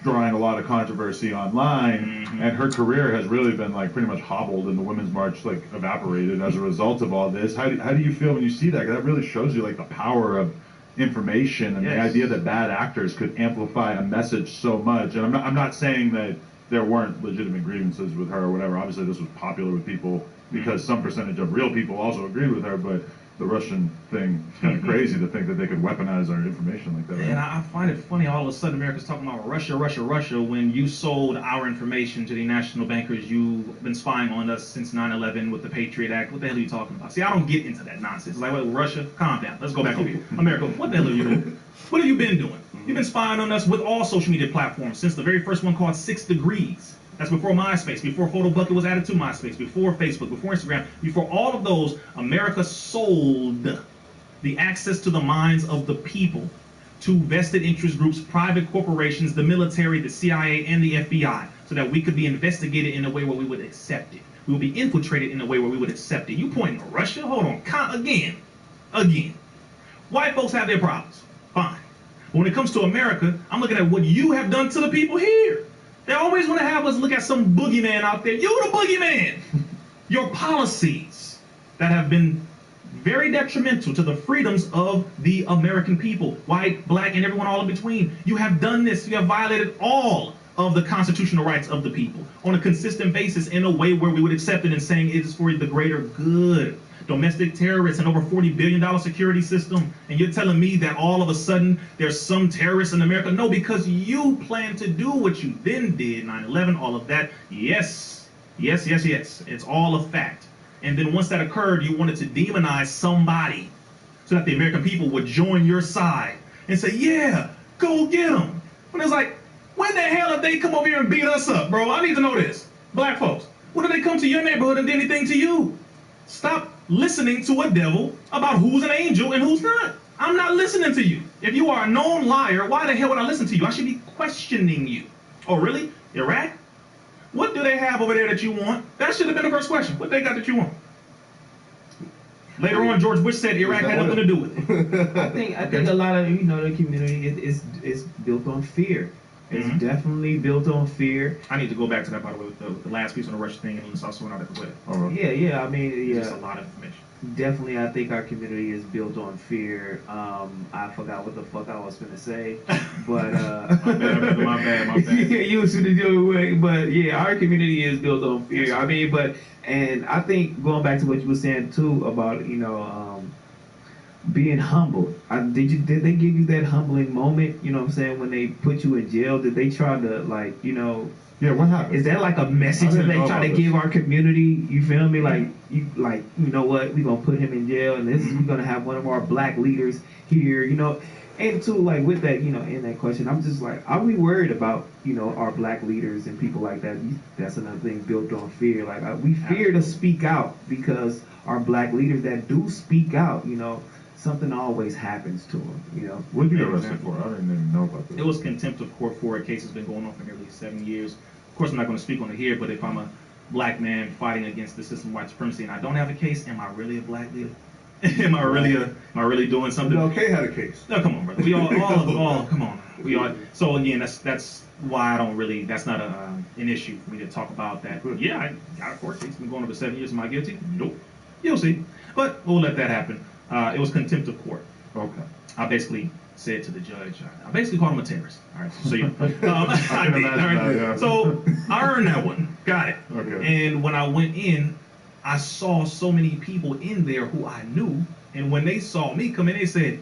drawing a lot of controversy online, and her career has really been like pretty much hobbled, and the Women's March like evaporated as a result of all this. How do you feel when you see that? 'Cause that really shows you like the power of information and the idea that bad actors could amplify a message so much. And I'm not saying that there weren't legitimate grievances with her or whatever. Obviously, this was popular with people because some percentage of real people also agreed with her, but the Russian thing is kind of crazy to think that they could weaponize our information like that. Right? And I find it funny, all of a sudden America's talking about Russia, Russia, Russia, when you sold our information to the national bankers. You've been spying on us since 9/11 with the Patriot Act. What the hell are you talking about? See, I don't get into that nonsense. It's like, well, Russia, calm down. Let's go back over here. America, what the hell are you doing? What have you been doing? You've been spying on us with all social media platforms since the very first one called 6 Degrees. That's before MySpace, before PhotoBucket was added to MySpace, before Facebook, before Instagram, before all of those. America sold the access to the minds of the people to vested interest groups, private corporations, the military, the CIA, and the FBI, so that we could be investigated in a way where we would accept it. We would be infiltrated in a way where we would accept it. You pointing to Russia? Hold on. Again. White folks have their problems. Fine. But when it comes to America, I'm looking at what you have done to the people here. They always want to have us look at some boogeyman out there. You're the boogeyman. Your policies that have been very detrimental to the freedoms of the American people, white, black, and everyone all in between. You have done this. You have violated all of the constitutional rights of the people on a consistent basis in a way where we would accept it and saying it is for the greater good. Domestic terrorists and over $40 billion security system. And you're telling me that all of a sudden there's some terrorists in America? No, because you plan to do what you then did, 9/11, all of that. Yes. It's all a fact. And then once that occurred, you wanted to demonize somebody so that the American people would join your side and say, yeah, go get them. When it's like, when the hell have they come over here and beat us up, bro? I need to know this. Black folks, when did they come to your neighborhood and did anything to you? Stop listening to a devil about who's an angel and who's not. I'm not listening to you. If you are a known liar, why the hell would I listen to you? I should be questioning you. Oh, really? Iraq? What do they have over there that you want? That should have been the first question. What they got that you want? Later on, George Bush said Iraq had nothing to do with it. I think a lot of the community is built on fear. It's definitely built on fear. I need to go back to that, by the way, with the last piece on the Russia thing, and let's also run out of the Yeah. I mean, just a lot of information. Definitely, I think our community is built on fear. I forgot what the fuck I was gonna say, but my bad. Yeah, you was gonna do it, but yeah, our community is built on fear. Yes. I mean, and I think going back to what you were saying too about being humble. Did they give you that humbling moment? You know what I'm saying, when they put you in jail? Did they try to Yeah, what happened? Is that like a message that they try to give our community? You feel me? You know what? We're gonna put him in jail, and we're gonna have one of our black leaders here. And too, with that, in that question, I'm just like, are we worried about our black leaders and people like that? That's another thing built on fear. We fear to speak out because our black leaders that do speak out, something always happens to them. What did you get arrested for? I didn't even know about this. It was contempt of court for a case that's been going on for nearly 7 years. Of course, I'm not going to speak on it here, but if I'm a black man fighting against the system of white supremacy and I don't have a case, am I really a black leader? am I really doing something? MLK had a case. No, come on, brother. We all come on. We all. So again, that's why I don't really. That's not an issue for me to talk about that. Yeah, I got a court case. Been going on for 7 years. Am I guilty? Nope. You'll see. But we'll let that happen. It was contempt of court. Okay. I basically said to the judge, I basically called him a terrorist. All right, so I did. All right. Yeah. So I earned that one. Got it. Okay. And when I went in, I saw so many people in there who I knew, and when they saw me come in, they said,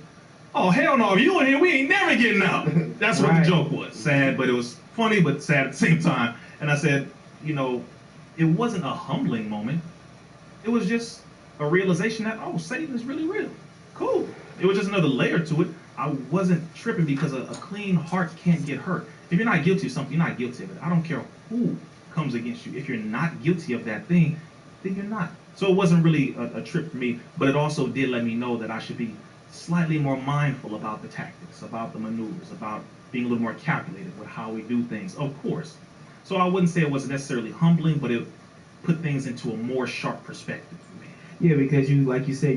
"Oh hell no! If you in here, we ain't never getting out." That's what the joke was. Sad, but it was funny, but sad at the same time. And I said, it wasn't a humbling moment. It was just a realization that, Satan is really real. Cool. It was just another layer to it. I wasn't tripping because a clean heart can't get hurt. If you're not guilty of something, you're not guilty of it. I don't care who comes against you. If you're not guilty of that thing, then you're not. So it wasn't really a trip for me, but it also did let me know that I should be slightly more mindful about the tactics, about the maneuvers, about being a little more calculated with how we do things, of course. So I wouldn't say it was necessarily humbling, but it put things into a more sharp perspective. Yeah, because like you said,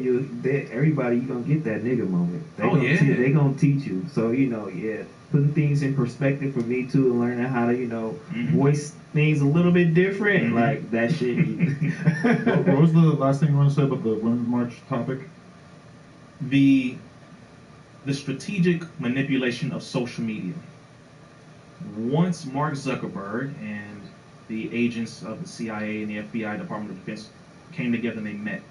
everybody, you're going to get that nigga moment. They're going to teach you. So, putting things in perspective for me, too, and learning how to, voice things a little bit different, like that shit. What was the last thing you want to say about the Women's March topic? The strategic manipulation of social media once Mark Zuckerberg and the agents of the CIA and the FBI, Department of Defense, came together and they met.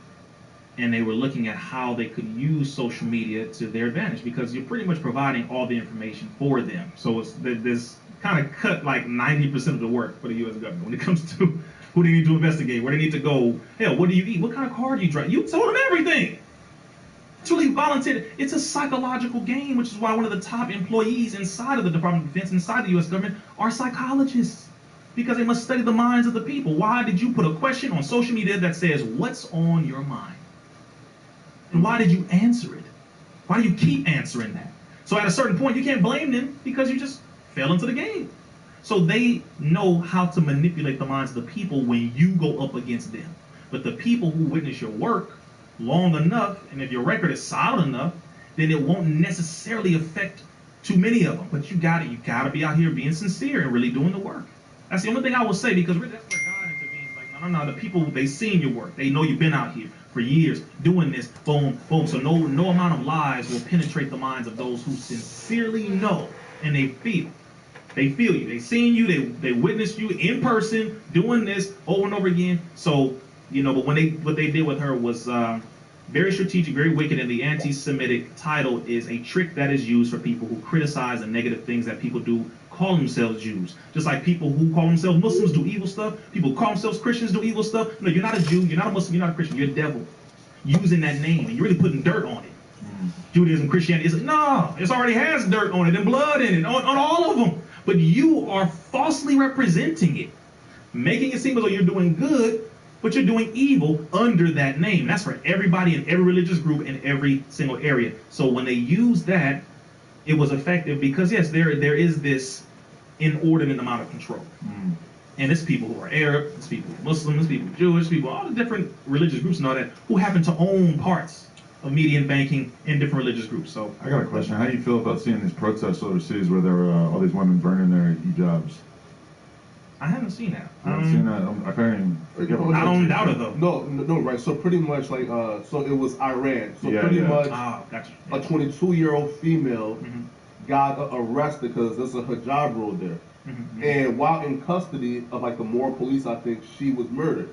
And they were looking at how they could use social media to their advantage, because you're pretty much providing all the information for them. So it's this kind of cut like 90% of the work for the U.S. government when it comes to who they need to investigate, where they need to go. Hell, what do you eat? What kind of car do you drive? You told them everything. It's really voluntary. It's a psychological game, which is why one of the top employees inside of the Department of Defense, inside the U.S. government, are psychologists, because they must study the minds of the people. Why did you put a question on social media that says, what's on your mind? And why did you answer it? Why do you keep answering that? So at a certain point, you can't blame them because you just fell into the game. So they know how to manipulate the minds of the people when you go up against them. But the people who witness your work long enough, and if your record is solid enough, then it won't necessarily affect too many of them. But you gotta be out here being sincere and really doing the work. That's the only thing I will say, because really that's where God intervenes. Like, no, the people, they seen your work. They know you've been out here for years doing this, boom, boom. So no amount of lies will penetrate the minds of those who sincerely know and they feel. They feel you. They seen you. They witnessed you in person doing this over and over again. So, but what they did with her was very strategic, very wicked, and the anti-Semitic title is a trick that is used for people who criticize the negative things that people do, call themselves Jews. Just like people who call themselves Muslims do evil stuff, people who call themselves Christians do evil stuff. No, you're not a Jew, you're not a Muslim, you're not a Christian, you're a devil. Using that name, and you're really putting dirt on it. Judaism, Christianity, it's like, no, it already has dirt on it and blood in it, on all of them. But you are falsely representing it, making it seem as though you're doing good, but you're doing evil under that name. That's for everybody in every religious group in every single area. So when they used that, it was effective because, yes, there is this inordinate amount of control. And it's people who are Arab, it's people who are Muslim, it's people who are Jewish, people, all the different religious groups and all that, who happen to own parts of media and banking in different religious groups. So I got a question. How do you feel about seeing these protests overseas where there were all these women burning their hijabs? I haven't seen that. I haven't seen that. I can't even forget about I don't doubt it though. No, right. So pretty much like, so it was Iran. So Yeah, pretty yeah. much Gotcha. a 22-year-old female got arrested because there's a hijab rule there. And while in custody of like the Moore police, I think she was murdered.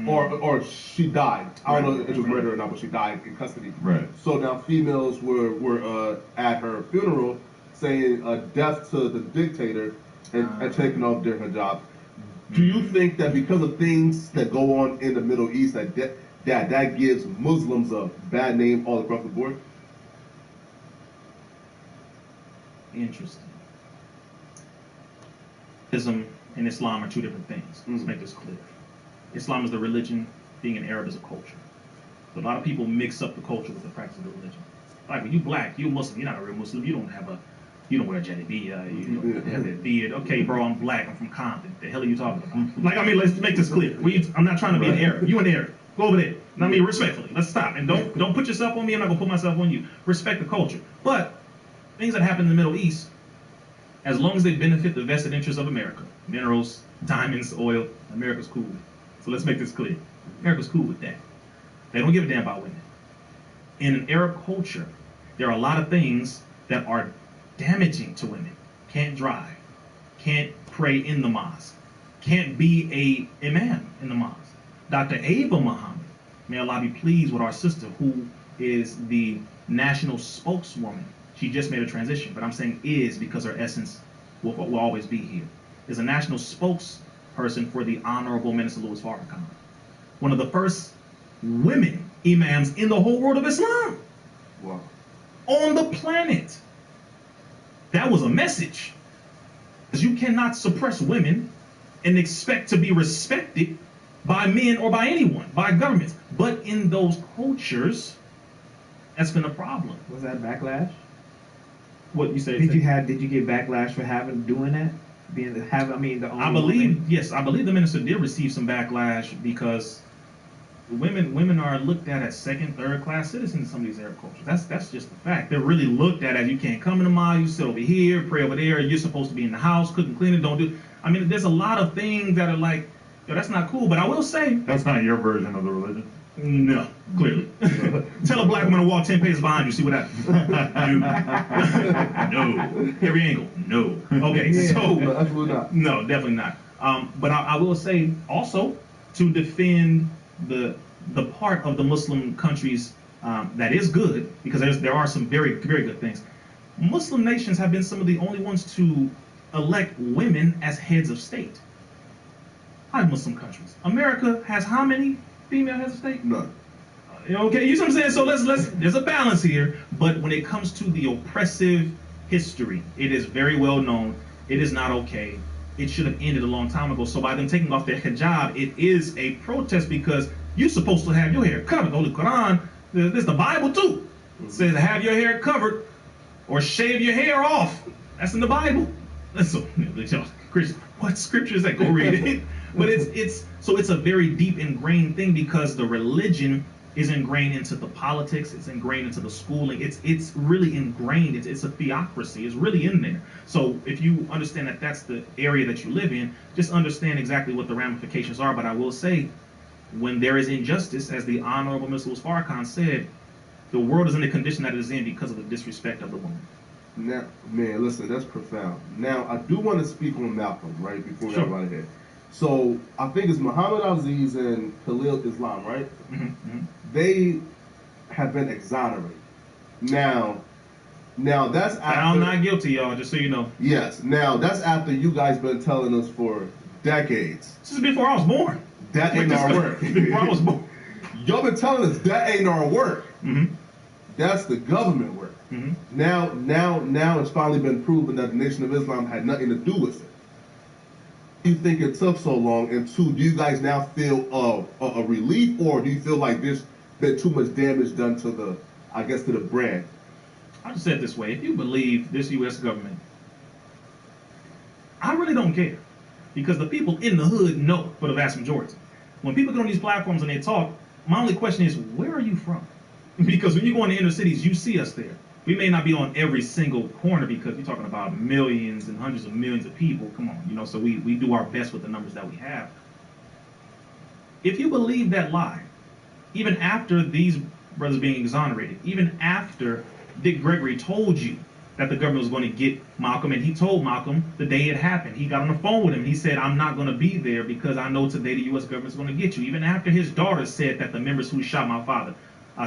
Or she died. I don't know if it was murder or not, but she died in custody. Right. So now females were at her funeral saying death to the dictator and taking off their hijab. Do you think that because of things that go on in the Middle East that gives Muslims a bad name all across the board? Interesting. Islam and Islam are two different things. Let's make this clear. Islam is the religion, being an Arab is a culture. So a lot of people mix up the culture with the practice of the religion. Like when you black, you Muslim, you're not a real Muslim. You don't wear a jalabiyah, you don't have that beard. Okay, bro, I'm black, I'm from Compton. The hell are you talking about? Like, I mean, let's make this clear. I'm not trying to be an Arab. You an Arab. Go over there. I mean, respectfully, let's stop. And don't put yourself on me. I'm not gonna put myself on you. Respect the culture. But things that happen in the Middle East, as long as they benefit the vested interests of America, minerals, diamonds, oil, America's cool with it. So let's make this clear. America's cool with that. They don't give a damn about women. In an Arab culture, there are a lot of things that are damaging to women. Can't drive, can't pray in the mosque, can't be a imam in the mosque. Dr. Ava Muhammad, may Allah be pleased with our sister, who is the national spokeswoman. She just made a transition, but I'm saying is because her essence will always be here. Is a national spokesperson for the Honorable Minister Louis Farrakhan, one of the first women imams in the whole world of Islam. Wow. On the planet. That was a message. Because you cannot suppress women and expect to be respected by men or by anyone, by governments. But in those cultures, that's been a problem. Was that backlash? What you say? Did you get backlash for doing that? I believe the minister did receive some backlash because women are looked at as second, third class citizens in some of these Arab cultures. That's just the fact. They're really looked at as you can't come in the mosque, you sit over here, pray over there, you're supposed to be in the house, cooking, cleaning, don't do. I mean, there's a lot of things that are like, yo, that's not cool. But I will say that's not your version of the religion. No, clearly. Tell a black woman to walk 10 paces behind you, see what happens. No. Every angle, no. Okay, so absolutely not. No, definitely not. But I will say also to defend the part of the Muslim countries that is good, because there are some very, very good things. Muslim nations have been some of the only ones to elect women as heads of state. How Muslim countries? America has how many female heads of state? None. Okay, you see what I'm saying? So let's there's a balance here, but when it comes to the oppressive history, it is very well known. It is not okay. It should have ended a long time ago. So by them taking off their hijab, it is a protest because you're supposed to have your hair covered. The Holy Quran, there's the Bible too. It says have your hair covered or shave your hair off. That's in the Bible. So, Christian, what scripture is that? Go read it. But it's a very deep ingrained thing because the religion is ingrained into the politics, it's ingrained into the schooling, it's really ingrained, it's a theocracy, it's really in there. So if you understand that that's the area that you live in, just understand exactly what the ramifications are. But I will say, when there is injustice, as the Honorable Mr. Farrakhan said, the world is in the condition that it is in because of the disrespect of the woman. Now, man, listen, that's profound. Now, I do want to speak on Malcolm, right, before we Sure. get right ahead. So, I think it's Muhammad Aziz and Khalil Islam, right? Mm-hmm. They have been exonerated. Now that's after... I'm not guilty, y'all, just so you know. Yes. Now, that's after you guys been telling us for decades. This is before I was born. That ain't our work. Before I was born. Y'all been telling us that ain't our work. Mm-hmm. That's the government work. Mm-hmm. Now it's finally been proven that the Nation of Islam had nothing to do with it. Do you think it took so long? And two, do you guys now feel a relief, or do you feel like there's been too much damage done to the brand? I'll just say it this way. If you believe this U.S. government, I really don't care. Because the people in the hood know for the vast majority. When people get on these platforms and they talk, my only question is, where are you from? Because when you go in the inner cities, you see us there. We may not be on every single corner because you're talking about millions and hundreds of millions of people. Come on, so we do our best with the numbers that we have. If you believe that lie, even after these brothers being exonerated, even after Dick Gregory told you that the government was going to get Malcolm, and he told Malcolm the day it happened. He got on the phone with him. He said, I'm not going to be there because I know today the U.S. government is going to get you. Even after his daughter said that the members who shot my father,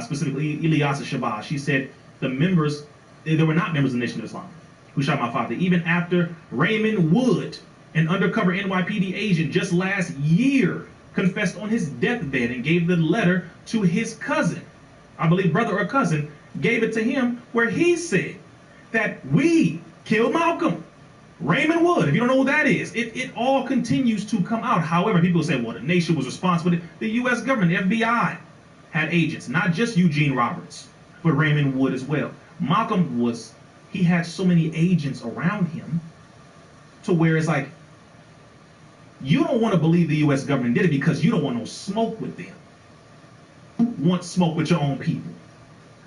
specifically Ilyasa Shabazz, she said the members, they were not members of the Nation of Islam who shot my father. Even after Raymond Wood, an undercover NYPD agent just last year, confessed on his deathbed and gave the letter to his cousin, I believe brother or cousin, gave it to him where he said that we killed Malcolm. Raymond Wood, if you don't know who that is, it all continues to come out. However, people say, well, the nation was responsible. The U.S. government, the FBI, had agents, not just Eugene Roberts, but Raymond Wood as well. Malcolm he had so many agents around him to where it's like, you don't want to believe the U.S. government did it because you don't want no smoke with them. You want smoke with your own people.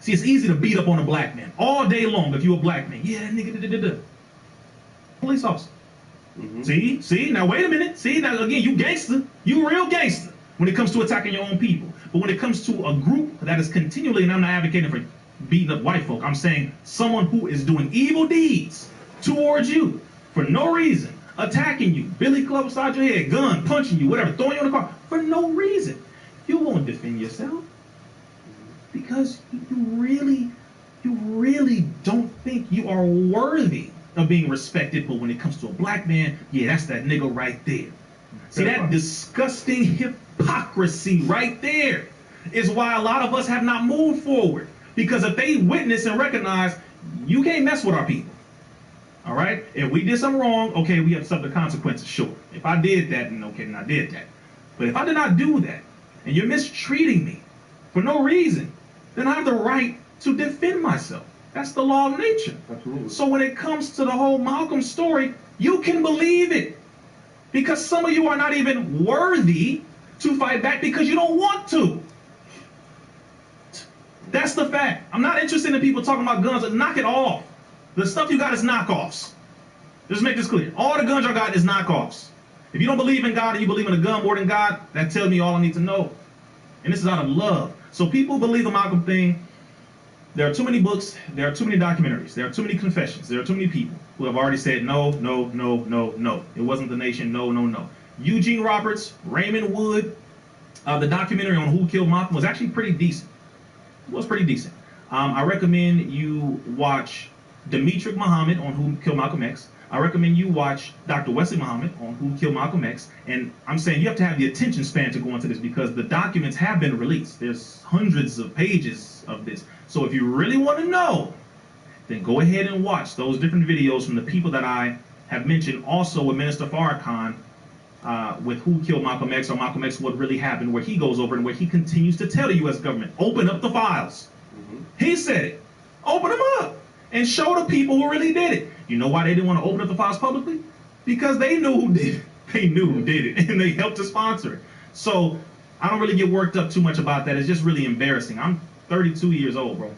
See, it's easy to beat up on a black man all day long if you're a black man. Yeah, nigga, police officer. Mm-hmm. See, now wait a minute. See, now again, you gangster. You real gangster when it comes to attacking your own people. But when it comes to a group that is continually, and I'm not advocating for beating up white folk, I'm saying someone who is doing evil deeds towards you for no reason, attacking you, billy club beside your head, gun, punching you, whatever, throwing you in the car for no reason. You won't defend yourself. Because you really don't think you are worthy of being respected. But when it comes to a black man, yeah, that's that nigga right there. See, that disgusting hypocrisy right there is why a lot of us have not moved forward. Because if they witness and recognize, you can't mess with our people. All right? If we did something wrong, okay, we have to suffer the consequences, sure. If I did that, then okay, then I did that. But if I did not do that, and you're mistreating me for no reason, then I have the right to defend myself. That's the law of nature. Absolutely. So when it comes to the whole Malcolm story, you can believe it. Because some of you are not even worthy to fight back because you don't want to. That's the fact. I'm not interested in people talking about guns. Knock it off. The stuff you got is knockoffs. Just make this clear. All the guns I got is knockoffs. If you don't believe in God and you believe in a gun more than God, that tells me all I need to know. And this is out of love. So people believe the Malcolm thing. There are too many books. There are too many documentaries. There are too many confessions. There are too many people who have already said no, no, no, no, no. It wasn't the nation. No, no, no. Eugene Roberts, Raymond Wood, the documentary on who killed Malcolm was actually pretty decent. It was pretty decent. I recommend you watch Demetric Muhammad on who killed Malcolm X. I recommend you watch Dr. Wesley Muhammad on who killed Malcolm X. And I'm saying you have to have the attention span to go into this because the documents have been released. There's hundreds of pages of this. So if you really want to know, then go ahead and watch those different videos from the people that I have mentioned. Also with Minister Farrakhan, with who killed Malcolm X or Malcolm X, what really happened, where he goes over and where he continues to tell the U.S. government, open up the files. He said it. Open them up and show the people who really did it. You know why they didn't want to open up the files publicly? Because they knew who did it. They knew who did it, and they helped to sponsor it. So I don't really get worked up too much about that. It's just really embarrassing. I'm 32 years old, bro.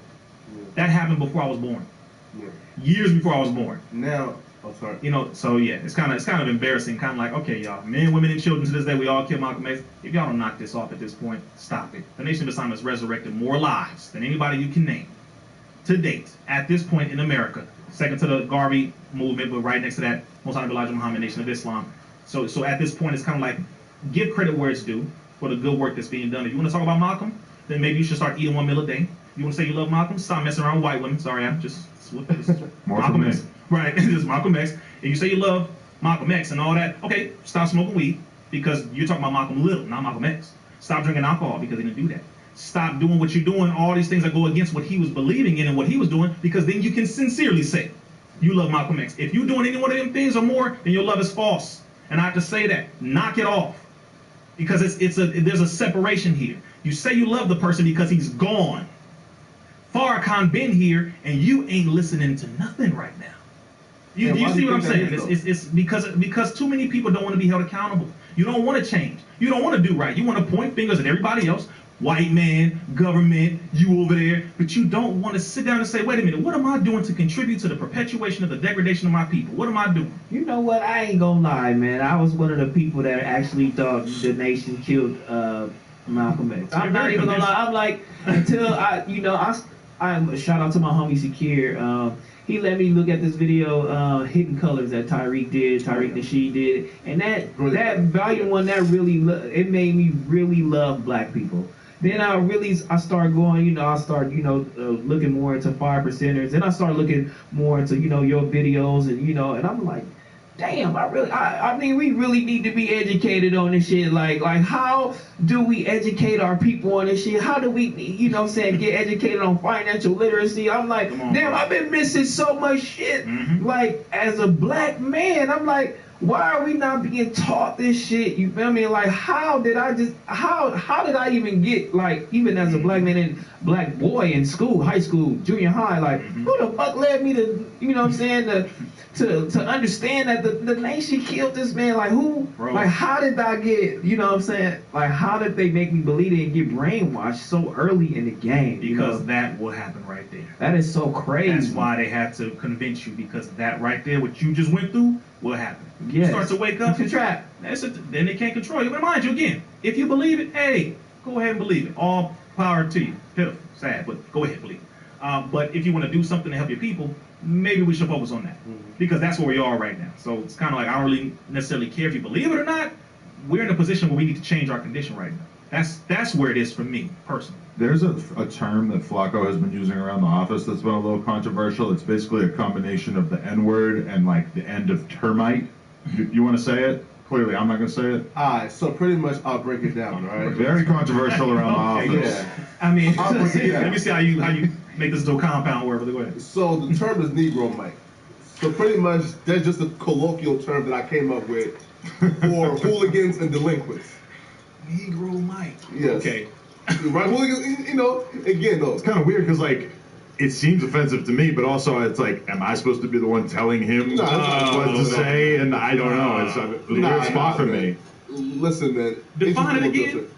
That happened before I was born. Years before I was born. Now, oh, sorry. You know, so yeah, it's kind of embarrassing. Kind of like, okay, y'all, men, women, and children to this day, we all kill Malcolm X. If y'all don't knock this off at this point, stop it. The Nation of Islam has resurrected more lives than anybody you can name to date at this point in America. Second to the Garvey movement, but right next to that, Mohammed Elijah Muhammad, Nation of Islam. So at this point, it's kind of like, give credit where it's due for the good work that's being done. If you want to talk about Malcolm, then maybe you should start eating one meal a day. You want to say you love Malcolm? Stop messing around with white women. Sorry, I'm just Malcolm X. Right, just Malcolm X. If you say you love Malcolm X and all that, okay, stop smoking weed because you're talking about Malcolm Little, not Malcolm X. Stop drinking alcohol because he didn't do that. Stop doing what you're doing, all these things that go against what he was believing in and what he was doing, because then you can sincerely say you love Malcolm X. If you're doing any one of them things or more, then your love is false. And I have to say that. Knock it off. Because there's a separation here. You say you love the person because he's gone. Farrakhan been here, and you ain't listening to nothing right now. You see what I'm saying? It's because too many people don't want to be held accountable. You don't want to change. You don't want to do right. You want to point fingers at everybody else. White man, government, you over there. But you don't want to sit down and say, wait a minute, what am I doing to contribute to the perpetuation of the degradation of my people? What am I doing? You know what? I ain't gonna lie, man. I was one of the people that actually thought the nation killed Malcolm X. I'm not even gonna lie. I'm like, until I'm shout out to my homie Sakir. He let me look at this video, Hidden Colors, that Tariq Nasheed did, and that volume one, that really it made me really love black people. Then I started going, looking more into 5%ers. Then I started looking more into, your videos and I'm like, damn, I mean, we really need to be educated on this shit. Like how do we educate our people on this shit? How do we, get educated on financial literacy? I'm like, damn, I've been missing so much shit. Like, as a black man, I'm like, why are we not being taught this shit? You feel me? Like, how did I even get, like, even as a black man and black boy in school, high school, junior high, like, who the fuck led me to, to understand that the nation killed this man? Like, who? Bro. Like, how did I get, like, how did they make me believe it and get brainwashed so early in the game? Because that will happen right there. That is so crazy. That's why they had to convince you, because that right there, what you just went through, will happen. Yes. You start to wake up. It's a trap. Then they can't control you. But mind you, again, if you believe it, hey, go ahead and believe it. All power to you. Pitiful, sad, but go ahead and believe it. But if you want to do something to help your people, maybe we should focus on that, because that's where we are right now. So it's kind of like, I don't really necessarily care if you believe it or not. We're in a position where we need to change our condition right now. That's where it is for me personally. There's a term that Flacco has been using around the office that's been a little controversial. It's basically a combination of the N-word and like the end of termite. You want to say it? Clearly, I'm not going to say it. All right, so pretty much I'll break it down, all right? Very controversial around the office. Yeah. I mean, let me see how you make this into a compound word. Go ahead. So the term is Negro Mike. So pretty much that's just a colloquial term that I came up with for hooligans and delinquents. Negro Mike. Yes. Okay. Right, hooligans, again though. It's kind of weird because like, it seems offensive to me, but also it's like, am I supposed to be the one telling him what to say? And I don't know. It's a weird spot for me. Listen, man. Define it again.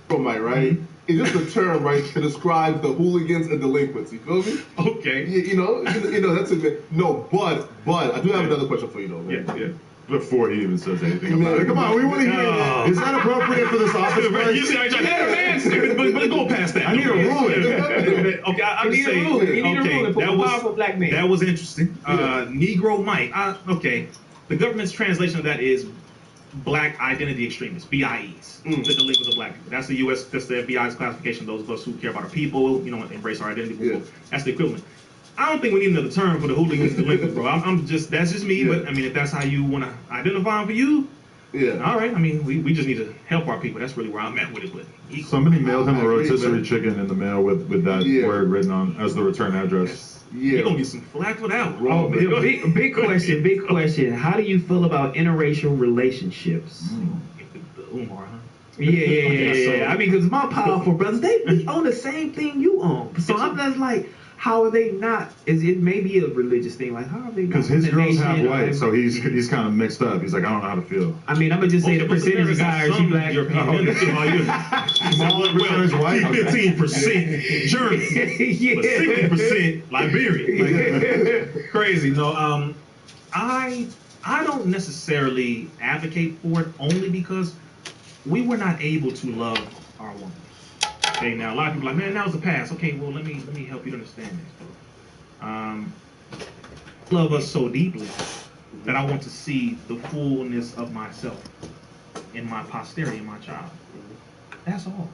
Negro Mike, right? It's just a term, right, to describe the hooligans and delinquents. You feel me? Okay. That's it. No, but I do have another question for you, though, man. Yeah. Before he even says anything about it. Come on, we want to hear it. Is that appropriate for this office, bro. You see, I tried to answer, but go past that. I need a ruling. Okay, I'm You just need a saying. ruling. You need a Okay, ruling for a powerful black man. that was interesting. Negro Mike. Okay, the government's translation of that is Black Identity Extremists, BIEs, the delinquents of black people. That's the U.S. That's the FBI's classification. Those of us who care about our people, you know, embrace our identity. That's the equivalent. I don't think we need another term for the hooligans delinquents, bro. I'm just that's just me. But I mean, if that's how you want to identify them for you, all right. I mean, we just need to help our people. That's really where I'm at with it. But Somebody mailed him a rotisserie chicken in the mail with that word written on as the return address. You're gonna get some flack for that one. Oh, big question, big question. How do you feel about interracial relationships? Umar, huh? Yeah. I mean, because my powerful brothers, they own the same thing you own. So I'm just like, how are they not? Is it maybe a religious thing? Like, how are they not? Because his girl's half nation, white, so he's kind of mixed up. He's like, I don't know how to feel. I mean, I'm gonna just say the percentage is higher. She black. Smaller percentage white. 15% German, but 60% Liberian. Like, crazy. No, I don't necessarily advocate for it only because we were not able to love our woman. Okay, now a lot of people are like, man, that was the past. Okay, well, let me help you understand this. Love us so deeply that I want to see the fullness of myself in my posterity, in my child. That's all.